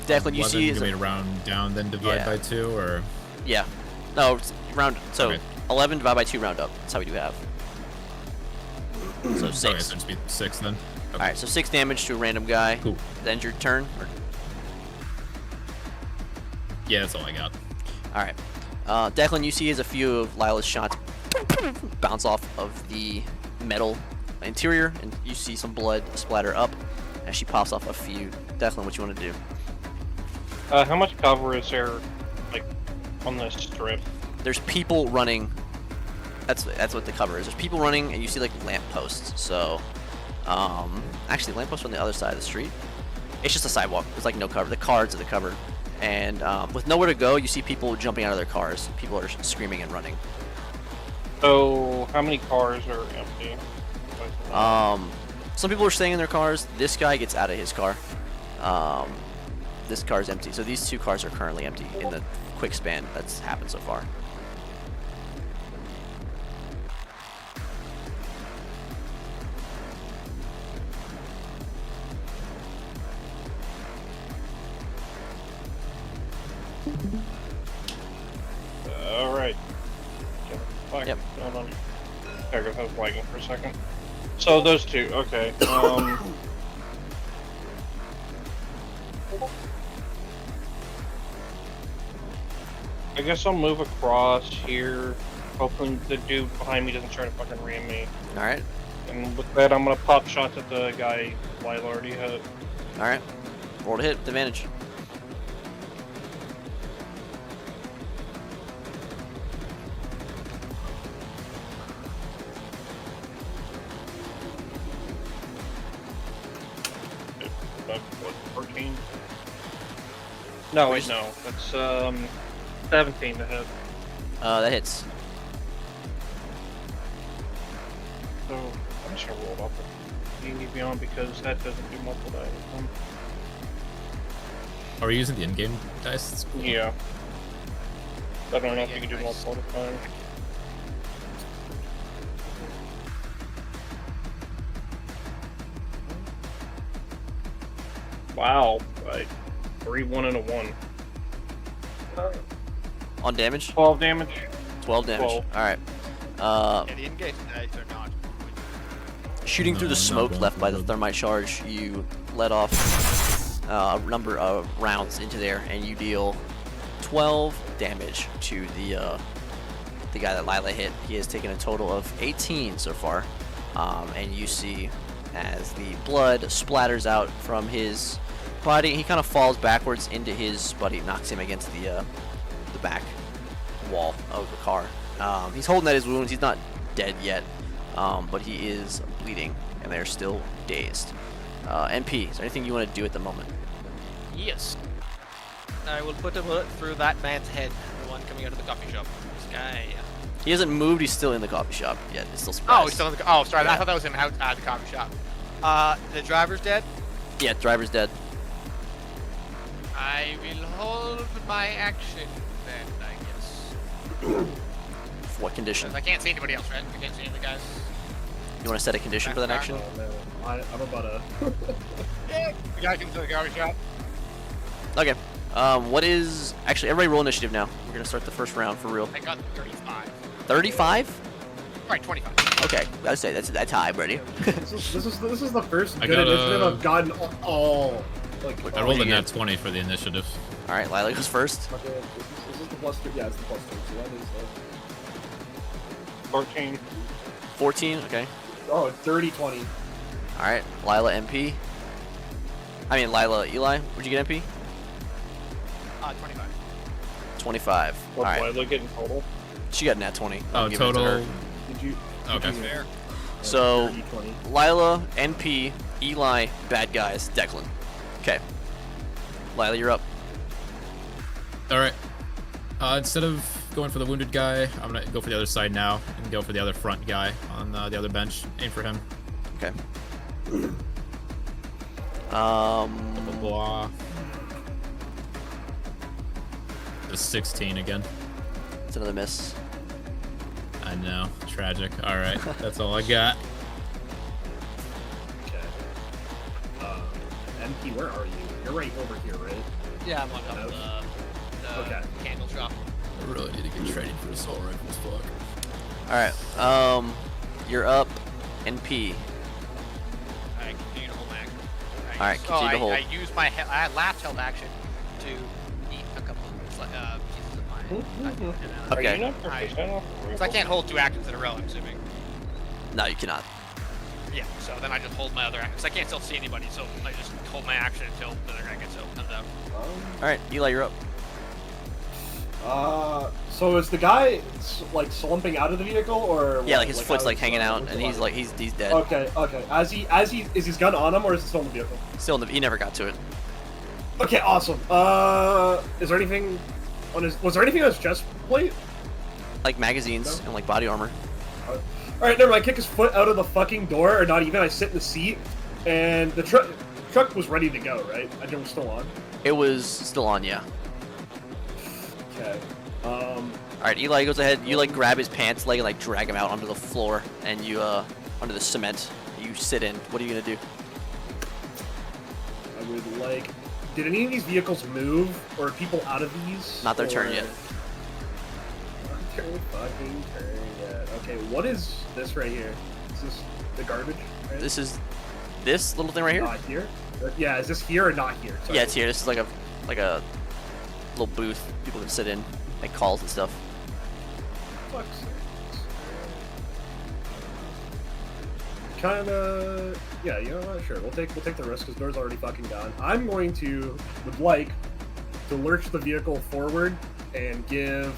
Declan, you 11, see is you made a round down, then divide Yeah. by 2, or yeah. No, it's round. So Okay. 11 divided by 2 round up. That's how we do half. So 6. okay, so just be 6 then. Okay. Alright, so 6 damage to a random guy. Cool. Then your turn. Yeah, that's all I got. Alright. Declan, you see as a few of Lila's shots bounce off of the metal interior, and you see some blood splatter up as she pops off a few. Declan, what you want to do? How much cover is there, like, on this strip? There's people running. That's what the cover is. There's people running, and you see like lampposts. So, actually, lampposts on the other side of the street. It's just a sidewalk. There's like no cover. The cars are the cover, and with nowhere to go, you see people jumping out of their cars. People are screaming and running. So, how many cars are empty? Some people are staying in their cars. This guy gets out of his car. This car is empty. So these 2 cars are currently empty in the quick span that's happened so far. Alright. Yep. Hold on. Paragraph, I was lagging for a second. So, those 2, okay. I guess I'll move across here, hoping the dude behind me doesn't try to fucking ram me. Alright. And with that, I'm gonna pop shots at the guy Lila already hit. Alright. Roll to hit with advantage. What, 14? No, wait, no. That's, 17 to hit. That hits. So, I'm just gonna roll it off the D&D Beyond because that doesn't do multiple dice. Are we using the in-game dice? That's cool. Yeah. I don't know if you can do multiple at a time. Wow. Right. 3, 1, and a 1. On damage? 12 damage. 12 damage. 12. Alright. Yeah, the engage dice are not. Shooting through the No, not smoke going left by the forward. thermite charge, you let off a number of rounds into there, and you deal 12 damage to the guy that Lila hit. He has taken a total of 18 so far, and you see as the blood splatters out from his body, he kind of falls backwards into his buddy, knocks him against the back wall of the car. He's holding at his wounds. He's not dead yet, but he is bleeding, and they're still dazed. NP, is there anything you want to do at the moment? Yes. I will put a bullet through that man's head, the one coming out of the coffee shop. This guy. He hasn't moved. He's still in the coffee shop yet. It's still Oh, surprised. he's still in the. Oh, sorry. Yeah. I thought that was him out at the coffee shop. The driver's dead. Yeah, driver's dead. I will hold my action then, I guess. What condition? 'Cause I can't see anybody else, right? I can't see any of the guys. You want to set a condition for that action? Oh, man. I'm about to. Yeah, the guy can the coffee shop. Okay. What is actually everybody roll initiative now? We're gonna start the first round for real. I got 35. 35? Right, 25. Okay, I'd say that's high, buddy. This is the first I good got, initiative I've gotten all. Like, I all rolled a year. nat 20 for the initiative. All right, Lila goes first. Okay, is this the plus 2? Yeah, it's the plus 2. So that is. 14. 14. Okay. Oh, 30, 20. All right, Lila MP. I mean Lila Eli. What'd you get MP? 25. 25. All What's right. Lila getting total? She got nat 20. I'll give it to Total. her. Did you? Okay. Fair. So, D20. Lila, NP, Eli, bad guys, Declan. Okay. Lila, you're up. All right. Instead of going for the wounded guy, I'm gonna go for the other side now and go for the other front guy on the other bench. Aim for him. Okay. Blah, blah. The 16 again. It's another miss. I know. Tragic. All right. That's all I got. Okay. MP, where are you? You're right over here, right? Yeah, I'm on top of the Okay. candle shop. I really need to get training for assault rifles. Fuck. Alright, you're up, NP. I continue to hold my action. Alright, continue to hold. I use my last held action to eat a couple of pieces of my. Okay. So I can't hold 2 actions in a row, I'm assuming. No, you cannot. Yeah, so then I just hold my other action. Because I can't still see anybody, so I just hold my action until the other guy gets out. Alright, Eli, you're up. So is the guy like slumping out of the vehicle, or Yeah, what? like his foot's how like is- hanging out, what's and the he's body? like he's dead. Okay. As he is his gun on him, or is it still in the vehicle? Still, he never got to it. Okay, awesome. Is there anything on his? Was there anything on his chest plate? Like magazines and like body armor. All right, never mind. I kick his foot out of the fucking door, or not even. I sit in the seat, and the truck was ready to go. Right, I was still on. It was still on, yeah. Okay. Alright, Eli goes ahead. You like grab his pants leg and like drag him out onto the floor, and you under the cement. You sit in. What are you gonna do? I would like. Did any of these vehicles move, or are people out of these? Not their turn or- yet. Not their fucking turn yet. Okay, what is this right here? Is this the garbage? Right? This is this little thing right here. Not here. Yeah, is this here or not here? Sorry. Yeah, it's here. This is like a little booth people can sit in, like calls and stuff. Fuck's sakes. Kinda. Yeah, you know what? Sure, we'll take the risk because door's already fucking gone. I'm going to would like to lurch the vehicle forward and give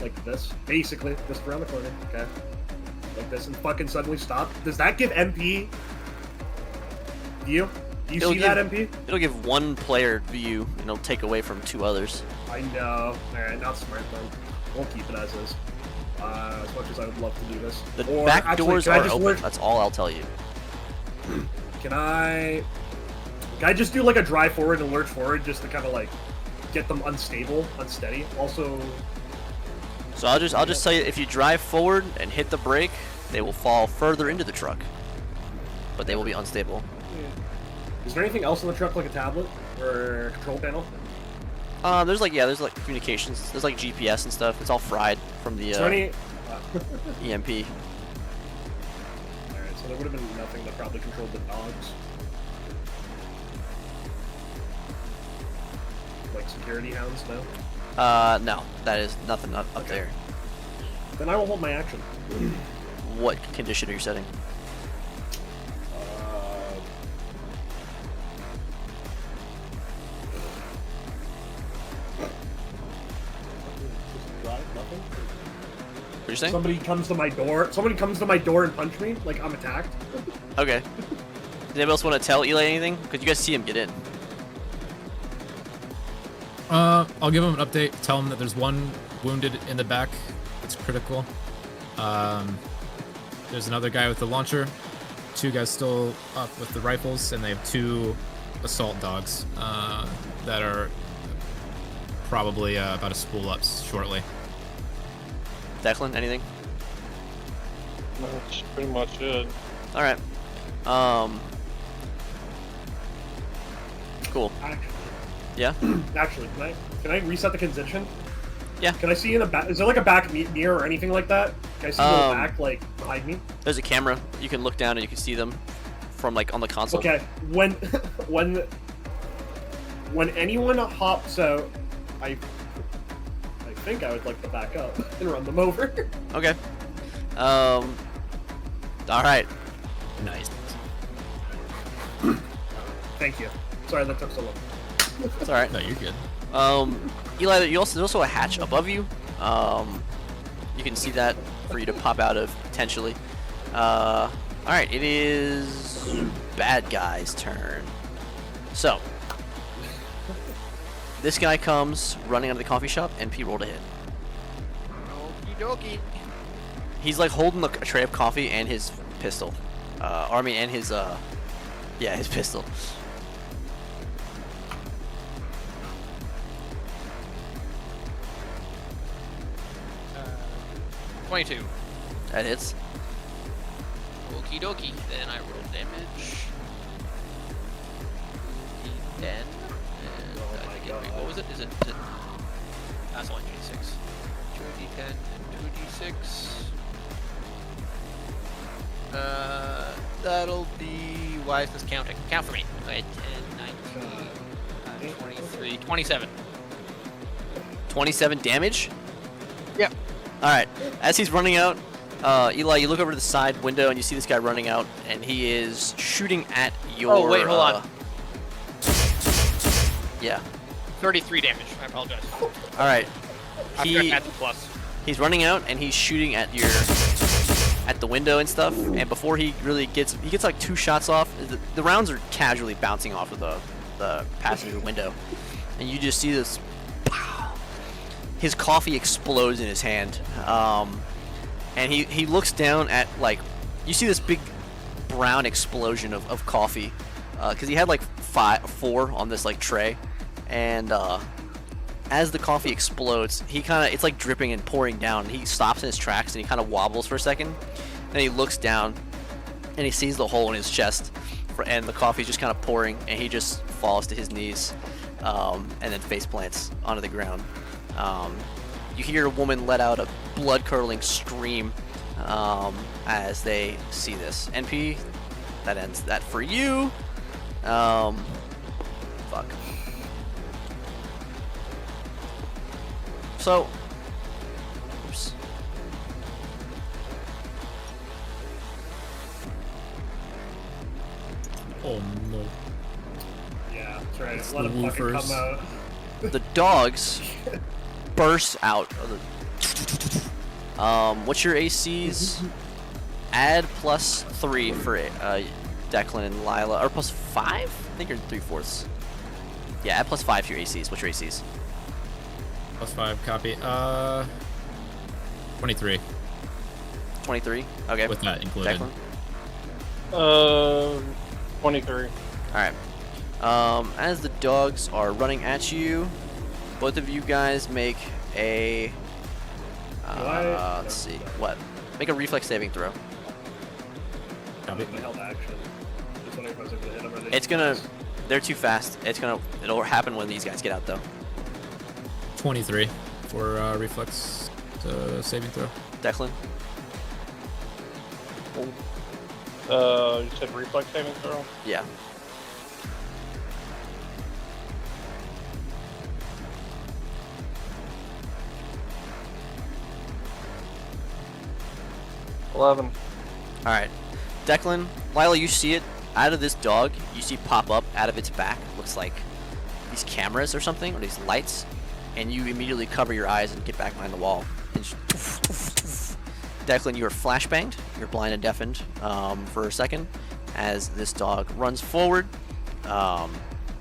like this, basically just around the corner. Okay, like this, and fucking suddenly stop. Does that give MP? Do you It'll see give- that MP? It'll give one player view, and it'll take away from 2 others. I know. Alright, not smart then. We'll keep it as is. As much as I would love to do this. The Or back actually, doors can I are just open. lurch- That's all I'll tell you. Can I just do like a drive forward and lurch forward just to kind of like get them unsteady? Also, So I'll just tell you, if you drive forward and hit the brake, they will fall further into the truck, but they will be unstable. is there anything else in the truck like a tablet or a control panel? There's like communications. There's like GPS and stuff. It's all fried from the Is there any? EMP. Alright, so there would have been nothing that probably controlled the dogs. Like security hounds, no? No, that is nothing up there. Then I will hold my action. What condition are you setting? What are you saying? Somebody comes to my door and punch me like I'm attacked. Okay. Does anybody else want to tell Eli anything? Because you guys see him get in. I'll give him an update. Tell him that there's one wounded in the back. It's critical. There's another guy with the launcher. 2 guys still up with the rifles, and they have 2 assault dogs that are probably about to spool up shortly. Declan, anything? That's pretty much it. All right. Cool. Actually, Yeah. actually, can I reset the condition? Yeah. Can I see in the back? Is there like a back mirror or anything like that? Can I see in the back, like behind me? There's a camera. You can look down and you can see them from like on the console. Okay. When anyone hops out, I think I would like to back up and run them over. Okay. All right. Nice. Thank you. Sorry that took so long. It's all right. No, you're good. Eli, there's also a hatch above you. You can see that for you to pop out of potentially. Alright, it is bad guy's turn. So, this guy comes running out of the coffee shop, and P rolled a hit. Okie dokie. He's like holding a tray of coffee and his pistol. And his, yeah, his pistol. 22. That hits. Okie dokie. Then I roll damage. D10. And I think what was it? Is it? That's only 2d6. 2d10 and 2d6. That'll be Wiseness counting. Count for me. 10, 19, 23, 27. 27 damage? Yep. Alright, as he's running out, Eli, you look over to the side window and you see this guy running out, and he is shooting at your... Oh, wait, hold on. Yeah. 33 damage. I apologize. Alright. I add the plus. He's running out and he's shooting at the window and stuff, and before he really gets... He gets like 2 shots off. The rounds are casually bouncing off of the passenger window. And you just see this... His coffee explodes in his hand, and he looks down at, like, you see this big brown explosion of coffee, because he had like 4 on this like tray, and as the coffee explodes, he kind of, it's like dripping and pouring down. He stops in his tracks and he kind of wobbles for a second, then he looks down and he sees the hole in his chest, and the coffee's just kind of pouring, and he just falls to his knees, and then face plants onto the ground. You hear a woman let out a blood-curdling scream as they see this. NP, that ends that for you. Fuck. So, oops. Oh no. Yeah, that's right. It's Let the him fucking woofers. come out. The dogs burst out of the... what's your ACs? Add +3 for Declan and Lila, or +5? I think you're 3/4. Yeah, add +5 to your ACs. What's your ACs? +5, copy. 23. 23? Okay. With that included. Declan? 23. Alright. As the dogs are running at you, both of you guys make a... let's see. What? Make a reflex saving throw. Copy. My held action. Just wondering if I was able to hit him or they- It's gonna... They're too fast. It'll happen when these guys get out, though. 23 for reflex saving throw. Declan? You said reflex saving throw? Yeah. $11. Alright. Declan, Lila, you see it out of this dog. You see pop up out of its back. Looks like these cameras or something, or these lights. And you immediately cover your eyes and get back behind the wall. And just toof, toof, toof. Declan, you are flashbanged. You're blind and deafened for a second as this dog runs forward.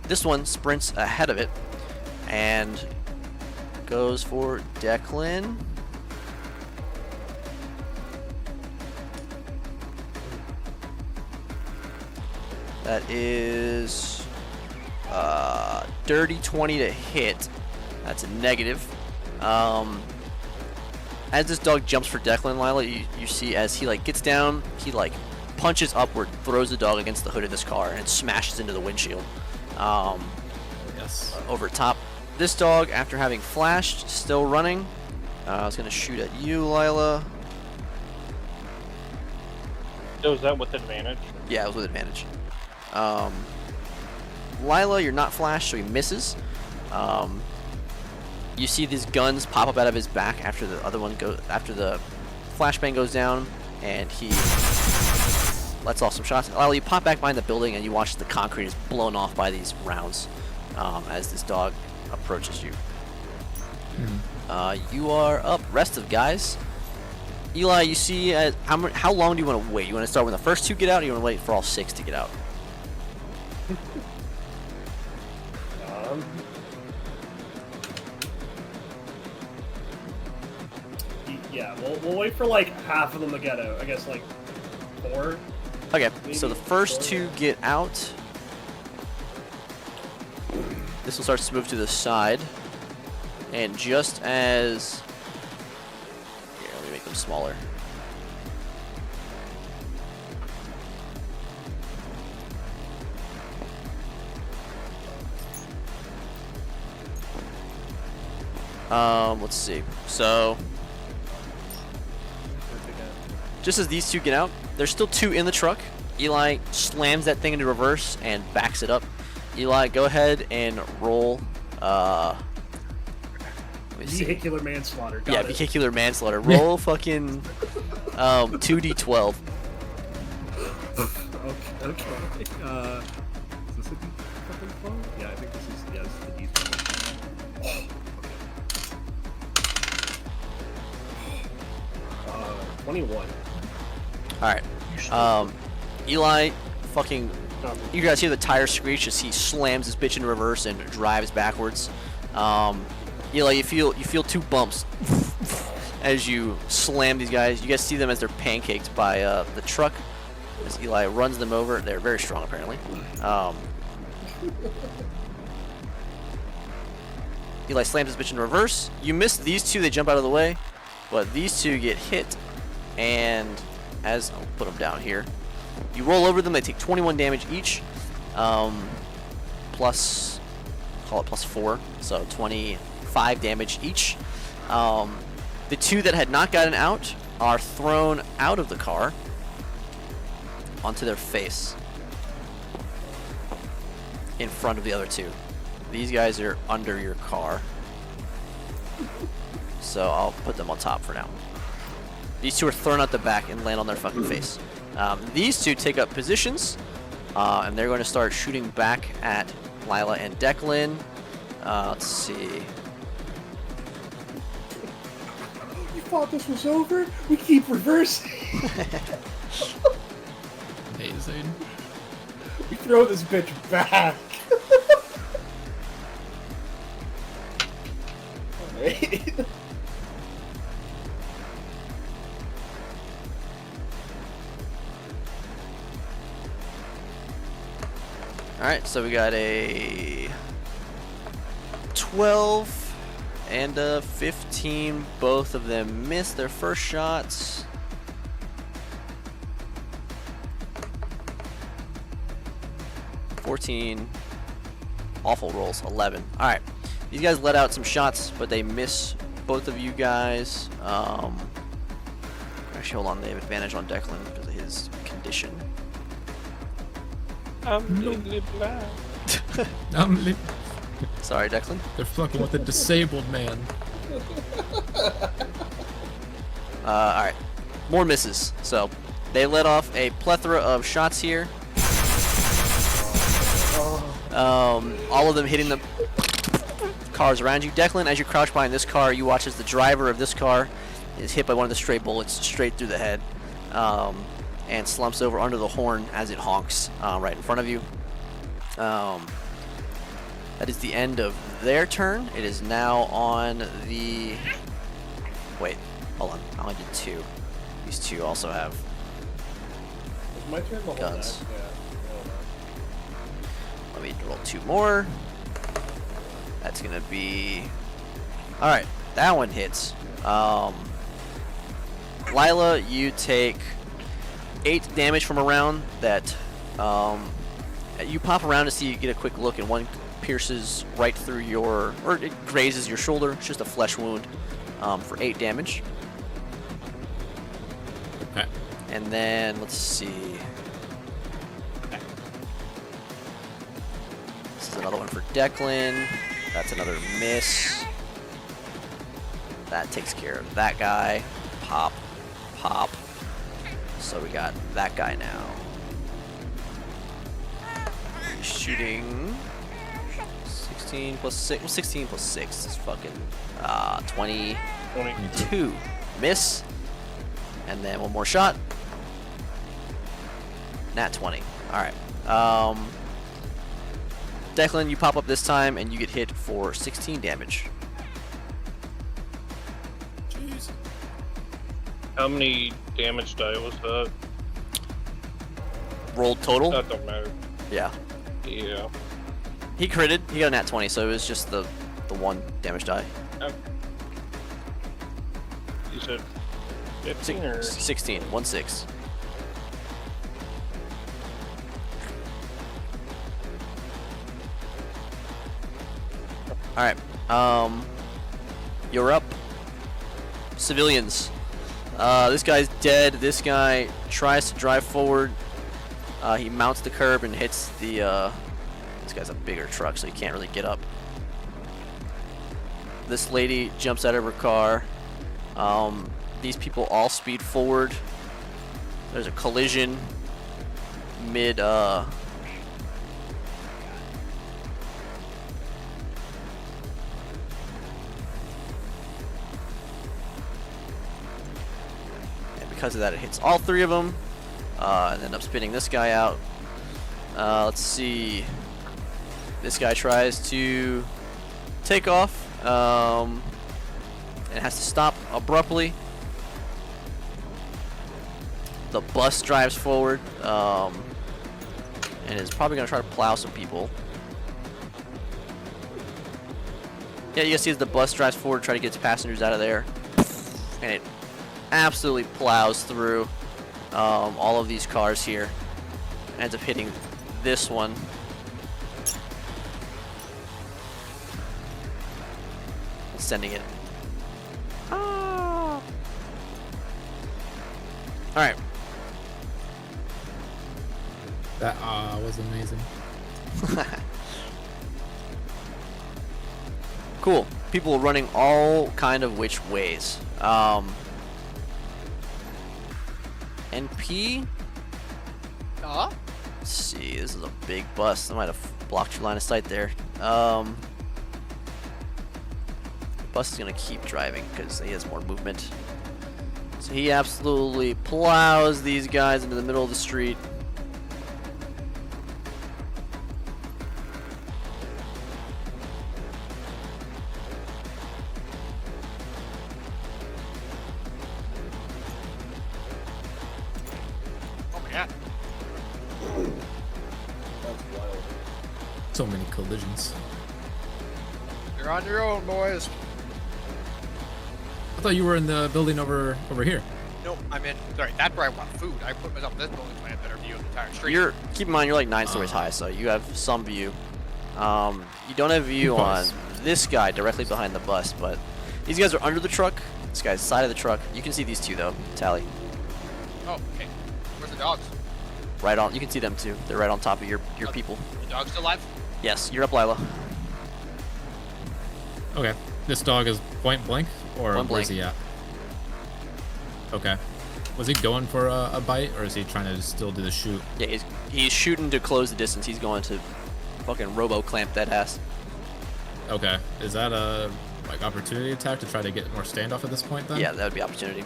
This one sprints ahead of it and goes for Declan. That is dirty 20 to hit. That's a negative. As this dog jumps for Declan, Lila, you see as he like gets down, he like punches upward, throws the dog against the hood of this car, and it smashes into the windshield. Yes. Over top. This dog, after having flashed, still running. I was gonna shoot at you, Lila. So is that with advantage? Yeah, it was with advantage. Lila, you're not flashed, so he misses. You see these guns pop up out of his back after the other one after the flashbang goes down, and he lets off some shots. Lila, you pop back behind the building, and you watch the concrete is blown off by these rounds as this dog approaches you. You are up. Rest of guys. Eli, you see, how long do you want to wait? You want to start when the first 2 get out, or you want to wait for all 6 to get out? Yeah, we'll wait for like half of them to get out. I guess like 4. Okay, Maybe so the first 2 get out. This will start to move to the side. And just as... Here, let me make them smaller. Let's see. So... Just as these 2 get out, there's still 2 in the truck. Eli slams that thing into reverse and backs it up. Eli, go ahead and roll. Vehicular manslaughter. Got yeah, it. vehicular manslaughter. Roll fucking 2d12. Okay. Is this a D12? Yeah, I think this is the D12. 21. All right. Eli, fucking. You guys hear the tire screech as he slams his bitch in reverse and drives backwards. Eli, you feel 2 bumps as you slam these guys. You guys see them as they're pancaked by the truck. As Eli runs them over, they're very strong apparently. Eli slams his bitch in reverse. You miss these 2; they jump out of the way, but these 2 get hit. And as I'll put them down here, you roll over them. They take 21 damage each, plus, call it plus 4, so 25 damage each. The 2 that had not gotten out are thrown out of the car onto their face in front of the other 2. These guys are under your car, so I'll put them on top for now. These 2 are thrown out the back and land on their fucking face. These 2 take up positions, and they're going to start shooting back at Lila and Declan. Let's see. You thought this was over? We keep reversing. Amazing. We throw this bitch back. Alright. Alright, so we got a 12 and a 15. Both of them missed their first shots. Awful rolls. 11. Alright. These guys let out some shots, but they miss both of you guys. Actually, hold on. They have advantage on Declan because of his condition. Sorry, Declan. They're fucking with a disabled man. Alright. More misses. So, they let off a plethora of shots here. All of them hitting the cars around you. Declan, as you crouch behind this car, you watch as the driver of this car is hit by one of the stray bullets straight through the head, and slumps over under the horn as it honks right in front of you. That is the end of their turn. It is now on the... Wait, hold on. I only did 2. These 2 also have My turn. guns. Let me roll 2 more. That's gonna be... Alright, that one hits. Lila, you take 8 damage from a round that you pop around to see, you get a quick look, and one pierces right through your, or it grazes your shoulder. It's just a flesh wound for 8 damage. Okay. And then let's see. This is another one for Declan. That's another miss. That takes care of that guy. Pop, pop. So we got that guy now. He's shooting 16 plus 6. Well, 16 plus 6 is fucking 22. Miss. And then one more shot. Nat 20. Alright. Declan, you pop up this time and you get hit for 16 damage. Jeez. How many damage die was that? Rolled total? That don't matter. Yeah. Yeah. He critted. He got a nat 20, so it was just the one damage die. You said 15 or 16. 1-6. Alright. You're up. Civilians. This guy's dead. This guy tries to drive forward. He mounts the curb and hits the this guy's a bigger truck, so he can't really get up. This lady jumps out of her car. These people all speed forward. There's a collision mid and because of that, it hits all three of them, and end up spinning this guy out. Let's see. This guy tries to take off and has to stop abruptly. The bus drives forward and is probably going to try to plow some people. Yeah, you can see as the bus drives forward, try to get its passengers out of there, and it absolutely plows through all of these cars here. Ends up hitting this one. Sending it. Ah. Alright. That was amazing. Cool. People running all kind of which ways. NP? Let's see, this is a big bus. I might have blocked your line of sight there. Bus is gonna keep driving because he has more movement. So he absolutely plows these guys into the middle of the street. Oh my god. That's wild. So many collisions. You're on your own, boys. I thought you were in the building over here. No, I'm in. Sorry, that's where I want food. I put myself in this building so I have a better view of the entire street. Keep in mind, you're like 9 stories high, so you have some view. You don't have view on this guy directly behind the bus, but these guys are under the truck. This guy's side of the truck. You can see these two though. Tally. Oh, okay. Where's the dogs? Right on. You can see them too. They're right on top of your people. The dog's still alive? Yes, you're up, Lila. Okay. This dog is point blank, or Point where's blank. he at? Okay. Was he going for a bite, or is he trying to still do the shoot? Yeah, he's shooting to close the distance. He's going to fucking robo clamp that ass. Okay. Is that a like opportunity attack to try to get more standoff at this point then? Yeah, that would be opportunity.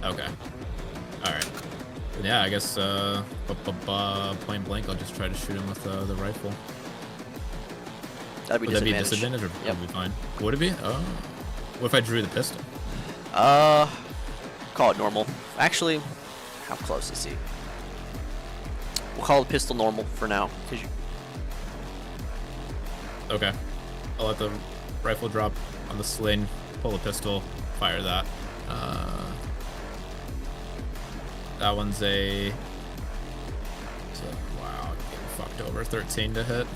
Okay. All right. Yeah, I guess point blank. I'll just try to shoot him with the rifle. That'd be Would that be a disadvantage. disadvantage, or Yep. would be fine? Would it be? Oh. What if I drew the pistol? Call it normal. Actually, how close is he? We'll call the pistol normal for now. 'Cause you... Okay. I'll let the rifle drop on the sling, pull the pistol, fire that. That one's a... wow, getting fucked over. 13 to hit.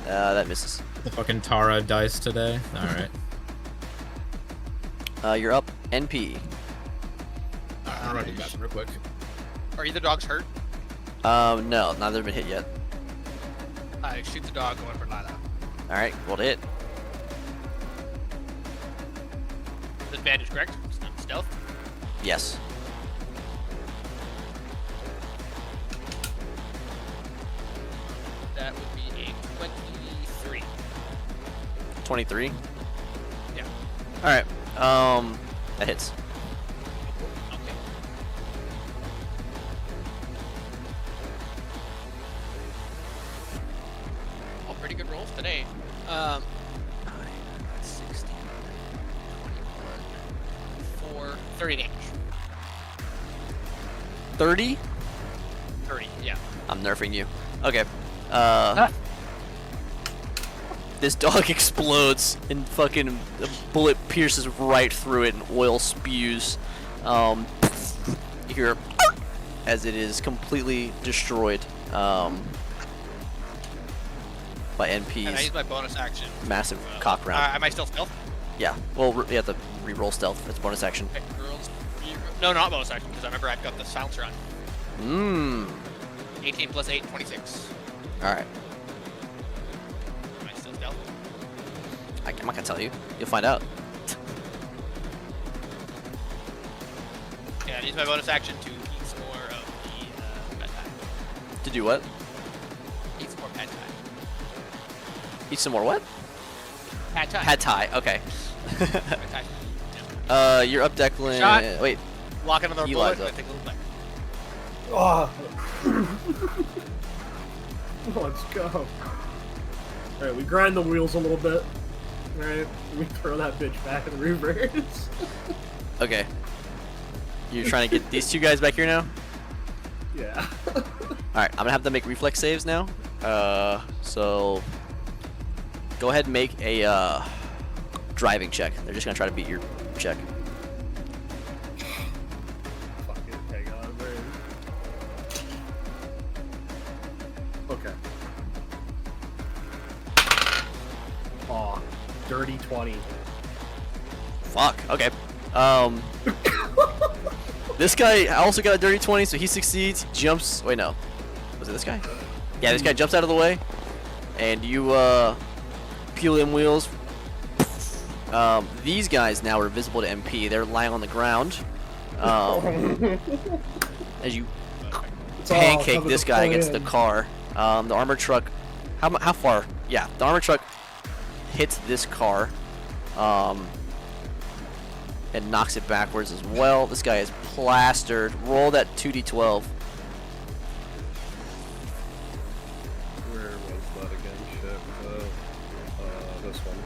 That misses. Fucking Tara dice today. Alright. You're up. NP. I'm running back real quick. Are either dogs hurt? No, neither have been hit yet. I shoot the dog going for Lila. Alright, roll to hit. Advantage, correct? It's not stealth. Yes. That would be a 23. 23. Yeah. Alright. That hits. pretty good rolls today. 16, 21, 4, 30 damage. 30? 30, yeah. I'm nerfing you. Okay. This dog explodes and fucking a bullet pierces right through it and oil spews. You hear as it is completely destroyed by NP's. And I use my bonus action. Massive cock round. Am I still stealth? Yeah. Well, you have to re-roll stealth. It's bonus action. Okay, no, not bonus action, because I remember I've got the silencer on. 18 plus 8, 26. Alright. Am I still stealth? I'm not gonna tell you. You'll find out. Yeah, I use my bonus action to eat some more of the pet tie. To do what? Eat some more pet tie. Eat some more what? Pad thai. Pad thai. Okay. Pad thai. You're up, Declan. Shot. Wait. Lock another Eli's bullet and up. I take a little bit. Oh. Let's go. Alright, we grind the wheels a little bit. Alright, we throw that bitch back in the reverse. Okay. You're trying to get these two guys back here now? Yeah. Alright, I'm gonna have them make reflex saves now. So go ahead and make a driving check. They're just gonna try to beat your check. Fuck it, hang on, where is it? Okay. Aw, dirty 20. Fuck. Okay. This guy also got a dirty 20, so he succeeds. Jumps. Wait, no. Was it this guy? Yeah, this guy jumps out of the way, and you peel in wheels. These guys now are visible to MP. They're lying on the ground. As you pancake this guy against the car. The armored truck. How far? Yeah, the armored truck hits this car. And knocks it backwards as well. This guy is plastered. Roll that 2d12. Where was that again? Shit. This one.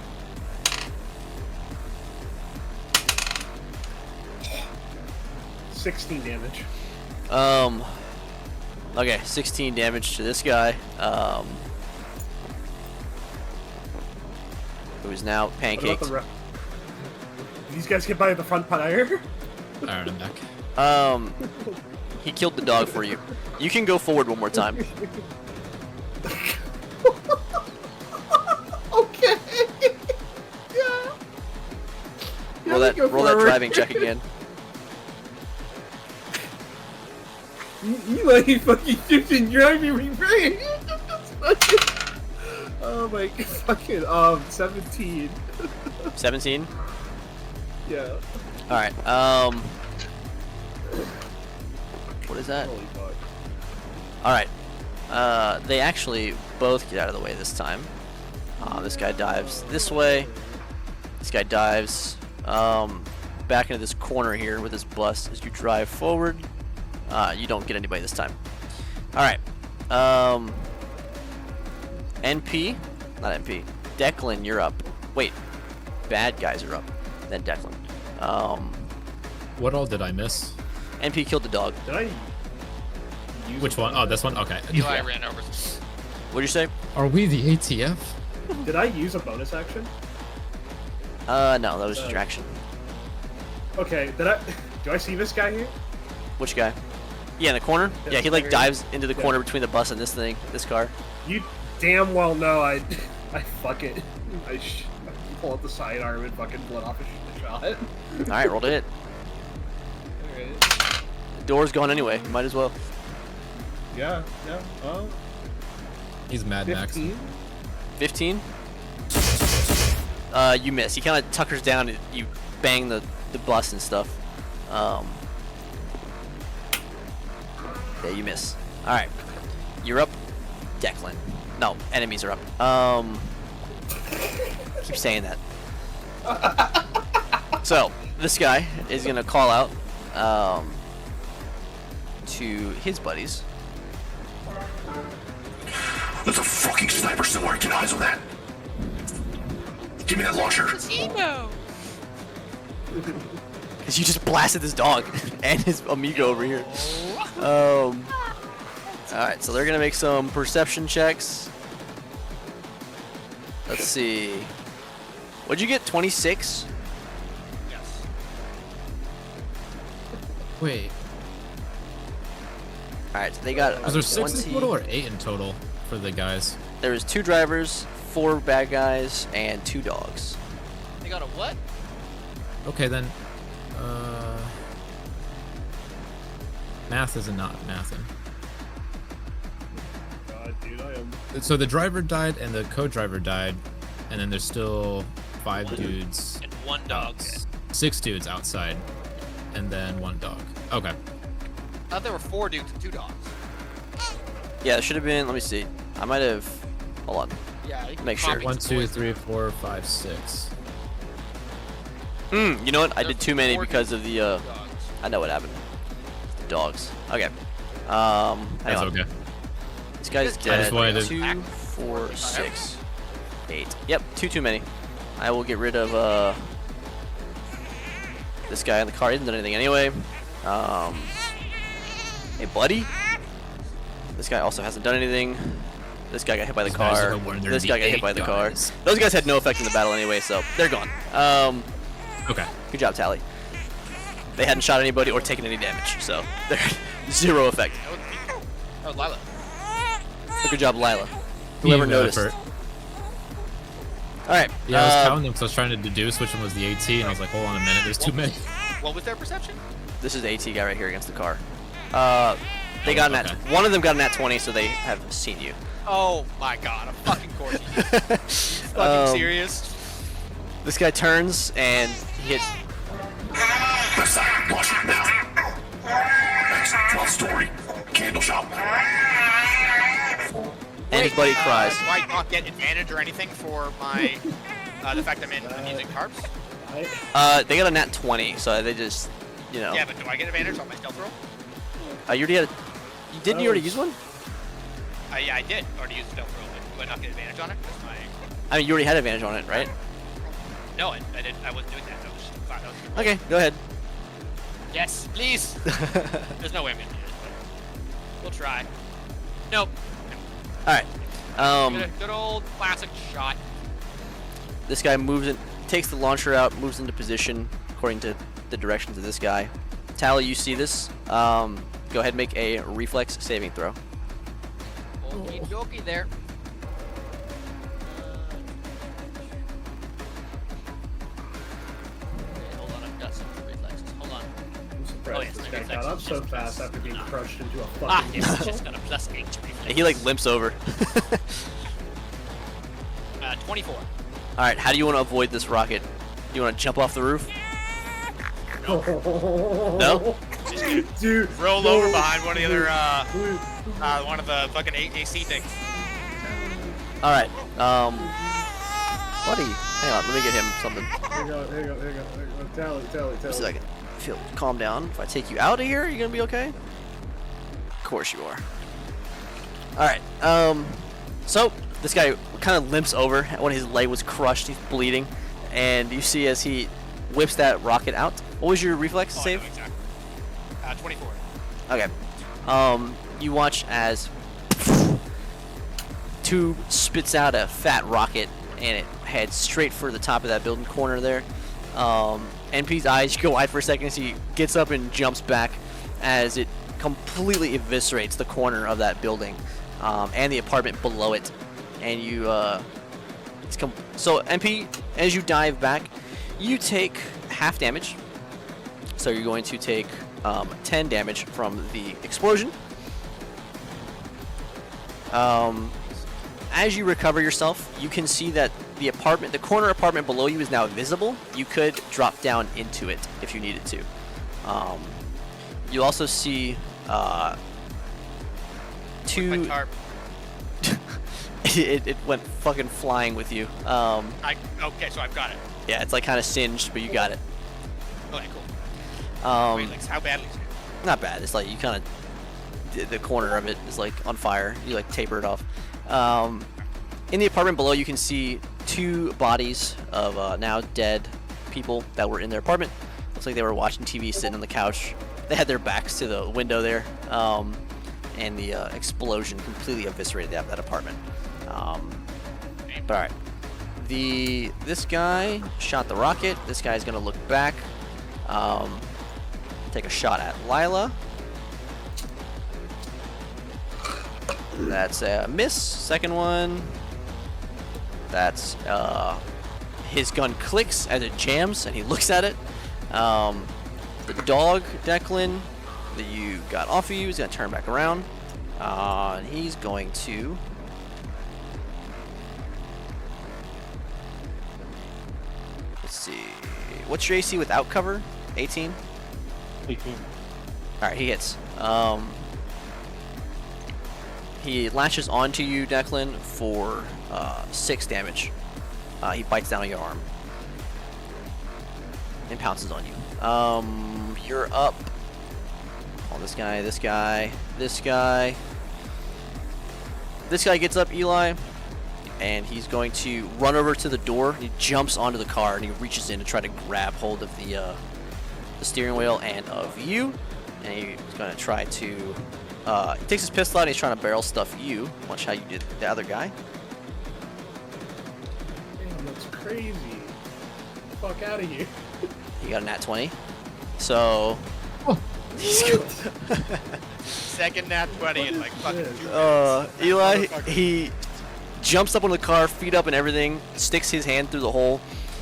$16 damage. Okay, 16 damage to this guy. Who is now pancaked. These guys get by the front tire? Alright, I'm back. He killed the dog for you. You can go forward one more time. Okay. Yeah. Roll that driving check again. You like fucking shifting driving me right? Oh my fucking 17. 17? Yeah. Alright, what is that? Holy fuck. Alright. They actually both get out of the way this time. This guy dives this way. This guy dives back into this corner here with his bus as you drive forward. You don't get anybody this time. Alright. NP? Not NP. Declan, you're up. Wait. Bad guys are up. Then Declan. What all did I miss? NP killed the dog. Did I use Which one? Oh, this one? Okay. Eli ran over. What'd you say? Are we the ATF? Did I use a bonus action? No, that was distraction. Okay, do I see this guy here? Which guy? Yeah, in the corner? Yeah, he like there. dives into the Yeah. corner between the bus and this thing, this car. You damn well know I fuck it. I pull out the sidearm and fucking blood off a shot. Alright, roll to hit. Alright. The door's gone anyway. Might as well. Yeah. He's Mad Max. 15? 15? You miss. He kind of tuckers down and you bang the bus and stuff. Yeah, you miss. Alright. You're up. Declan. No, enemies are up. Keep saying that. So, this guy is gonna call out to his buddies. There's a fucking sniper somewhere already get eyes on that. Give me that launcher. It's emo. Because you just blasted this dog and his amigo over here. Alright, so they're going to make some perception checks. Let's see. What'd you get? 26? Yes. Wait, Alright, so they got was there 6 in 20. total or 8 in total for the guys? There was 2 drivers, 4 bad guys, and 2 dogs. They got a what? Okay, then. Math is not mathing. God, dude, I am. So the driver died and the co-driver died, and then there's still 5 dudes. And 1 dog. 6 dudes outside, and then 1 dog. Okay. I thought there were 4 dudes and 2 dogs. Yeah, it should have been. Let me see. I might have. Hold on. Yeah. you can Make sure. copy 1, some 2, boys. 3, 4, 5, 6. You know what? I did too many 4 because of the. dogs. I know what happened. The dogs. Okay. Hang That's on. okay. This guy's I dead. just wanted to- 2, 4, 6, 8. Yep, 2 too many. I will get rid of this guy in the car. He hasn't done anything anyway. Hey, buddy. This guy also hasn't done anything. This guy got hit by the These guys are car. the one, they're This guy the got hit by 8 the car. guys. Those guys had no effect in the battle anyway, so they're gone. Okay. Good job, Tally. They hadn't shot anybody or taken any damage, so they're 0 effect. That was Lila. Good job, Lila. Whoever Team noticed. effort. Alright. Yeah, I was counting them because I was trying to deduce which one was the AT, and I was like, hold on a minute, there's too many. What was their perception? This is the AT guy right here against the car. They got okay. one of them got a nat 20, so they have seen you. Oh my god, of fucking course you did. Fucking serious? This guy turns and he hits. Left side, launch it now. Next, 12th story, candle shop. And his buddy cries. Do I not get advantage or anything for my the fact I'm using carbs? They got a nat 20, so they just, you know. Yeah, but do I get advantage on my stealth roll? You already had. Didn't you already use one? Yeah, I did already use stealth roll. But do I not get advantage on it? That's my... I mean, you already had advantage on it, right? No, I didn't. I wasn't doing that. I was just thought that was Okay, go ahead. Yes, please. There's no way I'm gonna do this, but we'll try. Nope. Alright. Good old classic shot. This guy moves in, takes the launcher out, moves into position according to the directions of this guy. Tally, you see this? Go ahead and make a reflex saving throw. Okie dokie there. Okay, hold on, I've got some reflexes. Hold on. I'm surprised yes, this my guy reflex got up is so just fast plus- after being crushed into a Ah, fucking. it's just got a plus 8 reflex. He like limps over. 24. Alright, how do you want to avoid this rocket? Do you want to jump off the roof? No? Dude, Roll no. over behind one of the other, one of the fucking AC things. Alright, buddy, hang on, let me get him something. Hang on. Tally. Just a second. Feel calm down. If I take you out of here, are you gonna be okay? Of course you are. Alright, so this guy kind of limps over when his leg was crushed, he's bleeding, and you see as he whips that rocket out. What was your reflex Oh, I save? know exactly. 24. Okay. You watch as Tube spits out a fat rocket and it heads straight for the top of that building corner there. NP's eyes go wide for a second as he gets up and jumps back as it completely eviscerates the corner of that building and the apartment below it. And you, so NP, as you dive back, you take half damage. So you're going to take 10 damage from the explosion. As you recover yourself, you can see that the corner apartment below you is now visible. You could drop down into it if you needed to. You also see My two. tarp. it went fucking flying with you. Okay, so I've got it. Yeah, it's like kind of singed, but you got it. Okay, cool. Wait, Um, like, how badly? not bad. It's like you kind of the corner of it is like on fire. You like taper it off. In the apartment below, you can see 2 bodies of now dead people that were in their apartment. Looks like they were watching TV, sitting on the couch. They had their backs to the window there, and the explosion completely eviscerated that apartment. But all right, this guy shot the rocket. This guy's gonna look back, take a shot at Lila. That's a miss. Second one. That's his gun clicks as it jams, and he looks at it. The dog, Declan, that you got off of you, is gonna turn back around. And he's going to. Let's see. What's your AC without cover? 18? 18. Alright, he hits. He lashes onto you, Declan, for 6 damage. He bites down on your arm and pounces on you. You're up. Oh, this guy. This guy gets up, Eli, and he's going to run over to the door. He jumps onto the car and he reaches in to try to grab hold of the steering wheel and of you. And he's going to try to. He takes his pistol out and he's trying to barrel stuff you. Watch how you did the other guy. Damn, that's crazy. Fuck out of here. You got a nat 20. So. Second nat 20 in like fucking 2 minutes. Eli, he jumps up on the car, feet up and everything, sticks his hand through the hole.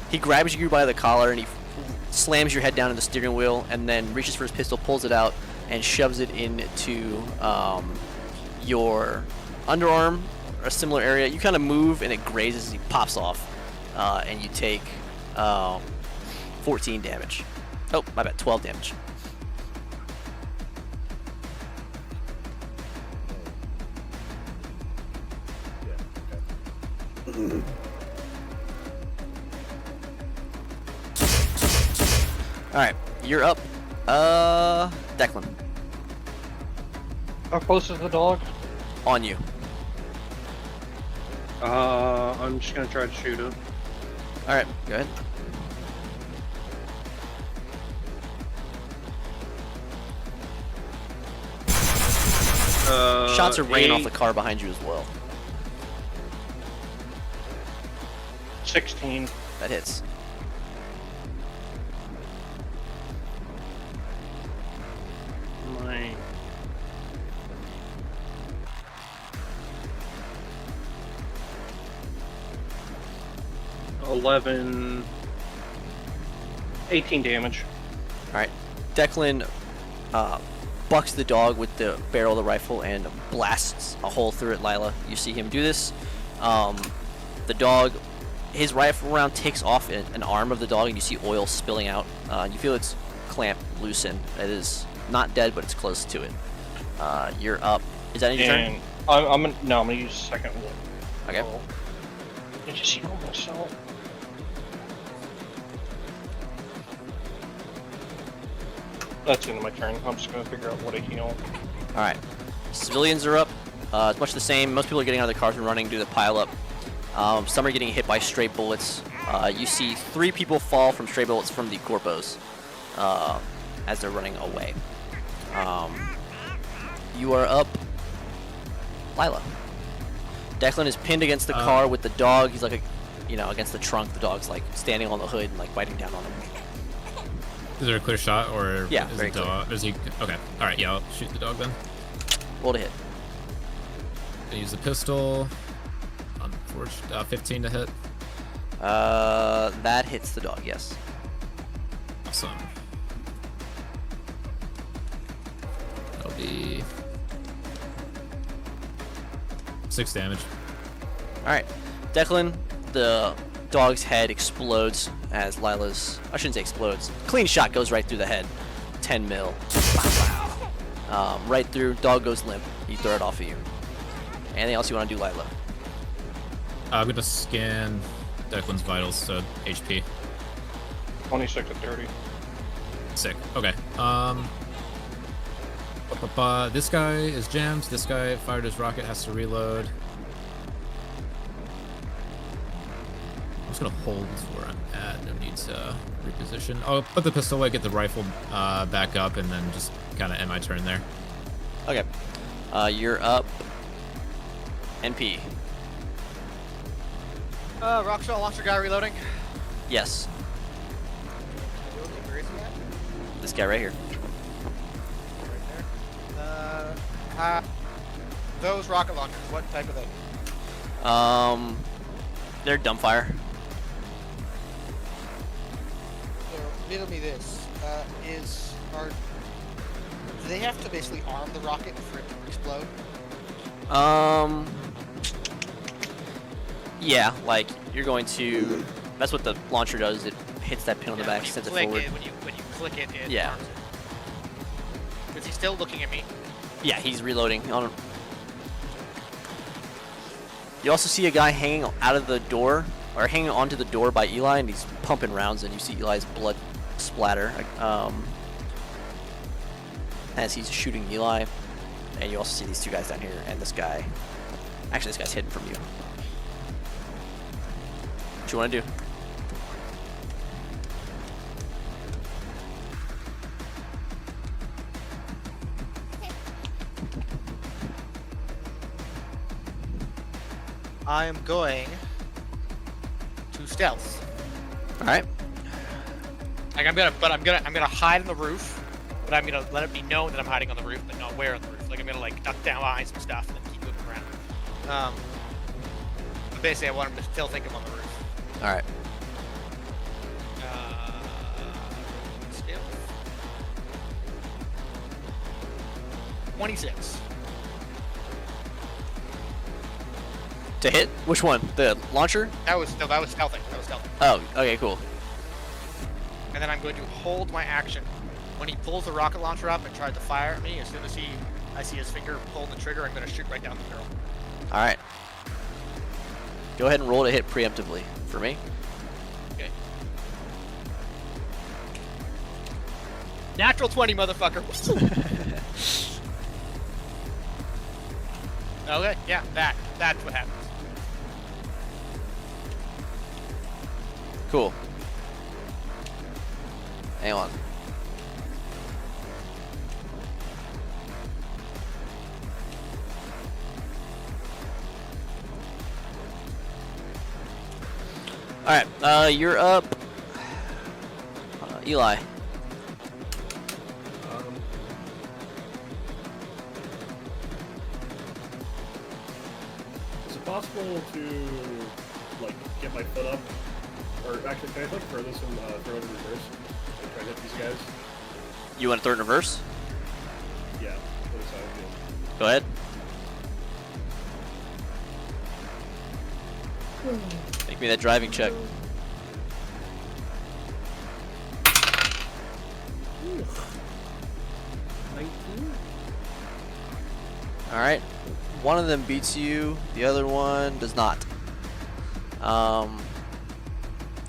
He grabs you by the collar and he slams your head down in the steering wheel and then reaches for his pistol, pulls it out, and shoves it into your underarm or a similar area. You kind of move and it grazes as he pops off, and you take 14 damage. Oh, my bad, 12 damage. Alright, you're up. Declan. How close is the dog? On you. I'm just gonna try to shoot him. Alright, go ahead. Shots are raining off the car behind you as well. 16. That hits. My 11, 18 damage. Alright. Declan bucks the dog with the barrel of the rifle and blasts a hole through it, Lila. You see him do this. The dog, his rifle round takes off an arm of the dog and you see oil spilling out. You feel its clamp loosen. It is not dead, but it's close to it. You're up. Is that your turn? I'm gonna use second one. Okay. I just heal myself. That's the end of my turn. I'm just gonna figure out what I heal. Alright. Civilians are up. It's much the same. Most people are getting out of their cars and running due to the pile up. Some are getting hit by stray bullets. You see 3 people fall from stray bullets from the corpos as they're running away. You are up, Lila. Declan is pinned against the car with the dog. He's like, against the trunk. The dog's like standing on the hood and like biting down on him. Is there a clear shot or yeah, is very the dog? Is he okay? All right, yeah, I'll shoot the dog then. Roll to hit. Gonna use the pistol. Unforged, 15 to hit. That hits the dog. Yes. Awesome. That'll be 6 damage. All right, Declan. The dog's head explodes as Lila's. I shouldn't say explodes. Clean shot goes right through the head. 10 mil. Right through. Dog goes limp. You throw it off of you. Anything else you want to do, Lila? I'm gonna scan Declan's vitals, so HP. 26 and 30. Sick. Okay. This guy is jammed. This guy fired his rocket, has to reload. just gonna hold where I'm at. No need to reposition. I'll put the pistol away, get the rifle back up, and then just kind of end my turn there. Okay. You're up. NP. Rockshell launcher guy reloading. Yes. Where is he at? This guy right here. Right there. Those rocket launchers, what type are they? They're dumbfire. So, riddle me this. Do they have to basically arm the rocket for it to explode? Yeah, like you're going to. That's what the launcher does. It hits that pin on the back, sends it forward. When you click it, it Yeah. arms it. Is he still looking at me? Yeah, he's reloading. On. You also see a guy hanging out of the door, or hanging onto the door by Eli, and he's pumping rounds, and you see Eli's blood splatter as he's shooting Eli. And you also see these two guys down here, and this guy. Actually, this guy's hidden from you. What you want to do? I am going to stealth. All right. Like I'm gonna hide on the roof, but I'm gonna let it be known that I'm hiding on the roof, but not where on the roof. Like I'm gonna like duck down behind some stuff and then keep moving around. But basically, I want him to still think I'm on the roof. All right. Stealth. 26. To hit? Which one? The launcher? That was stealthing. That was stealthing. Oh, okay, cool. And then I'm going to hold my action. When he pulls the rocket launcher up and tries to fire at me, as soon as I see his finger pull the trigger, I'm going to shoot right down the barrel. All right. Go ahead and roll to hit preemptively for me. Okay. Natural 20, motherfucker. Okay, yeah, that's what happens. Cool. Hang on. All right, you're up. Eli. Is it possible to, like, get my foot up? Or actually, can I like throw this and throw it in reverse? And try to hit these guys? You want to throw it in reverse? Yeah, that's how I feel. Go ahead. Make me that driving check. All right. One of them beats you. The other one does not.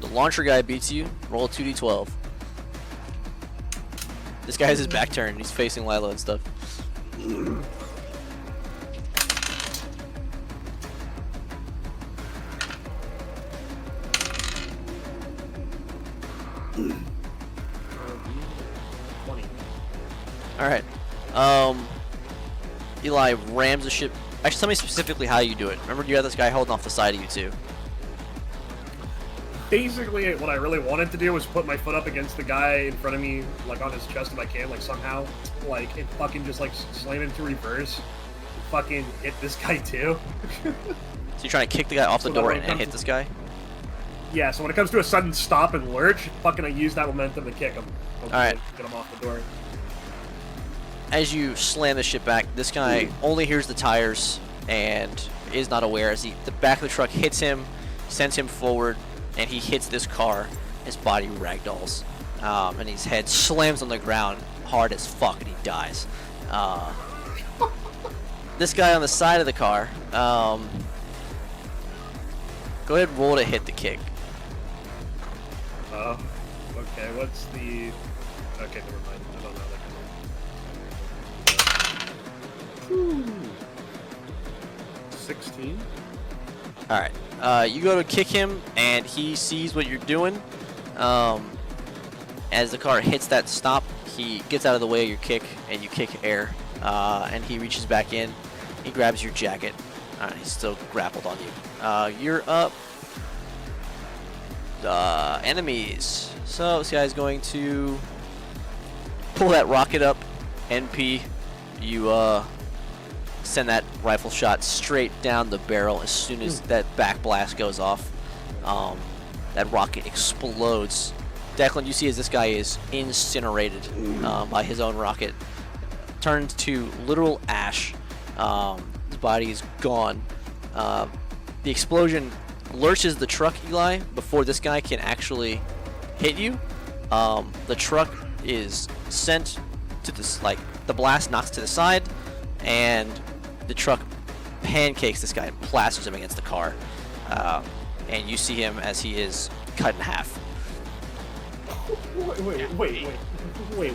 The launcher guy beats you. Roll a 2d12. This guy has his back turned. He's facing Lilo and stuff. All right. Eli rams the ship. Actually, tell me specifically how you do it. Remember, you had this guy holding off the side of you too. Basically, what I really wanted to do was put my foot up against the guy in front of me, like on his chest if I can, like somehow, like it fucking just like slam into reverse, fucking hit this guy too. So you're trying to kick the guy off the door and hit this guy? Yeah. So when it comes to a sudden stop and lurch, fucking I use that momentum to kick him. All right. Get him off the door. As you slam the ship back, this guy only hears the tires and is not aware as the back of the truck hits him, sends him forward, and he hits this car. His body ragdolls, and his head slams on the ground hard as fuck, and he dies. This guy on the side of the car, go ahead and roll to hit the kick. Okay, what's the... Okay, never mind. I don't know that. 16? All right. You go to kick him, and he sees what you're doing. As the car hits that stop, he gets out of the way of your kick, and you kick air. And he reaches back in. He grabs your jacket. He's still grappled on you. You're up. Enemies. So this guy's going to pull that rocket up. NP, you send that rifle shot straight down the barrel. As soon as that back blast goes off, that rocket explodes. Declan, you see as this guy is incinerated by his own rocket. Turns to literal ash. His body is gone. The explosion lurches the truck, Eli, before this guy can actually hit you. The truck is sent to this, like, the blast knocks to the side, and the truck pancakes this guy and plasters him against the car. And you see him as he is cut in half. Wait,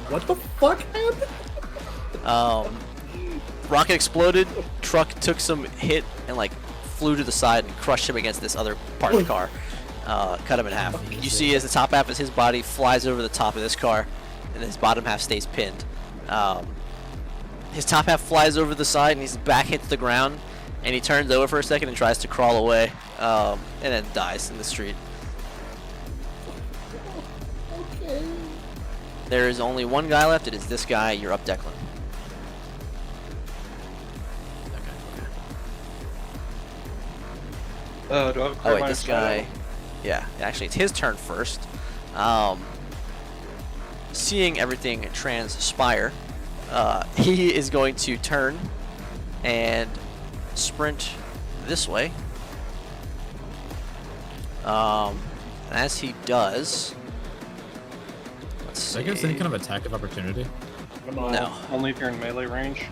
what the fuck happened? Rocket exploded, truck took some hit and like flew to the side and crushed him against this other part of the car. Cut him in half. You see as the top half of his body flies over the top of this car and his bottom half stays pinned. His top half flies over the side and his back hits the ground, and he turns over for a second and tries to crawl away, and then dies in the street. Okay. There is only one guy left. It is this guy. You're up, Declan. Do I have a Oh clear wait, line this of sight guy. on him? Yeah, actually, it's his turn first. Seeing everything transpire, he is going to turn and sprint this way. And as he does, let's see. That gives any kind of attack of opportunity. Come on. No. Only if you're in melee range.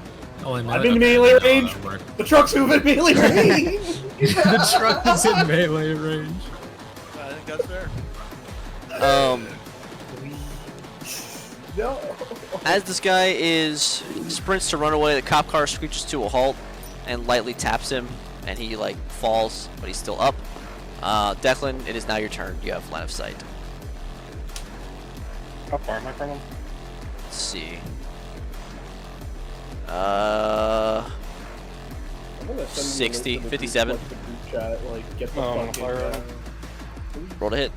Oh, in I'm in melee range. that'll work. The truck's moving melee range. The truck is in melee range. I think that's fair. No. As this guy sprints to run away, the cop car screeches to a halt and lightly taps him, and he like falls, but he's still up. Declan, it is now your turn. You have line of sight. How far am I from him? Let's see. I'm gonna send you a 60, link to the 57. group chat, like, get the Oh, I'm fucking, fire on. Roll to hit.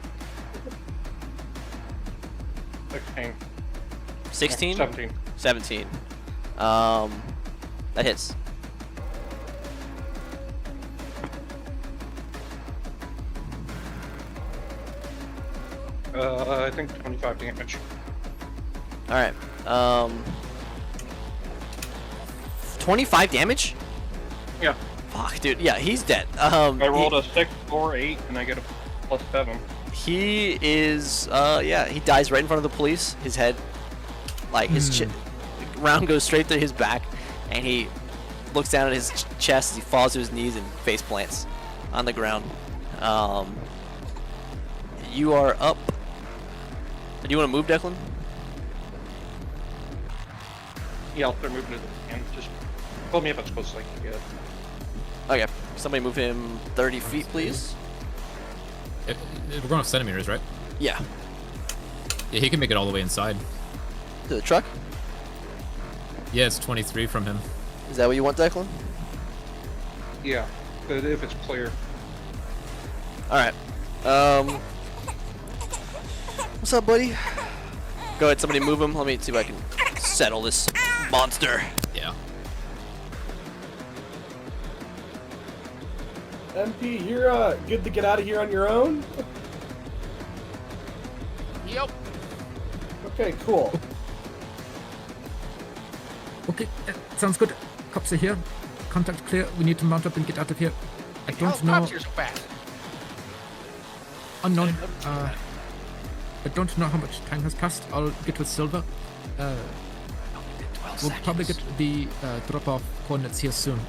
16. 16? 17. 17. That hits. I think 25 damage. Alright. 25 damage? Yeah. Fuck, dude. Yeah, he's dead. I rolled a 6, 4, 8, and I get a +7. He is, yeah, he dies right in front of the police. His head, like, his round goes straight through his back, and he looks down at his chest as he falls to his knees and face plants on the ground. You are up. Do you want to move, Declan? Yeah, I'll start moving to the end. Just pull me up as close as I can get. Okay, somebody move him 30 feet, please. We're going off centimeters, right? Yeah. Yeah, he can make it all the way inside. To the truck? Yeah, it's 23 from him. Is that what you want, Declan? Yeah, but if it's clear. Alright. What's up, buddy? Go ahead, somebody move him. Let me see if I can settle this monster. Yeah. MP, you're good to get out of here on your own? Yep. Okay, cool. Okay, sounds good. Cops are here. Contact clear. We need to mount up and get out of here. I How don't know. cops here so fast? Unknown. I don't know how much time has passed. I'll get with Silver. We'll probably get the drop-off coordinates here soon.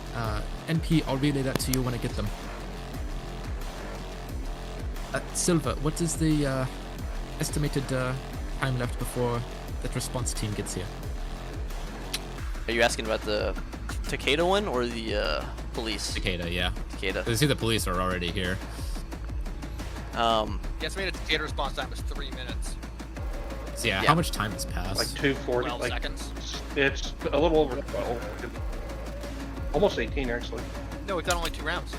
NP, I'll relay that to you when I get them. Silver, what is the estimated time left before that response team gets here? Are you asking about the Takeda one or the police? Takeda, yeah. Takeda. You see the police are already here. The estimated data response time is 3 minutes. So yeah, Yeah. how much time has passed? Like 240. 12 Like seconds. it's a little over 12. Almost 18 actually. No, we've done only 2 rounds.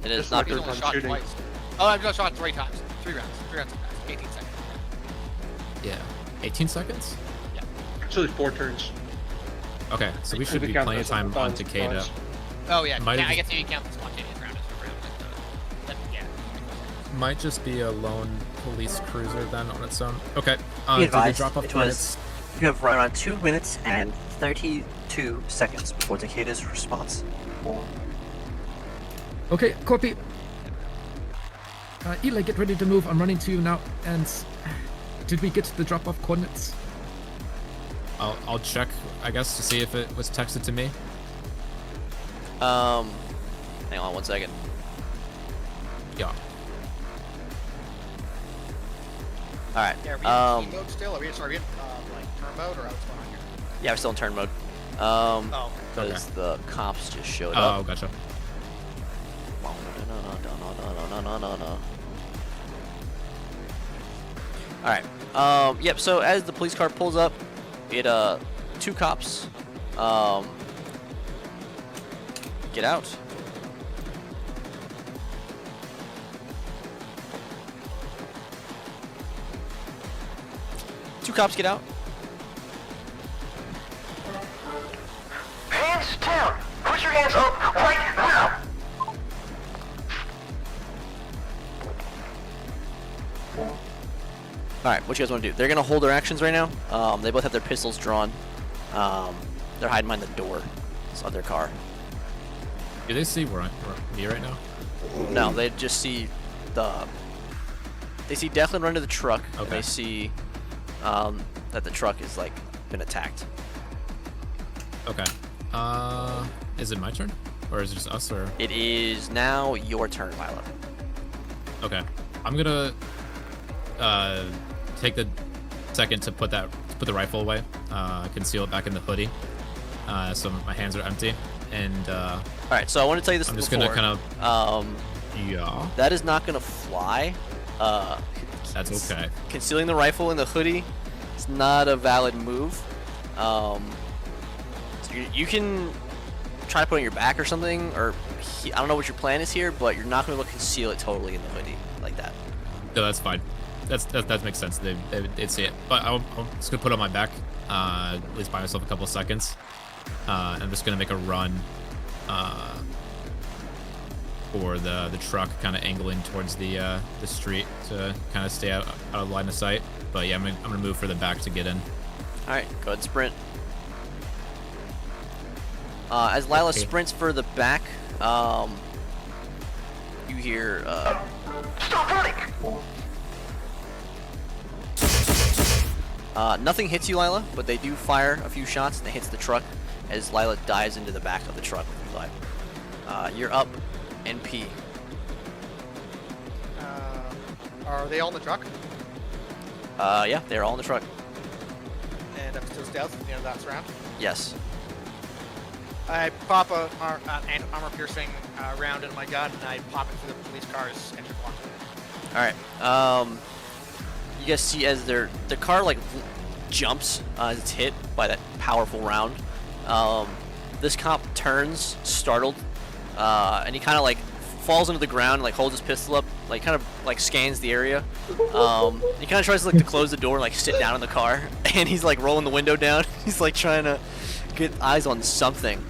It is Just not like He's Third only time shot shooting. twice. Oh, I've just shot 3 times. 3 rounds. 3 rounds have passed. 18 seconds. Yeah, 18 seconds. Actually 4 turns. Okay, so we should Could be count plenty of this time on as Takeda. twice. Oh, yeah. Might Yeah, have I just- guess you count the spontaneous round as a round. Yeah. Might just be a lone police cruiser then on its own. Okay, Be did we advised, drop off it coordinates? was. You have around 2 minutes and 32 seconds before Takeda's response. Okay, copy. Eli, get ready to move. I'm running to you now. And did we get the drop-off coordinates? I'll check, I guess, to see if it was texted to me. Hang on 1 second. Yeah. Alright. Yeah, are we in team mode still? Are we in like turn mode or what's going on here? Yeah, we're still in turn mode. Oh. Because the cops just showed Oh, up. gotcha. Alright. Yep, so as the police car pulls up, it 2 cops get out. Two cops get out. Hands down! Put your hands up right now! Alright, what you guys want to do? They're going to hold their actions right now. They both have their pistols drawn. They're hiding behind the door of their car. Do they see where I'm me right now? No, they just see the... They see Declan run to the truck, and Okay. they see that the truck is, like, been attacked. Okay. Is it my turn? Or is it just us, or? It is now your turn, Lila. Okay. I'm gonna take the second to put the rifle away, conceal it back in the hoodie, so my hands are empty, and Alright, so I want to tell you this I'm just before. gonna kind of yeah. That is not going to fly. That's okay. Concealing the rifle in the hoodie is not a valid move. So you can try to put it on your back or something, or I don't know what your plan is here, but you're not going to be able to conceal it totally in the hoodie like that. No, that's fine. That makes sense. They'd see it, but I'm just gonna put it on my back. At least buy myself a couple of seconds. I'm just gonna make a run for the truck, kind of angling towards the street to kind of stay out of line of sight. But yeah, I'm gonna move for the back to get in. All right, go ahead and sprint. As Lila Okay. sprints for the back, you hear Stop running! nothing hits you, Lila, but they do fire a few shots and it hits the truck as Lila dives into the back of the truck with Eli. You're up, NP. Are they all in the truck? Yeah, they're all in the truck. And I'm still stealth at the end of that round. Yes. I pop an armor-piercing round into my gun, and I pop it through the police car's engine block. All right. You guys see as the car like jumps as it's hit by that powerful round. This cop turns, startled, and he kind of like falls into the ground, and, like holds his pistol up, like kind of like scans the area. He kind of tries to close the door and like sit down in the car, and he's like rolling the window down. He's like trying to get eyes on something.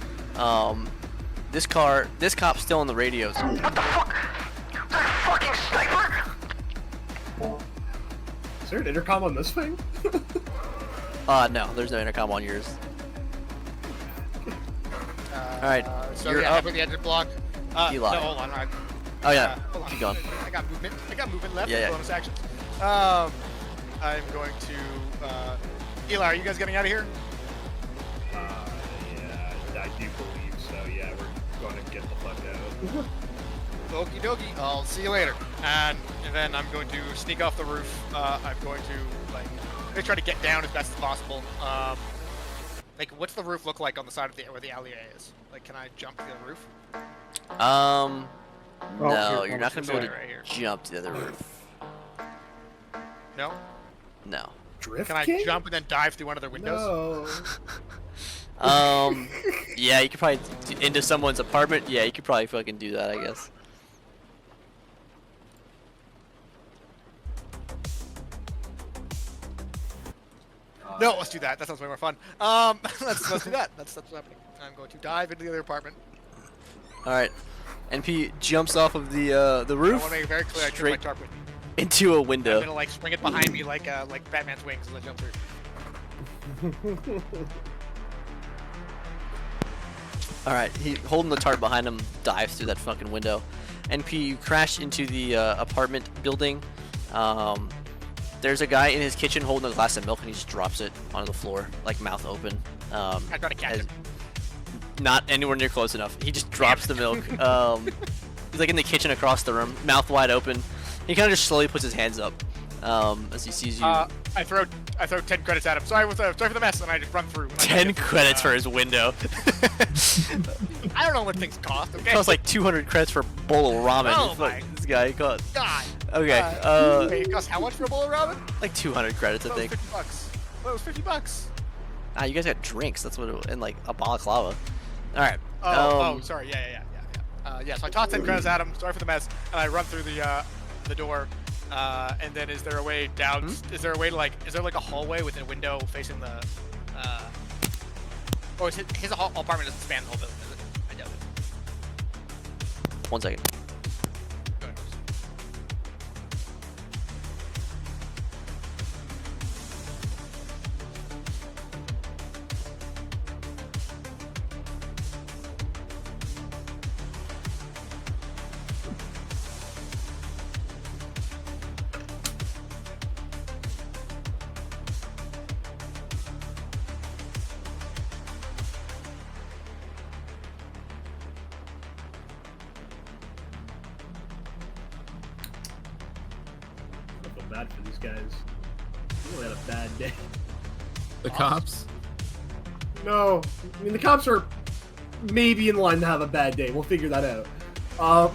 This cop's still on the radios. What the fuck? Is that a fucking sniper? Is there an intercom on this thing? No, there's no intercom on yours. Alright, So you're yeah, up. with the engine block. Eli. No, hold on. Oh yeah, Hold on. keep going. I got movement left. Yeah, yeah. Bonus action. I'm going to. Eli, are you guys getting out of here? Yeah, I do believe so. Yeah, we're going to get the fuck out. Okie dokie. I'll see you later. And then I'm going to sneak off the roof. I'm going to try to get down as best as possible. What's the roof look like on the side of where the alley is? Like, can I jump to the roof? No, here, you're not gonna be able to right here. jump to the other roof. No. No. Drift Can I King? jump and then dive through one of their windows? No. Yeah, you could probably into someone's apartment. Yeah, you could probably fucking do that, I guess. No, let's do that. That sounds way more fun. Let's do that. That's what's happening. I'm going to dive into the other apartment. All right. NP jumps off of the I roof want to make it very clear I took my straight tarp with me. into a I'm window. gonna like spring it behind me like Batman's wings as I jump through. All right, he holding the tarp behind him, dives through that fucking window. NP, you crash into the apartment building. There's a guy in his kitchen holding a glass of milk, and he just drops it onto the floor, like mouth open. I try to catch him. Not anywhere near close enough. He just drops the milk. He's like in the kitchen across the room, mouth wide open. He kind of just slowly puts his hands up as he sees you. I throw 10 credits at him. Sorry for the mess, and I just run through. 10 credits for his window. I don't know what things cost. It Okay. costs like 200 credits for a bowl of ramen. Oh It's my like, this guy cost. God. Okay. Wait, it costs how much for a bowl of ramen? Like 200 credits, I Well, it was think. $50. Well, it was $50. Ah, you guys got drinks. That's what it, and like a balaclava. All right. Oh, sorry. Yeah. Yeah, so I toss 10 credits at him. Sorry for the mess, and I run through the door. And then is there a way down? Is there a way to is there like a hallway with a window facing the? Or is his apartment doesn't span the whole building, is it? I doubt it. 1 second. Go ahead. I feel bad for these guys. They really had a bad day. The cops? No, I mean the cops are maybe in line to have a bad day. We'll figure that out. I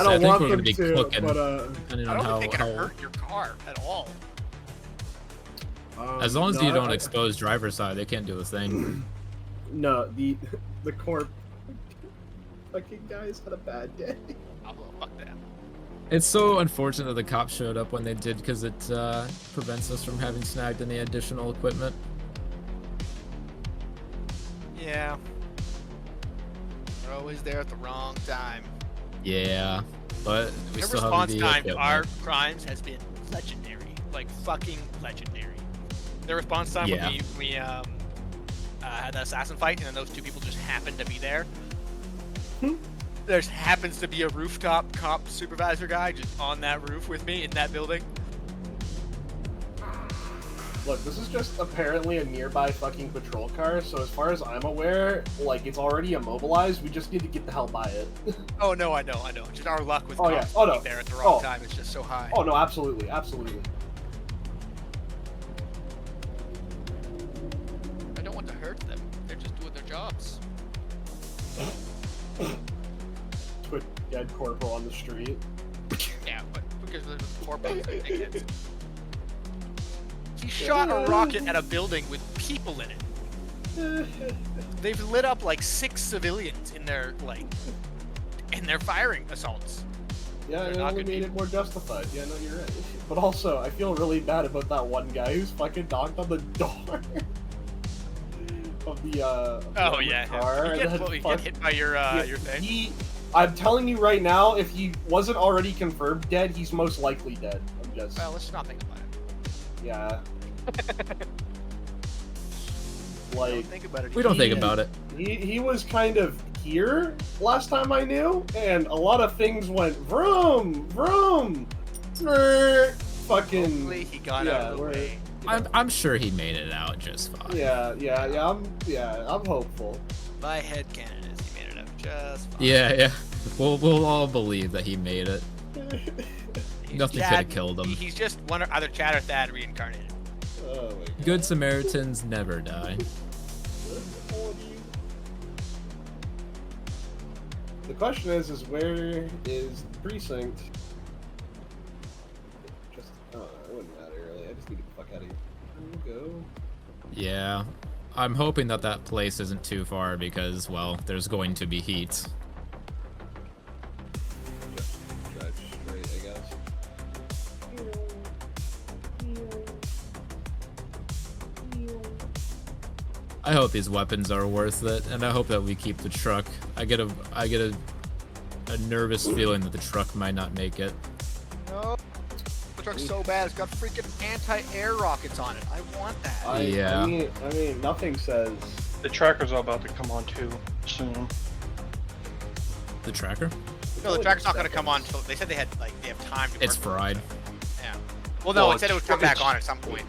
don't think want we're them gonna be to, cooking, but depending I on don't think it how. hurt your car at all. As long as no, you don't I- expose driver's side, they can't do a thing. No, the corp fucking guys had a bad day. Oh, well, fuck that. It's so unfortunate that the cops showed up when they did, because it prevents us from having snagged any additional equipment. Yeah. They're always there at the wrong time. Yeah, but we Their still have response the time to our equipment. crimes has been legendary, like fucking legendary. Their response time Yeah. when we had that assassin fight, and then those two people just happened to be there. There happens to be a rooftop cop supervisor guy just on that roof with me in that building. Look, this is just apparently a nearby fucking patrol car, so as far as I'm aware, like, it's already immobilized, we just need to get the hell by it. Oh no, I know. Just our luck with Oh, yeah. cops Oh, no. being there at the wrong Oh. time is just so high. Oh no, absolutely, absolutely. I don't want to hurt them. They're just doing their jobs. Put dead corporal on the street. Yeah, but because of the corporate dickheads. He shot a rocket at a building with people in it. They've lit up like 6 civilians in their firing assaults. Yeah, They're it not only good made it more justified. Yeah, no, you're right. But also, I feel really bad about that one guy who's fucking knocked on the door of the Oh yeah, car. you and get, then you get hit by your thing. I'm telling you right now, if he wasn't already confirmed dead, he's most likely dead. I'm just. Well, let's not think about it. Yeah. Don't Like, think about it. We don't think about it. he was kind of here last time I knew, and a lot of things went vroom, vroom, fucking. Hopefully he got out of the we're- way. I'm sure he made it out just fine. I'm hopeful. My headcanon is he made it out just fine. Yeah. We'll all believe that he made it. He's Nothing could Chad- have killed him. He's just one or either Chad or Thad reincarnated. Oh my god. Good Samaritans never die. The question is where is the precinct? Just, it wouldn't matter really. I just need to get the fuck out of here. There we go. Yeah. I'm hoping that that place isn't too far because, well, there's going to be heat. Just drive straight, I guess. I hope these weapons are worth it, and I hope that we keep the truck. I get a nervous feeling that the truck might not make it. No. The truck's so bad. It's got freaking anti-air rockets on it. I want that. Yeah. I mean, nothing says. The trackers are about to come on too soon. The tracker? No, the tracker's not going to come on until they said they have time to. It's work fried. Yeah. Well, no, Well, it said it would come back on at some point.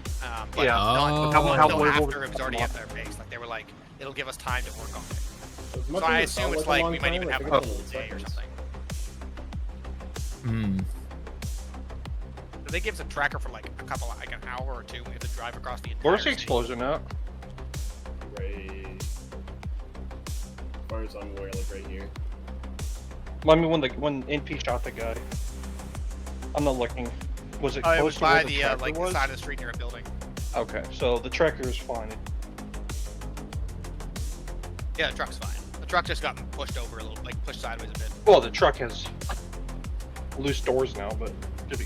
But Yeah. not Oh. until after it was already at their base. Like they were like, it'll give us time to work on it. So I assume it's like we might even have a couple of day or something. Hmm. So they give us a tracker for like an hour or two. We have to drive across the entire. Where's the state. explosion at? Right. As far as I'm aware, like right here. Well, I mean, when NP shot the guy. I'm not looking. Was it It close was to by where the tracker like the was? side of the street near a building. Okay, so the tracker is fine. Yeah, the truck's fine. The truck just got pushed over a little, like pushed sideways a bit. Well, the truck has loose doors now, but should be.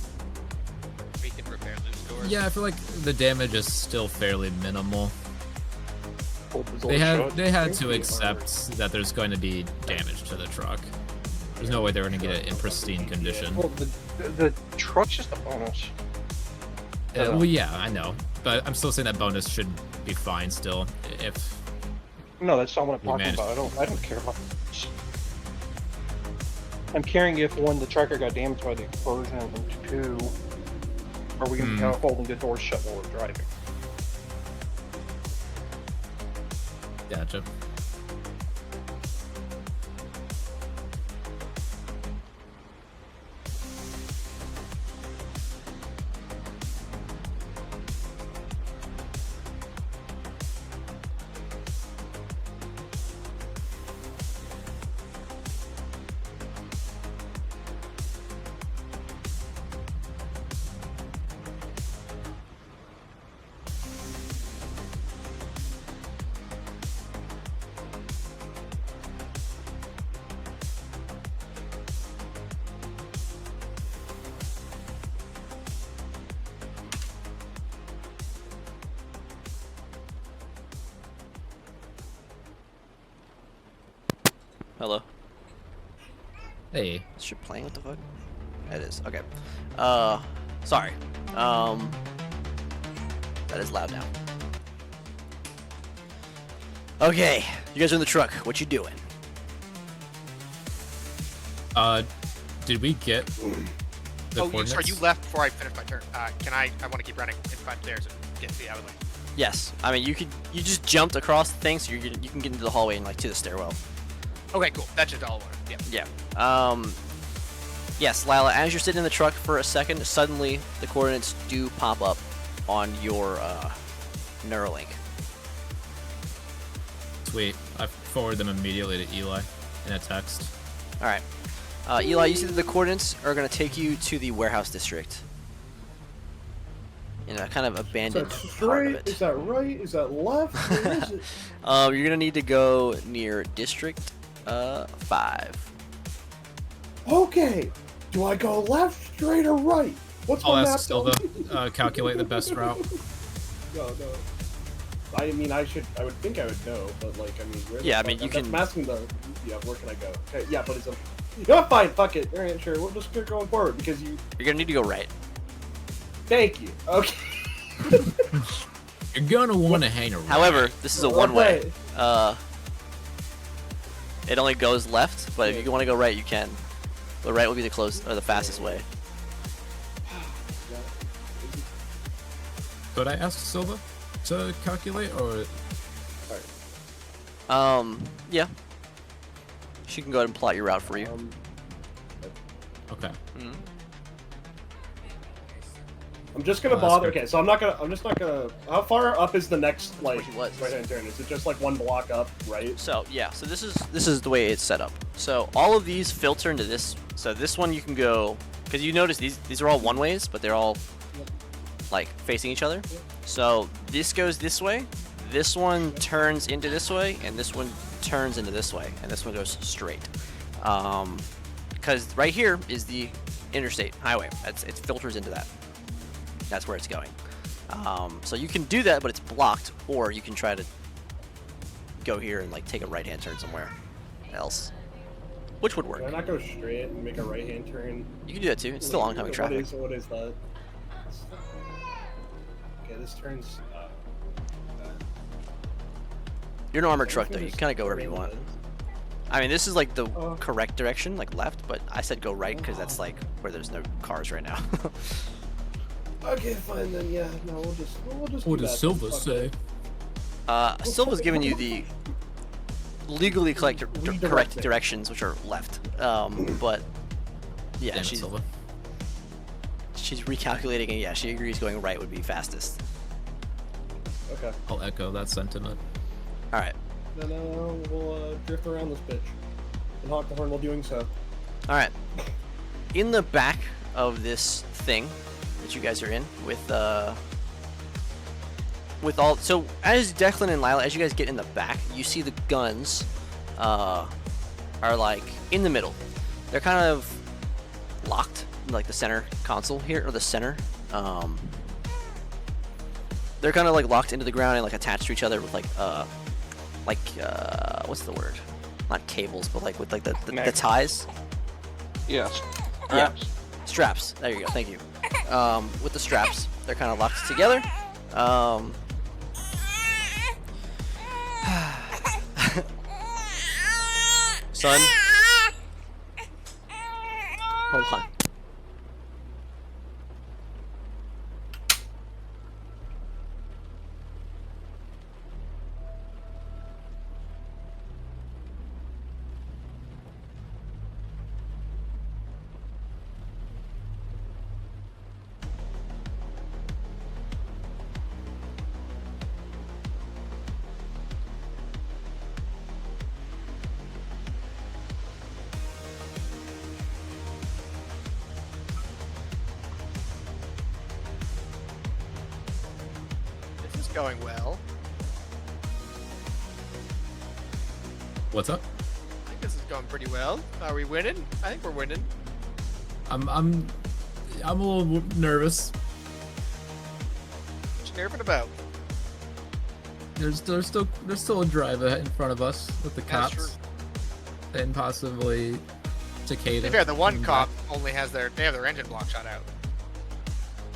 We can repair loose doors. Yeah, I feel like the damage is still fairly minimal. They They had to accept that there's going to be damage to the truck. There's no way they're going to get it in pristine condition. Well, the truck's just a bonus. Well, yeah, I know, but I'm still saying that bonus should be fine still. If No, that's not what I'm We talking managed- about. I don't care about this. I'm caring if one, the tracker got damaged by the explosion, and two, are we gonna be holding the doors shut while we're driving? gotcha. Hello. Hey. Is she playing? What the fuck? It is. Okay. Sorry. That is loud now. Okay, you guys are in the truck. What you doing? Did we get the Oh, coordinates? sorry, you left before I finished my turn. Can I want to keep running inside stairs and get to the alley. Yes. I mean, you just jumped across the thing, so you can get into the hallway and like to the stairwell. Okay, cool. That's just all I wanted. Yeah. Yeah. Yes, Lila, as you're sitting in the truck for a second, suddenly the coordinates do pop up on your Neuralink. Sweet. I forward them immediately to Eli in a text. All right. Eli, you see that the coordinates are going to take you to the warehouse district. In a kind of Is abandoned that part of straight? it. Is that right? Is that left? Where is it? You're going to need to go near District 5. Okay. Do I go left, straight, or right? What's I'll my map ask Silva, telling me? calculate the best route. No. I mean, I would think I would know, but like, I mean, where the Yeah, I fuck- mean, you I'm can- asking the, yeah, where can I go? Okay, yeah, but it's a, yeah, fine, fuck it. Alright, sure, we'll just keep going forward because you, You're going to need to go right. thank you. Okay. You're gonna want to hang around. However, this is a What one-way. way? It only goes left, but if you want to go right, you can. The right will be the the fastest way. Could I ask Silva to calculate, or Yeah. She can go ahead and plot your route for you. okay? Mhm. I'm just gonna Oh, that's bother. good. Okay, so I'm just not gonna. How far up is the next like Where he was. right-hand turn? Is it just like one block up, right? So yeah, so this is the way it's set up. So all of these filter into this. So this one you can go, because you notice these are all one ways, but they're all like facing each other. So this goes this way, this one turns into this way, and this one turns into this way, and this one goes straight. Because right here is the interstate highway. It filters into that. That's where it's going. So you can do that, but it's blocked, or you can try to go here and like take a right-hand turn somewhere else, which would work. Can I not go straight and make a right-hand turn? You can do that too. It's still oncoming traffic. What is that? Okay, this turns. You're an armored truck though. You kind of go wherever you want. I mean, this is like the correct direction, like left, but I said go right because that's like where there's no cars right now. Okay, fine then. Yeah, no, we'll just. What do does that. Silva Fuck say? Silva's giving you the legally correct Redirecting. directions, which are left. But yeah, Damn it, she's Silva. recalculating, and yeah, she agrees going right would be fastest. Okay. I'll echo that sentiment. All right. Then we'll drift around this bitch and honk the horn while doing so. All right. In the back of this thing that you guys are in, with all, so as Declan and Lila, as you guys get in the back, you see the guns are like in the middle. They're kind of locked in like the center console here, or the center. They're kind of like locked into the ground and like attached to each other with like what's the word? Not cables, but like with like the ties. Yes. Yeah. Straps. There you go. Thank you. With the straps, they're kind of locked together. Son. Hold on. This is going well. What's up? I think this is going pretty well. Are we winning? I think we're winning. I'm a little nervous. What you nerving about? There's still a driver in front of us with the That's cops and possibly To Takeda. be fair, the one coming cop back. only has they have their engine block shot out.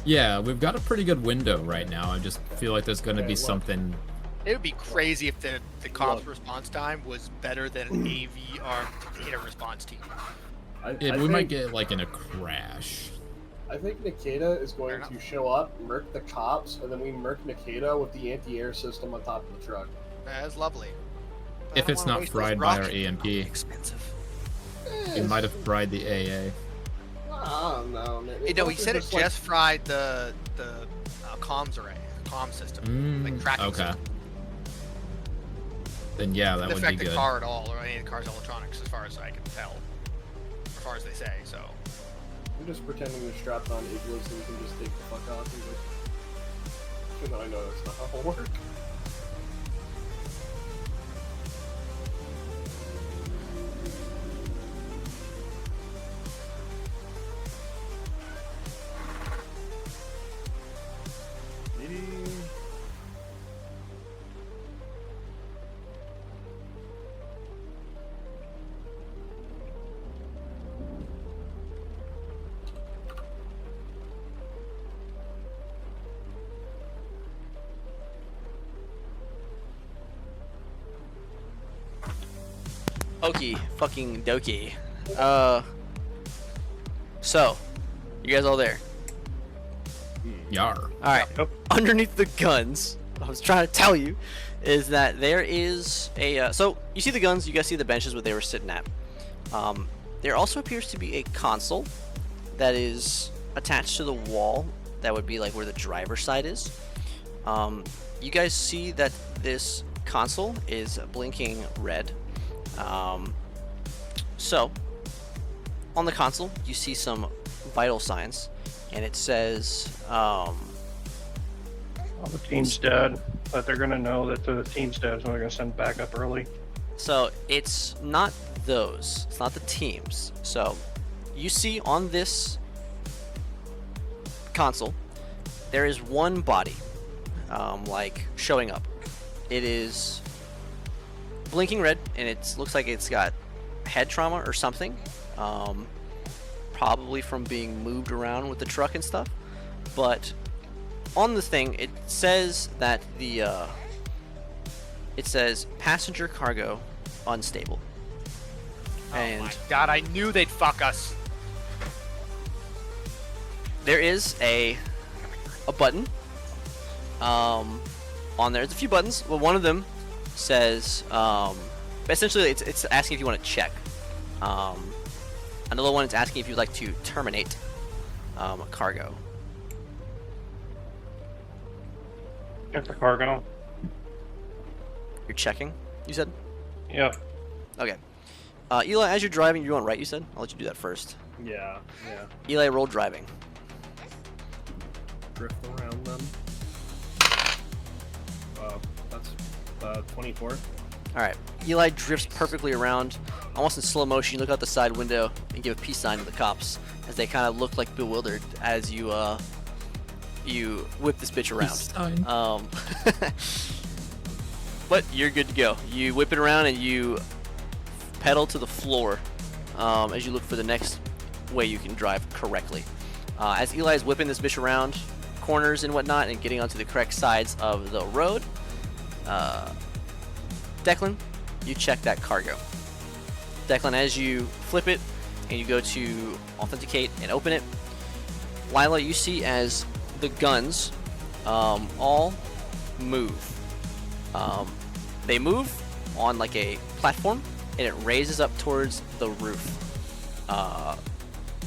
Yeah, we've got a pretty good window right now. I just feel like there's gonna Okay, be look. something. It would be crazy if the cop's response time was better than an AVR Takeda response team. We might get like in a crash. I think Nikita is going Fair to show up, murk the cops, and then we murk Nikita with the anti-air system on top of the truck. That's lovely. But I If don't it's wanna not waste fried this by our rocket. EMP, Expensive. it might have fried the AA. I don't know, man. You know, he It's said it just like- just fried the comms array, comm system, like tracking Okay. system. Then yeah, that Didn't would be affect the good. car at all, or any of the car's electronics, as far as I can tell. As far as they say, so. I'm just pretending they're strapped on igloos so we can just take the fuck off. Even though I know that's not how it'll work. Okie fucking dokie. So, you guys all there? Yar. Alright. Underneath the guns, I was trying to tell you, is that there is a. So, you see the guns, you guys see the benches where they were sitting at. There also appears to be a console that is attached to the wall That would be like where the driver's side is. You guys see that this console is blinking red. So, on the console, you see some vital signs, and it says, Well, the team's dead, but they're gonna know that the team's dead, so they're gonna send backup early. so it's not those, it's not the teams. So, you see on this console, there is one body, like showing up. It is blinking red, and it looks like it's got head trauma or something, probably from being moved around with the truck and stuff. But on the thing, it says that it says passenger cargo unstable. Oh my god, I knew they'd fuck us. There is a button on there. There's a few buttons. Well, one of them says essentially it's asking if you want to check. Another one is asking if you'd like to terminate cargo. Get the cargo. You're checking, you said? Yep. Okay. Eli, as you're driving, you're going right, you said? I'll let you do that first. Yeah. Eli, roll driving. Drift around them. That's 24. Alright. Eli drifts perfectly around, almost in slow motion. You look out the side window and give a peace sign to the cops as they kind of look like bewildered as you whip this bitch around. But you're good to go. You whip it around and you pedal to the floor as you look for the next way you can drive correctly. As Eli is whipping this bitch around corners and whatnot and getting onto the correct sides of the road, Declan, you check that cargo. Declan, as you flip it and you go to authenticate and open it, Lila, you see as the guns all move. They move on like a platform, and it raises up towards the roof.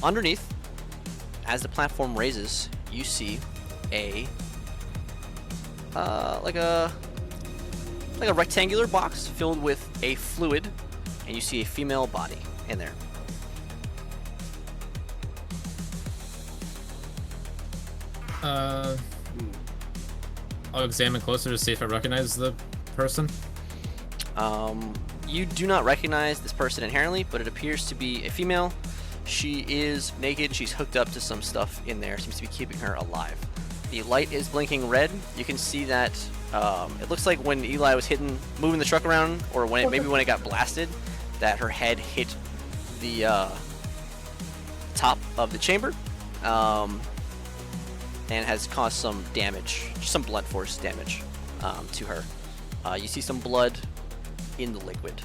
Underneath, as the platform raises, you see a like a rectangular box filled with a fluid, and you see a female body in there. I'll examine closer to see if I recognize the person. You do not recognize this person inherently, but it appears to be a female. She is naked. She's hooked up to some stuff in there. Seems to be keeping her alive. The light is blinking red. You can see that it looks like when Eli was moving the truck around, or maybe when it got blasted, that her head hit the top of the chamber and has caused some damage, some blunt force damage to her. You see some blood in the liquid.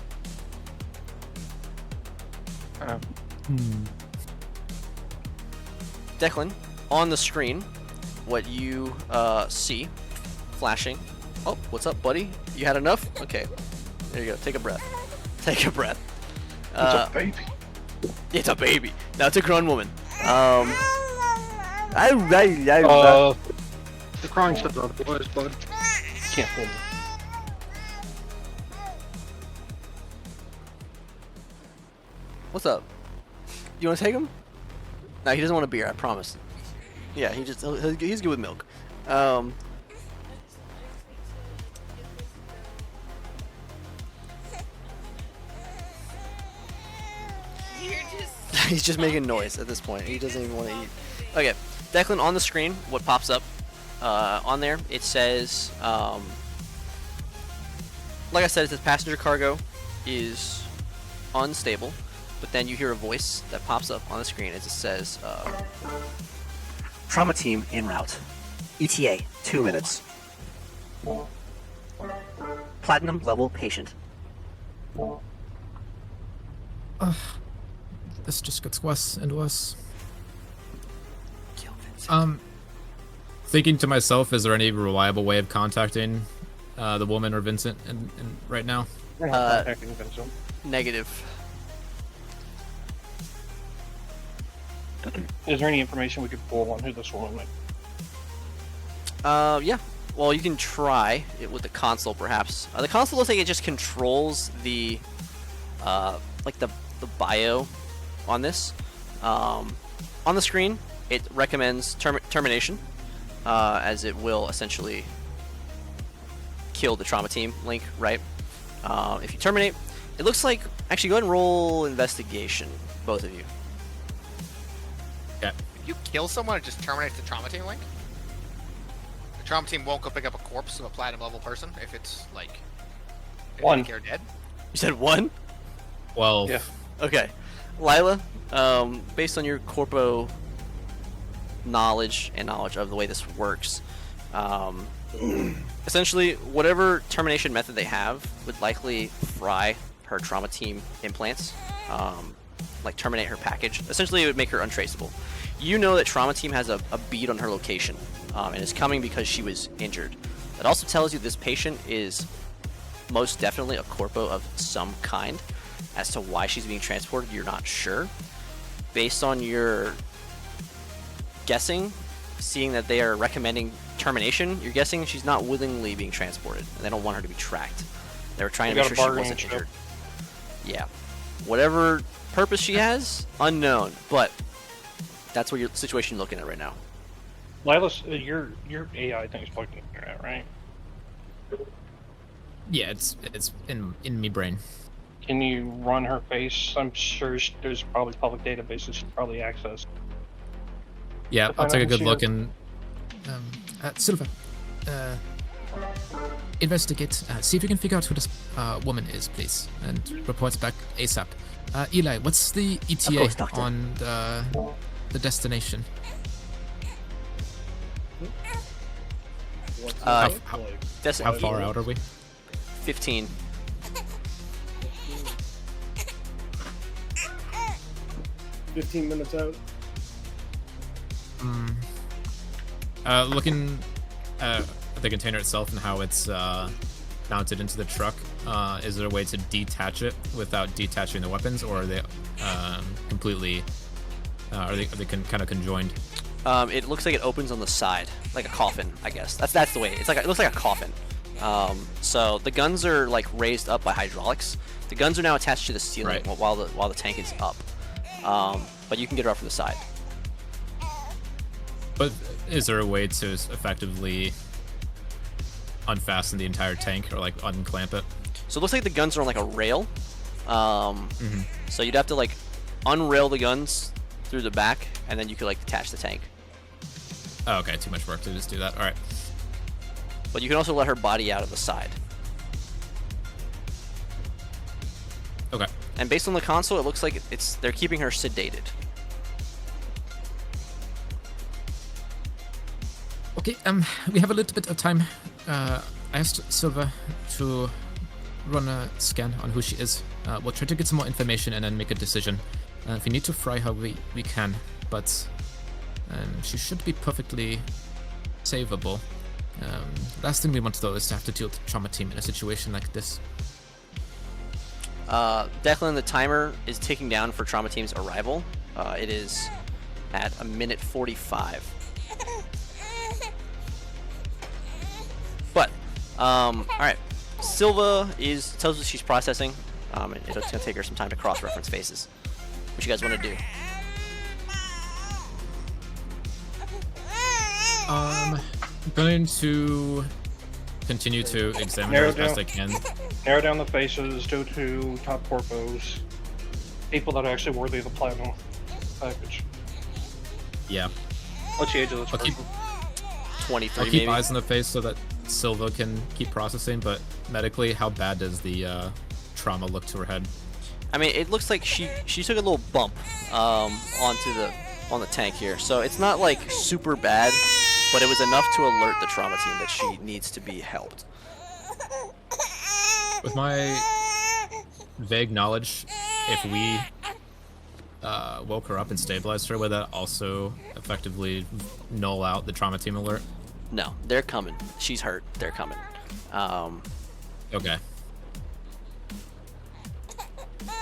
Declan, on the screen, what you see flashing. Oh, what's up, buddy? You had enough? Okay. There you go. Take a breath. Take a breath. It's a baby. It's a baby. Now it's a grown woman. The crying stuff otherwise, bud. Can't hold it. What's up? You want to take him? No, he doesn't want a beer, I promise. Yeah, he's good with milk. He's just making noise at this point. He doesn't even want to eat. Okay, Declan, on the screen, what pops up on there, it says, like I said, it says passenger cargo is unstable, but then you hear a voice that pops up on the screen as it says, Trauma team en route. ETA, 2 minutes. Platinum level patient. This just gets worse and worse. Thinking to myself, is there any reliable way of contacting the woman or Vincent right now? Negative. Is there any information we could pull on who this woman might Yeah. Well, you can try it with the console, perhaps. The console looks like it just controls the, like the bio on this. On the screen, it recommends termination, as it will essentially kill the trauma team link, right? If you terminate, it looks like... Actually, go ahead and roll investigation, both of you. Yeah. If you kill someone, it just terminates the trauma team link? The trauma team won't go pick up a corpse of a platinum level person if it's, like... One. They're dead? You said 1? 12. Yeah. Okay. Lila, based on your corpo knowledge of the way this works, essentially, whatever termination method they have would likely fry her trauma team implants, like terminate her package. Essentially, it would make her untraceable. You know that trauma team has a bead on her location, and is coming because she was injured. That also tells you this patient is most definitely a corpo of some kind. As to why she's being transported, you're not sure. Based on your guessing, seeing that they are recommending termination, you're guessing she's not willingly being transported. And they don't want her to be tracked. They were trying to make sure she wasn't injured. Yeah. Whatever purpose she has, unknown. But that's what your situation you're looking at right now. Lilas, your AI thing is plugged in there, right? Yeah, it's in me brain. Can you run her face? I'm sure there's probably public databases she's probably accessed. Yeah, I'll take a good look and Silva, investigate. See if you can figure out who this woman is, please, and report back ASAP. Eli, what's the ETA course, Doctor. on the destination? Uh, how That's how far out are we? 15. $15 out. Looking at the container itself and how it's mounted into the truck, is there a way to detach it without detaching the weapons, or are they completely are they kind of conjoined? It looks like it opens on the side, like a coffin, I guess. That's the way. It looks like a coffin. So the guns are like raised up by hydraulics. The guns are now attached to the ceiling while the tank is up. But you can get her up from the side. But is there a way to effectively unfasten the entire tank or like unclamp it? So it looks like the guns are on like a rail. So you'd have to like unrail the guns through the back, and then you could like detach the tank. Oh, okay, too much work to just do that. All right. But you can also let her body out of the side. Okay. And based on the console, it looks like they're keeping her sedated. Okay, we have a little bit of time. I asked Silva to run a scan on who she is. We'll try to get some more information and then make a decision. If we need to fry her, we can, but she should be perfectly savable. Last thing we want, though, is to have to deal with the trauma team in a situation like this. Declan, the timer is ticking down for trauma team's arrival. It is at 1:45. But, alright. Silva tells us she's processing. It's going to take her some time to cross-reference faces. What you guys want to do? I'm going to continue to examine her as best I can. Narrow down the faces, do 2 top corpos. People that are actually worthy of the platinum package. Yeah. What's the age of this I'll keep, person? 23, I'll keep maybe? eyes on the face so that Silva can keep processing, but medically, how bad does the trauma look to her head? I mean, it looks like she took a little bump on the tank here, so it's not like super bad, but it was enough to alert the trauma team that she needs to be helped. With my vague knowledge, if we woke her up and stabilized her, would that also effectively null out the trauma team alert? No, they're coming. She's hurt. They're coming. Okay.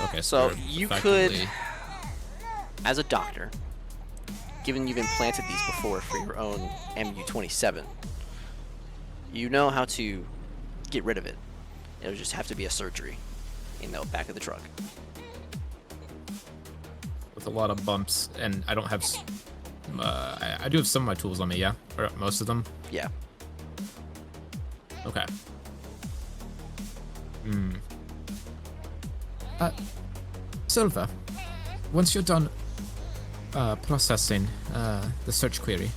Okay, So we're you effectively- could, as a doctor, given you've implanted these before for your own MU-27, You know how to get rid of it. It'll just have to be a surgery in the back of the truck. With a lot of bumps, and I don't have. I do have some of my tools on me, yeah, or most of them. Yeah. Okay. Silva, once you're done processing the search query,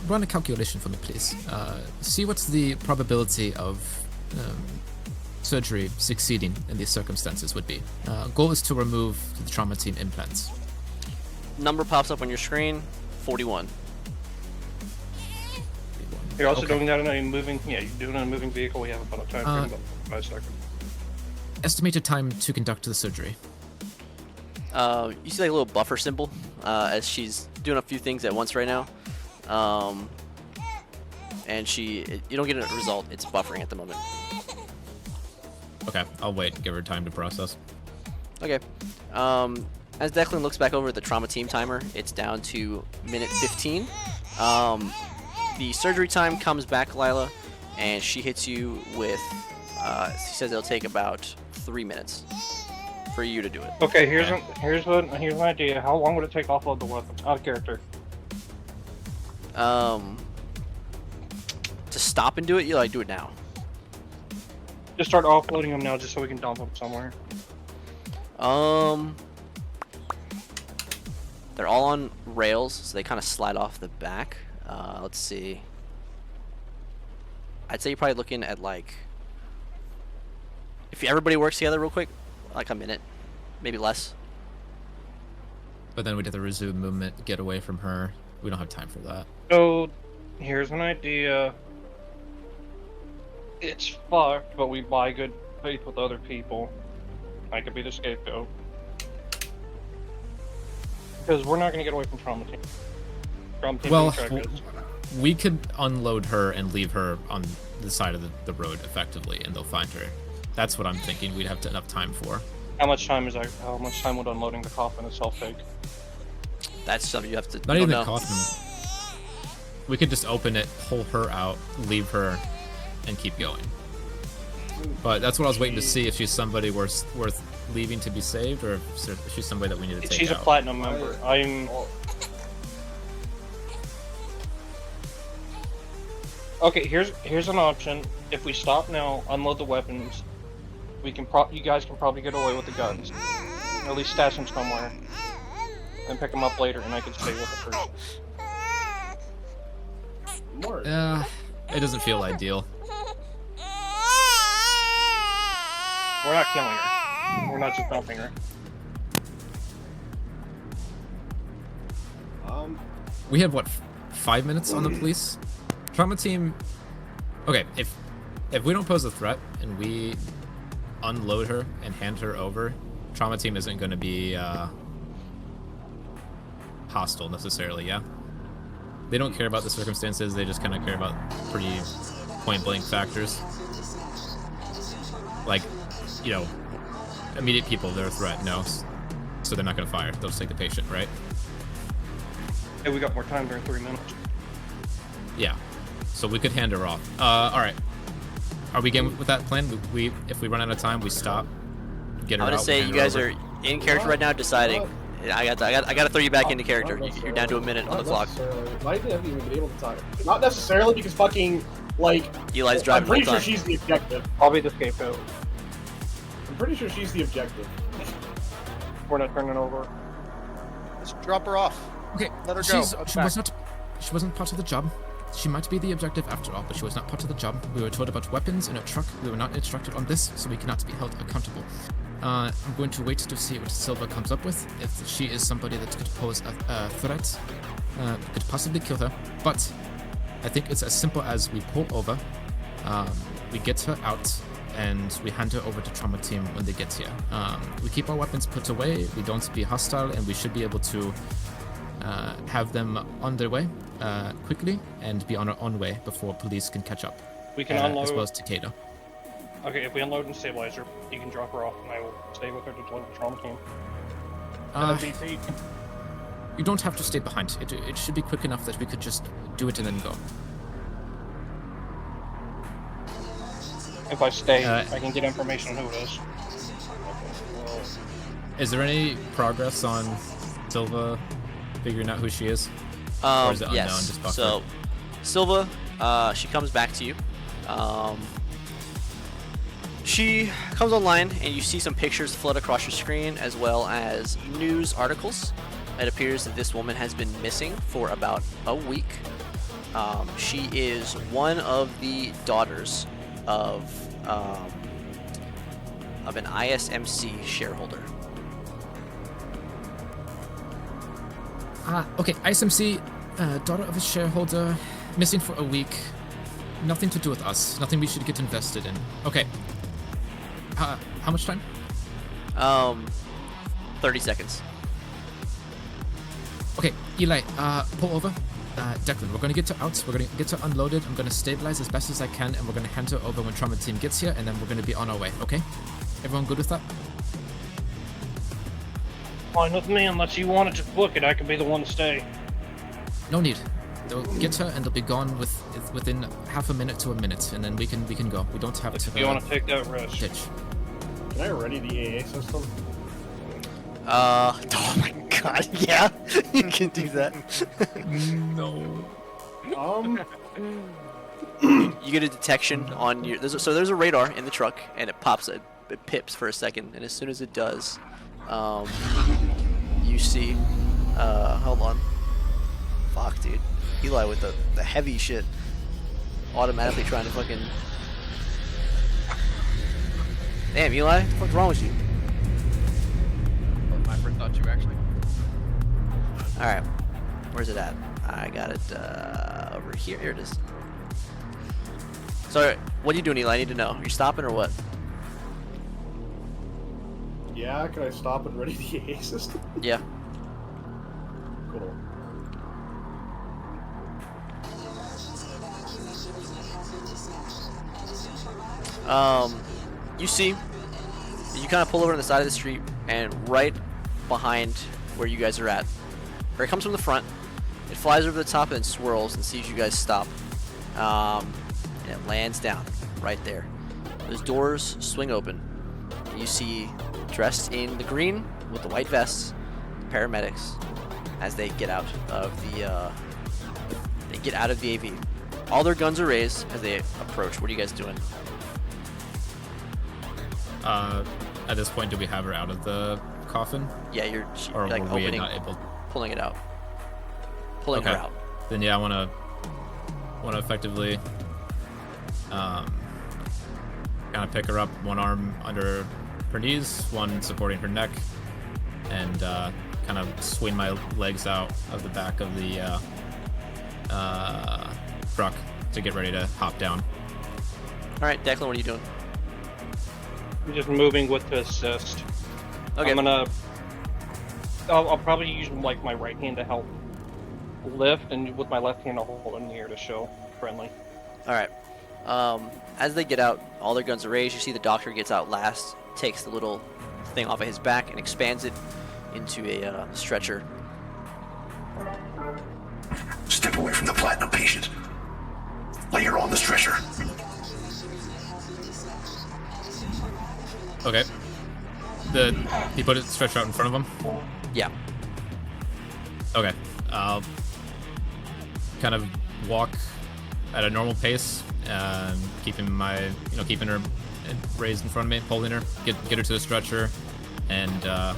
run a calculation for me, please. See what's the probability of surgery succeeding in these circumstances would be. Goal is to remove the trauma team implants. Number pops up on your screen, 41. You're also Okay. doing that in a moving. Yeah, you're doing it in a moving vehicle. We have about a time frame about 5 seconds. Estimated time to conduct the surgery. You see like a little buffer symbol as she's doing a few things at once right now. And you don't get a result. It's buffering at the moment. Okay, I'll wait and give her time to process. Okay. As Declan looks back over at the trauma team timer, it's down to minute 15. The surgery time comes back, Lila, and she hits you with. She says it'll take about 3 minutes for you to do it. Okay, here's an idea. How long would it take to offload the weapon? Out of character. To stop and do it, you like do it now. Just start offloading them now, just so we can dump them somewhere. They're all on rails, so they kind of slide off the back. Let's see. I'd say you're probably looking at like, if everybody works together real quick, like a minute, maybe less. But then we'd have to resume movement, get away from her. We don't have time for that. So, here's an idea. It's fucked, but we buy good faith with other people. I could be the scapegoat. Because we're not going to get away from trauma team. Trauma team Well, being tracked. we could unload her and leave her on the side of the road effectively, and they'll find her. That's what I'm thinking we'd have enough time for. How much time is that? How much time would unloading the coffin itself take? That's something you have to. Not you even don't the know. coffin. We could just open it, pull her out, leave her, and keep going. But that's what I was waiting to see, if she's somebody worth leaving to be saved, or if she's somebody that we need to take She's out. a platinum member. Okay, here's an option. If we stop now, unload the weapons, we can you guys can probably get away with the guns, or at least stash them somewhere, and pick them up later, and I can stay with the person. It doesn't feel ideal. We're not killing her. We're not just dumping her. We have what, 5 minutes on the police? Trauma team. Okay, if we don't pose a threat and we unload her and hand her over, trauma team isn't going to be hostile necessarily. Yeah, they don't care about the circumstances. They just kind of care about pretty point blank factors, like, you know, immediate people. They're a threat. No, so they're not going to fire. They'll just take the patient, right? Hey, we got more time during 3 minutes. Yeah, so we could hand her off. All right. Are we game with that plan? If we run out of time, we stop. Get her I'm gonna out, say hand you her guys over. are in character right now, deciding. I got to throw you back into character. You're down to a minute on the clock. Might have even been able to time it. Not necessarily, because fucking, like, Eli's I'm driving pretty full sure time. she's the objective. I'll be the scapegoat. I'm pretty sure she's the objective. We're not turning over. Just drop her off. Okay, Let her go. She wasn't part of the job. She might be the objective after all, but she was not part of the job. We were told about weapons in a truck. We were not instructed on this, so we cannot be held accountable. I'm going to wait to see what Silva comes up with. If she is somebody that could pose a threat, we could possibly kill her. But I think it's as simple as we pull over, we get her out, and we hand her over to trauma team when they get here. We keep our weapons put away. We don't be hostile, and we should be able to have them on their way quickly and be on our own way before police can catch up. We can unload. As well as Takeda. Okay, if we unload and stabilize her, you can drop her off, and I will stay with her to join the trauma team. Uh, You don't have to stay behind. It should be quick enough that we could just do it and then go. If I stay, I can get information on who it is. Is there any progress on Silva figuring out who she is? Or is it unknown? Yes. Just buffer? So, Silva, she comes back to you. She comes online, and you see some pictures flood across your screen, as well as news articles. It appears that this woman has been missing for about a week. She is one of the daughters of an ISMC shareholder. Okay, ISMC, daughter of a shareholder, missing for a week. Nothing to do with us. Nothing we should get invested in. Okay. How much time? 30 seconds. Okay, Eli, pull over. Declan, we're gonna get her out. We're gonna get her unloaded. I'm gonna stabilize as best as I can, and we're gonna hand her over when trauma team gets here, and then we're gonna be on our way. Okay? Everyone good with that? Fine with me, unless you wanted to book it, I could be the one to stay. No need. They'll get her, and they'll be gone within half a minute to a minute, and then we can go. We don't have to. If you want to take that risk. Ditch. Can I ready the AA system? Oh my god, yeah, you can do that. No. You get a detection on your. There's a radar in the truck, and it pops. It pips for a second, and as soon as it does, you see. Hold on. Fuck, dude. Eli with the heavy shit. Automatically trying to fucking. Damn, Eli, what the fuck's wrong with you? My first thought you actually. Alright, where's it at? I got it over here. Here it is. So, what are you doing, Eli? I need to know. Are you stopping or what? Yeah, can I stop and ready the AA system? Yeah. Cool. You see, you kind of pull over on the side of the street, and right behind where you guys are at, or it comes from the front, it flies over the top and swirls and sees you guys stop, and it lands down right there. Those doors swing open, and you see, dressed in the green with the white vests, paramedics, as they get out of the AV. All their guns are raised as they approach. What are you guys doing? At this point, do we have her out of the coffin? Yeah, you're Or like were we opening, not able? pulling it out, pulling her out. Then yeah, I wanna effectively kind of pick her up, one arm under her knees, one supporting her neck, and kind of swing my legs out of the back of the truck to get ready to hop down. All right, Declan, what are you doing? I'm just moving with to assist. Okay. I'll probably use like my right hand to help lift, and with my left hand I'll hold in the air to show friendly. All right. As they get out, all their guns are raised. You see the doctor gets out last, takes the little thing off of his back and expands it into a stretcher. Step away from the platinum patient. Lay her on the stretcher. Okay. He put it stretched out in front of him? Yeah. Okay. I'll kind of walk at a normal pace, keeping her raised in front of me, holding her, get her to the stretcher, and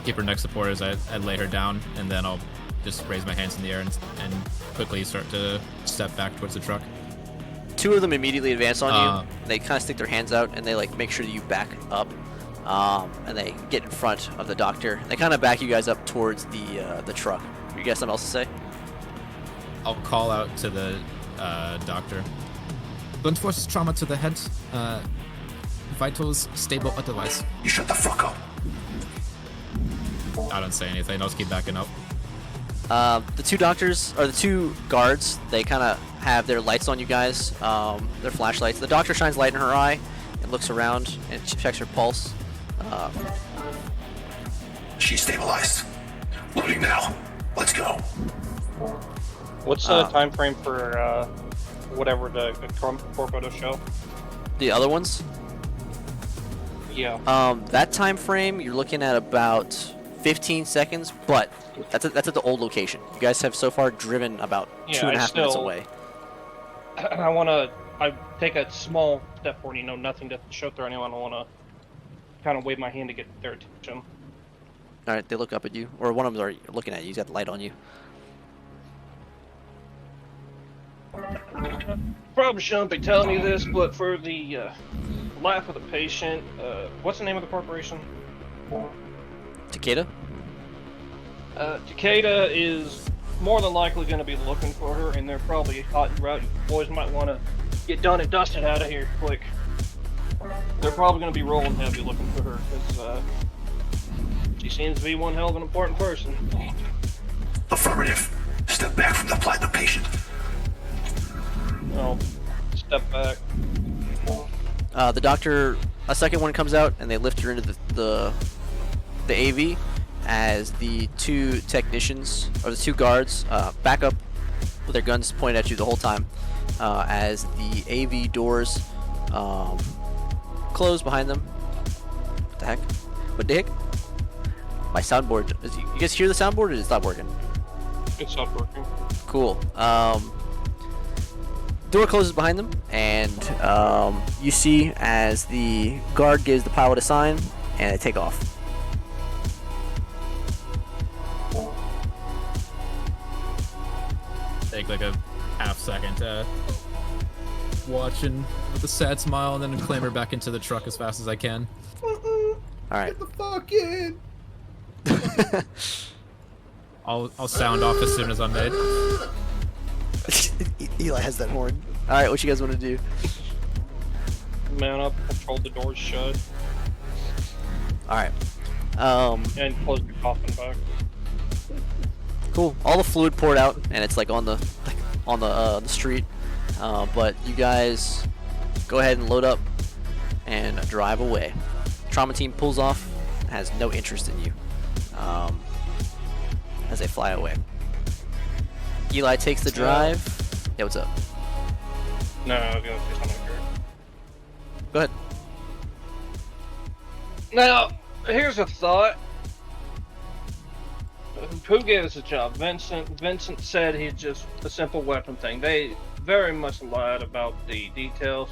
keep her neck support as I lay her down, and then I'll just raise my hands in the air and quickly start to step back towards the truck. Two of them immediately advance on you. They kind of stick their hands out and they like make sure that you back up, and they get in front of the doctor. They kind of back you guys up towards the truck. You got something else to say? I'll call out to the doctor. Blunt force trauma to the head. Vitals stable otherwise. You shut the fuck up. I don't say anything. I'll just keep backing up. The two doctors, or the two guards, they kind of have their lights on you guys, their flashlights. The doctor shines light in her eye and looks around and checks her pulse. She's stabilized. Loading now. What's the time frame for whatever the Corpo show? The other ones? Yeah. That time frame, you're looking at about 15 seconds, but that's at the old location. You guys have so far driven about Yeah, 2.5 minutes away. I take a small step forward, nothing to show through anyone. I want to kind of wave my hand to get their attention. All right, they look up at you, or one of them are looking at you. He's got the light on you. Probably shouldn't be telling you this, but for the life of the patient, what's the name of the corporation? Takeda? Takeda is more than likely going to be looking for her, and they're probably hot and route. You boys might want to get done and dusted out of here quick. They're probably going to be rolling heavy looking for her, because she seems to be one hell of an important person. Affirmative. Step back from the platinum patient. Well, step back. The doctor, a second one comes out, and they lift her into the AV as the two technicians, or the two guards, back up with their guns pointed at you the whole time, as the AV doors close behind them. What the heck? What the heck? My soundboard. You guys hear the soundboard, or is it stop working? It's not working. Cool. Door closes behind them, and you see as the guard gives the pilot a sign, and they take off. Take like a half second, watching with a sad smile, and then clamber back into the truck as fast as I can. All right. Get the fuck in! I'll sound off as soon as I'm made. Eli has that horn. All right, what you guys want to do? Man up, control the doors shut, All right. and close the coffin back. Cool. All the fluid poured out, and it's like on the street. But you guys go ahead and load up and drive away. Trauma team pulls off, has no interest in you as they fly away. Eli takes the drive. Yeah, what's up? No, I was gonna say something here. Go ahead. Now, here's a thought. Who gave us a job? Vincent. Vincent said he's just a simple weapon thing. They very much lied about the details.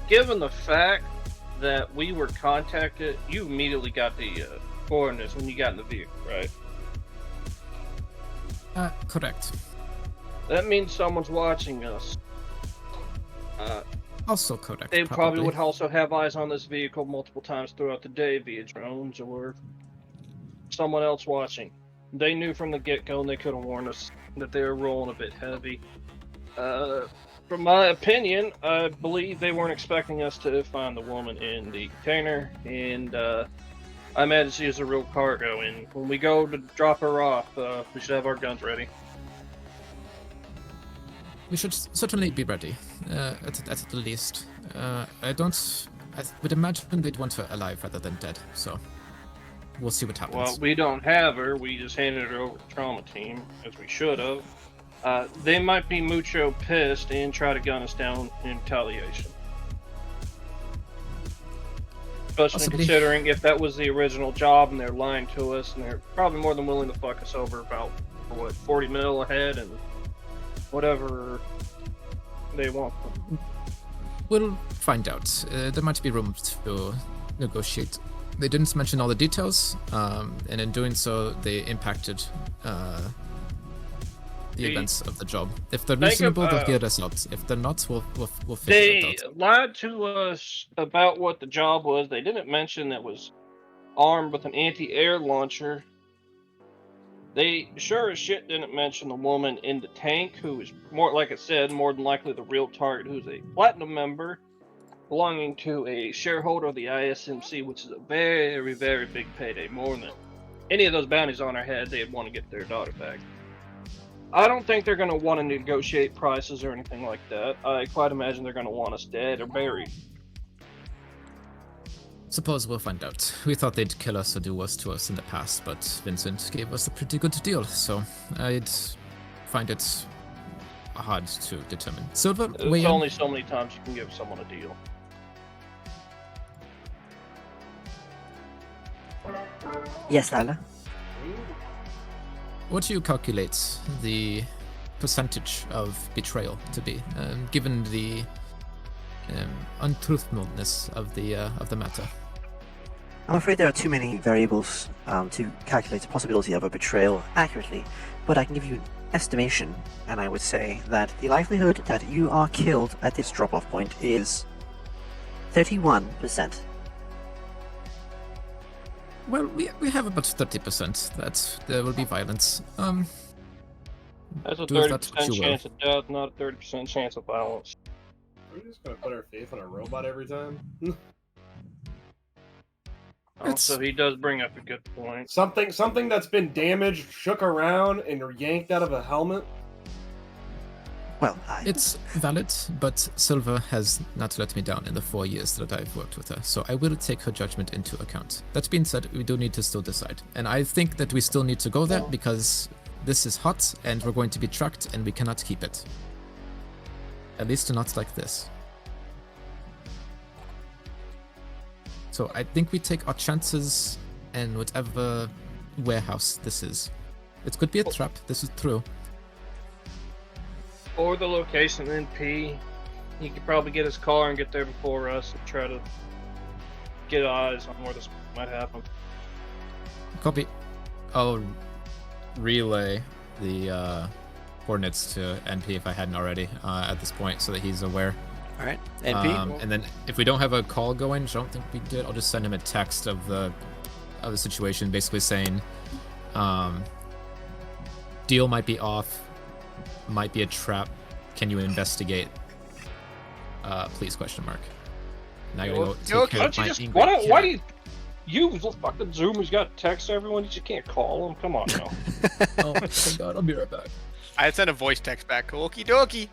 Given the fact that we were contacted, you immediately got the coordinates when you got in the vehicle, right? Correct. That means someone's watching us. Also correct. They probably would also have eyes on this vehicle multiple times throughout the day via drones or someone else watching. They knew from the get-go, and they could have warned us that they were rolling a bit heavy. From my opinion, I believe they weren't expecting us to find the woman in the container, and I imagine she is a real cargo, and when we go to drop her off, we should have our guns ready. We should certainly be ready, at the least. I would imagine they'd want her alive rather than dead, so we'll see what happens. Well, we don't have her. We just handed her over to the trauma team, as we should have. They might be mucho pissed and try to gun us down in retaliation. Especially Possibly. considering if that was the original job and they're lying to us, and they're probably more than willing to fuck us over about, 40 mil ahead and whatever they want. We'll find out. There might be room to negotiate. They didn't mention all the details, and in doing so, they impacted the events of the job. If they're reasonable, they'll hear us out. If they're not, we'll figure They it out. lied to us about what the job was. They didn't mention that it was armed with an anti-air launcher. They sure as shit didn't mention the woman in the tank, who is more, like I said, more than likely the real target, who's a platinum member belonging to a shareholder of the ISMC, which is a very, very big payday. More than any of those bounties on our head, they'd want to get their daughter back. I don't think they're going to want to negotiate prices or anything like that. I quite imagine they're going to want us dead or buried. Suppose we'll find out. We thought they'd kill us or do worse to us in the past, but Vincent gave us a pretty good deal, so I'd find it hard to determine. Silver, There's weigh in. only so many times you can give someone a deal. Yes, Lila? What do you calculate the percentage of betrayal to be, given the untruthfulness of the matter? I'm afraid there are too many variables to calculate the possibility of a betrayal accurately, but I can give you an estimation, and I would say that the likelihood that you are killed at this drop-off point is 31%. Well, we have about 30% that there will be violence. That's a Do with that 30% what you will. chance of death, not a 30% chance of violence. Are we just gonna put our faith in a robot every time? Also, he does bring up a good point. Something that's been damaged, shook around, and yanked out of a helmet. Well, It's valid, but Silva has not let me down in the 4 years that I've worked with her, so I will take her judgment into account. That being said, we do need to still decide. And I think that we still need to go there because this is hot and we're going to be tracked and we cannot keep it. At least not like this. So I think we take our chances in whatever warehouse this is. It could be a trap, this is true. Or the location NP. He could probably get his car and get there before us and try to get eyes on where this might happen. Copy. I'll relay the coordinates to NP if I hadn't already at this point, so that he's aware. All right, NP. And then if we don't have a call going, which I don't think we did, I'll just send him a text of the situation, basically saying, deal might be off, might be a trap. Can you investigate? Please? Question mark. Now I gotta go take care of my Ingrid. Why do you fucking Zoom has got to text everyone? You just can't call them. Come on now. Oh my god, I'll be right back. I sent a voice text back. Okie dokie.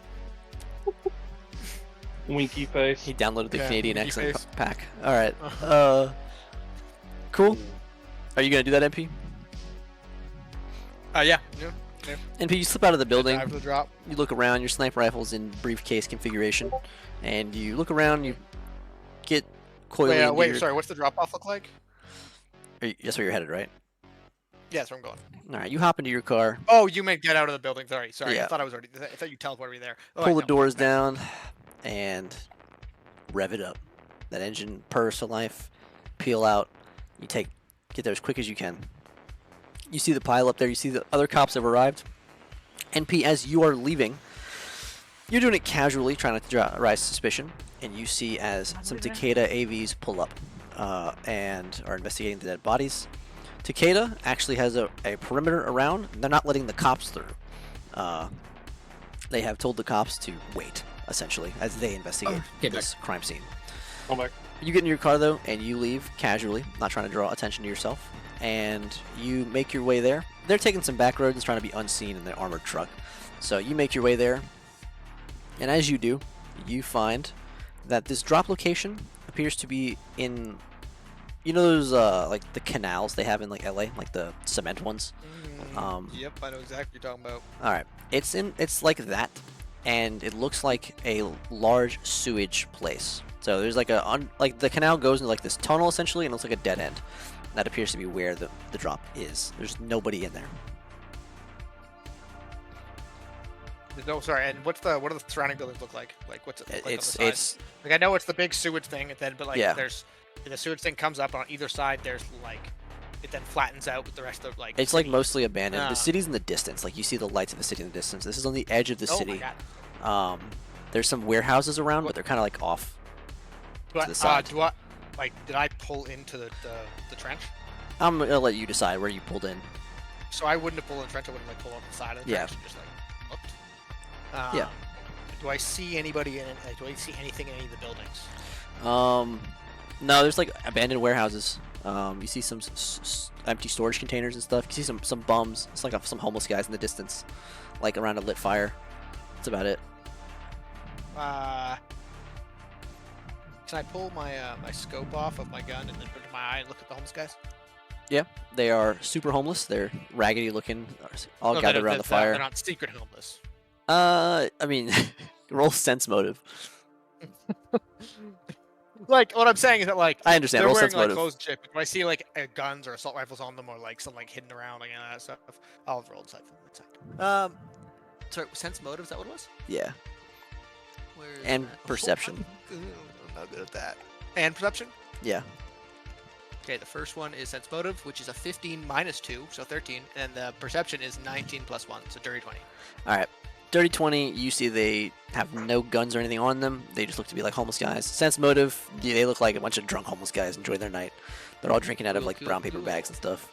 Winky face. He downloaded the Yeah, Canadian winky accent face. pack. All right. Cool. Are you gonna do that, NP? Yeah. NP, you slip out of the building. Dive to the drop. You look around. Your sniper rifle's in briefcase configuration, and you look around. You get coiled. Wait, sorry. What's the drop off look like? That's where you're headed, right? Yeah, that's where I'm going. All right. You hop into your car. Oh, you meant get out of the building. Sorry. Yeah. I thought I thought you teleported me there. Oh, Pull wait, the no. doors down, and rev it up. That engine purrs to life. Peel out. You get there as quick as you can. You see the pile up there. You see the other cops have arrived. NP, as you are leaving, you're doing it casually, trying not to arouse suspicion, and you see as some Takeda AVs pull up and are investigating the dead bodies. Takeda actually has a perimeter around. They're not letting the cops through. They have told the cops to wait, essentially, as they investigate this crime scene. Oh my. You get in your car, though, and you leave casually, not trying to draw attention to yourself. And you make your way there. They're taking some back roads and trying to be unseen in their armored truck. So you make your way there. And as you do, you find that this drop location appears to be in... You know those, like, the canals they have in, like, LA? Like, the cement ones? Yep, I know exactly what you're talking about. Alright. It's like that. And it looks like a large sewage place. So there's like like the canal goes into like this tunnel essentially, and it looks like a dead end. That appears to be where the drop is. There's nobody in there. No, sorry. And what do the surrounding buildings look like? Like what's it look like on the side? It's Like I know it's the big sewage thing, and then but like Yeah. there's the sewage thing comes up on either side. There's like it then flattens out with the rest of like. it's like mostly abandoned. Ah. The city's in the distance. Like you see the lights of the city in the distance. This is on the edge of the Oh city. my god. There's some warehouses around, but they're kind of like off Do I, to the side. did I pull into the trench? I'm gonna let you decide where you pulled in. So I wouldn't have pulled in the trench. I wouldn't like pull up the side of the Yeah. trench and just like looked. Yeah. Do I see anybody in it? Like, do I see anything in any of the buildings? No, there's like abandoned warehouses. You see some empty storage containers and stuff. You see some bums. It's like some homeless guys in the distance, like around a lit fire. That's about it. Can I pull my my scope off of my gun and then put it in my eye and look at the homeless guys? Yeah, they are super homeless. They're raggedy looking, all No, gathered around the fire. They're not secret homeless. I mean, roll sense motive. Like what I'm saying is that like I understand. they're Roll wearing sense like motive. clothes and shit. But if I see like guns or assault rifles on them or like something like hidden around like that stuff, I'll roll inside from inside. Sorry, sense motive. Is that what it was? Yeah, Where is and that? perception. I'm not good at that. And perception. Yeah. Okay, the first one is sense motive, which is a 15 minus 2, so 13, and the perception is 19 plus 1, so dirty 20. All right. Dirty 20, you see they have no guns or anything on them. They just look to be like homeless guys. Sense motive, they look like a bunch of drunk homeless guys enjoying their night. They're all drinking out of like brown paper bags and stuff.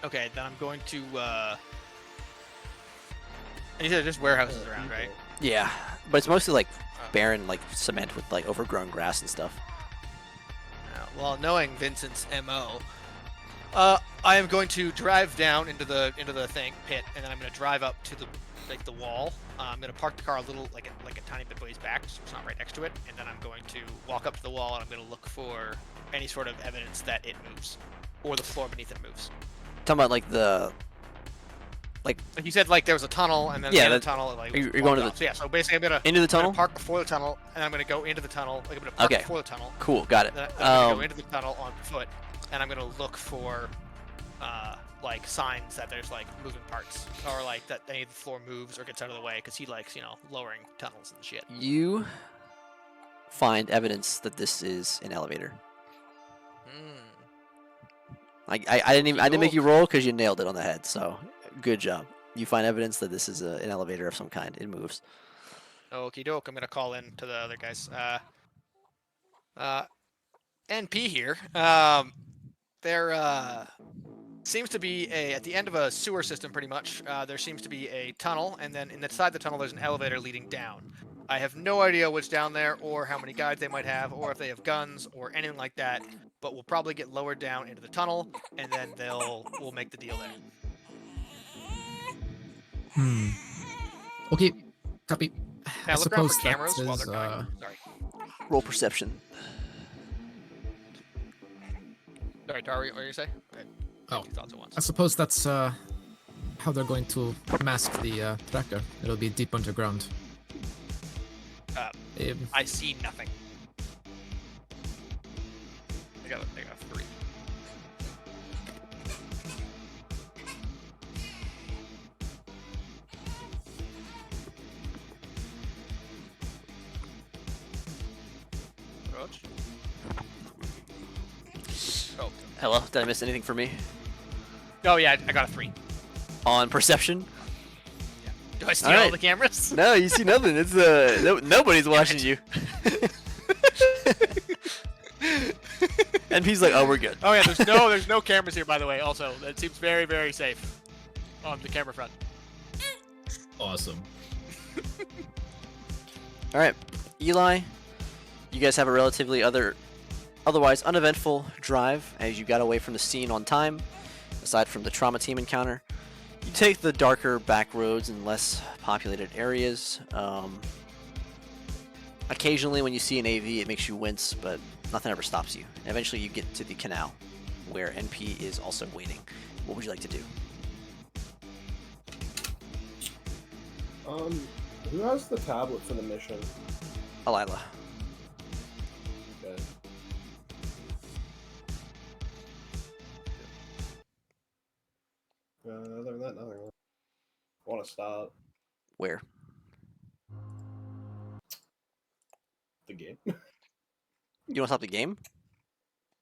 Okay, then I'm going to, and you said just warehouses around, right? Yeah, but it's mostly like barren, like cement with like overgrown grass and stuff. Well, knowing Vincent's MO, I am going to drive down into the pit, and then I'm going to drive up to the wall. I'm going to park the car a little like a tiny bit ways back, so it's not right next to it, and then I'm going to walk up to the wall and I'm going to look for any sort of evidence that it moves, or the floor beneath it moves. Talking about like the Like you said, like there was a tunnel, and then yeah, the tunnel. Like you're going to the so yeah. So basically, I'm gonna into the tunnel. park before the tunnel, and I'm gonna go into the tunnel. Like I'm gonna park Okay. before the tunnel. Cool, got it. Then I'm gonna go into the tunnel on foot, and I'm gonna look for like signs that there's like moving parts, or like that any of the floor moves or gets out of the way, because he likes lowering tunnels and shit. You find evidence that this is an elevator. I didn't make you roll because you nailed it on the head. So good job. You find evidence that this is an elevator of some kind. It moves. Okie doke. I'm gonna call in to the other guys. NP here. There seems to be at the end of a sewer system, pretty much. There seems to be a tunnel, and then inside the tunnel, there's an elevator leading down. I have no idea what's down there, or how many guys they might have, or if they have guns, or anything like that. But we'll probably get lowered down into the tunnel, and then we'll make the deal there. Okay, copy. Now I look around for suppose cameras that while is, they're going. Sorry. Roll perception. Sorry, Tari, what were you say? Oh, thoughts at once. I suppose that's how they're going to mask the tracker. It'll be deep underground. I see nothing. I got 3. Roach? Oh. Hello, did I miss anything for me? Oh yeah, I got a 3. On perception? Do I steal all the cameras? No, you see nothing. It's nobody's watching you. And he's like, "Oh, we're good." Oh yeah, there's no cameras here, by the way. Also, that seems very, very safe on the camera front. Awesome. All right, Eli, you guys have a relatively otherwise uneventful drive as you got away from the scene on time. Aside from the trauma team encounter, you take the darker back roads and less populated areas. Occasionally, when you see an AV, it makes you wince, but nothing ever stops you. And eventually, you get to the canal, where NP is also waiting. What would you like to do? Who has the tablet for the mission? Alila. Okay. Other than that, nothing. I want to stop Where? the game. You want to stop the game?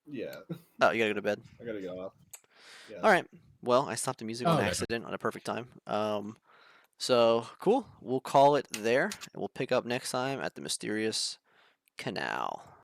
Yeah. Oh, you gotta go to bed. I gotta get off. Yeah. All right. Well, I stopped the music on okay. accident on a perfect time. So cool. We'll call it there, and we'll pick up next time at the mysterious canal.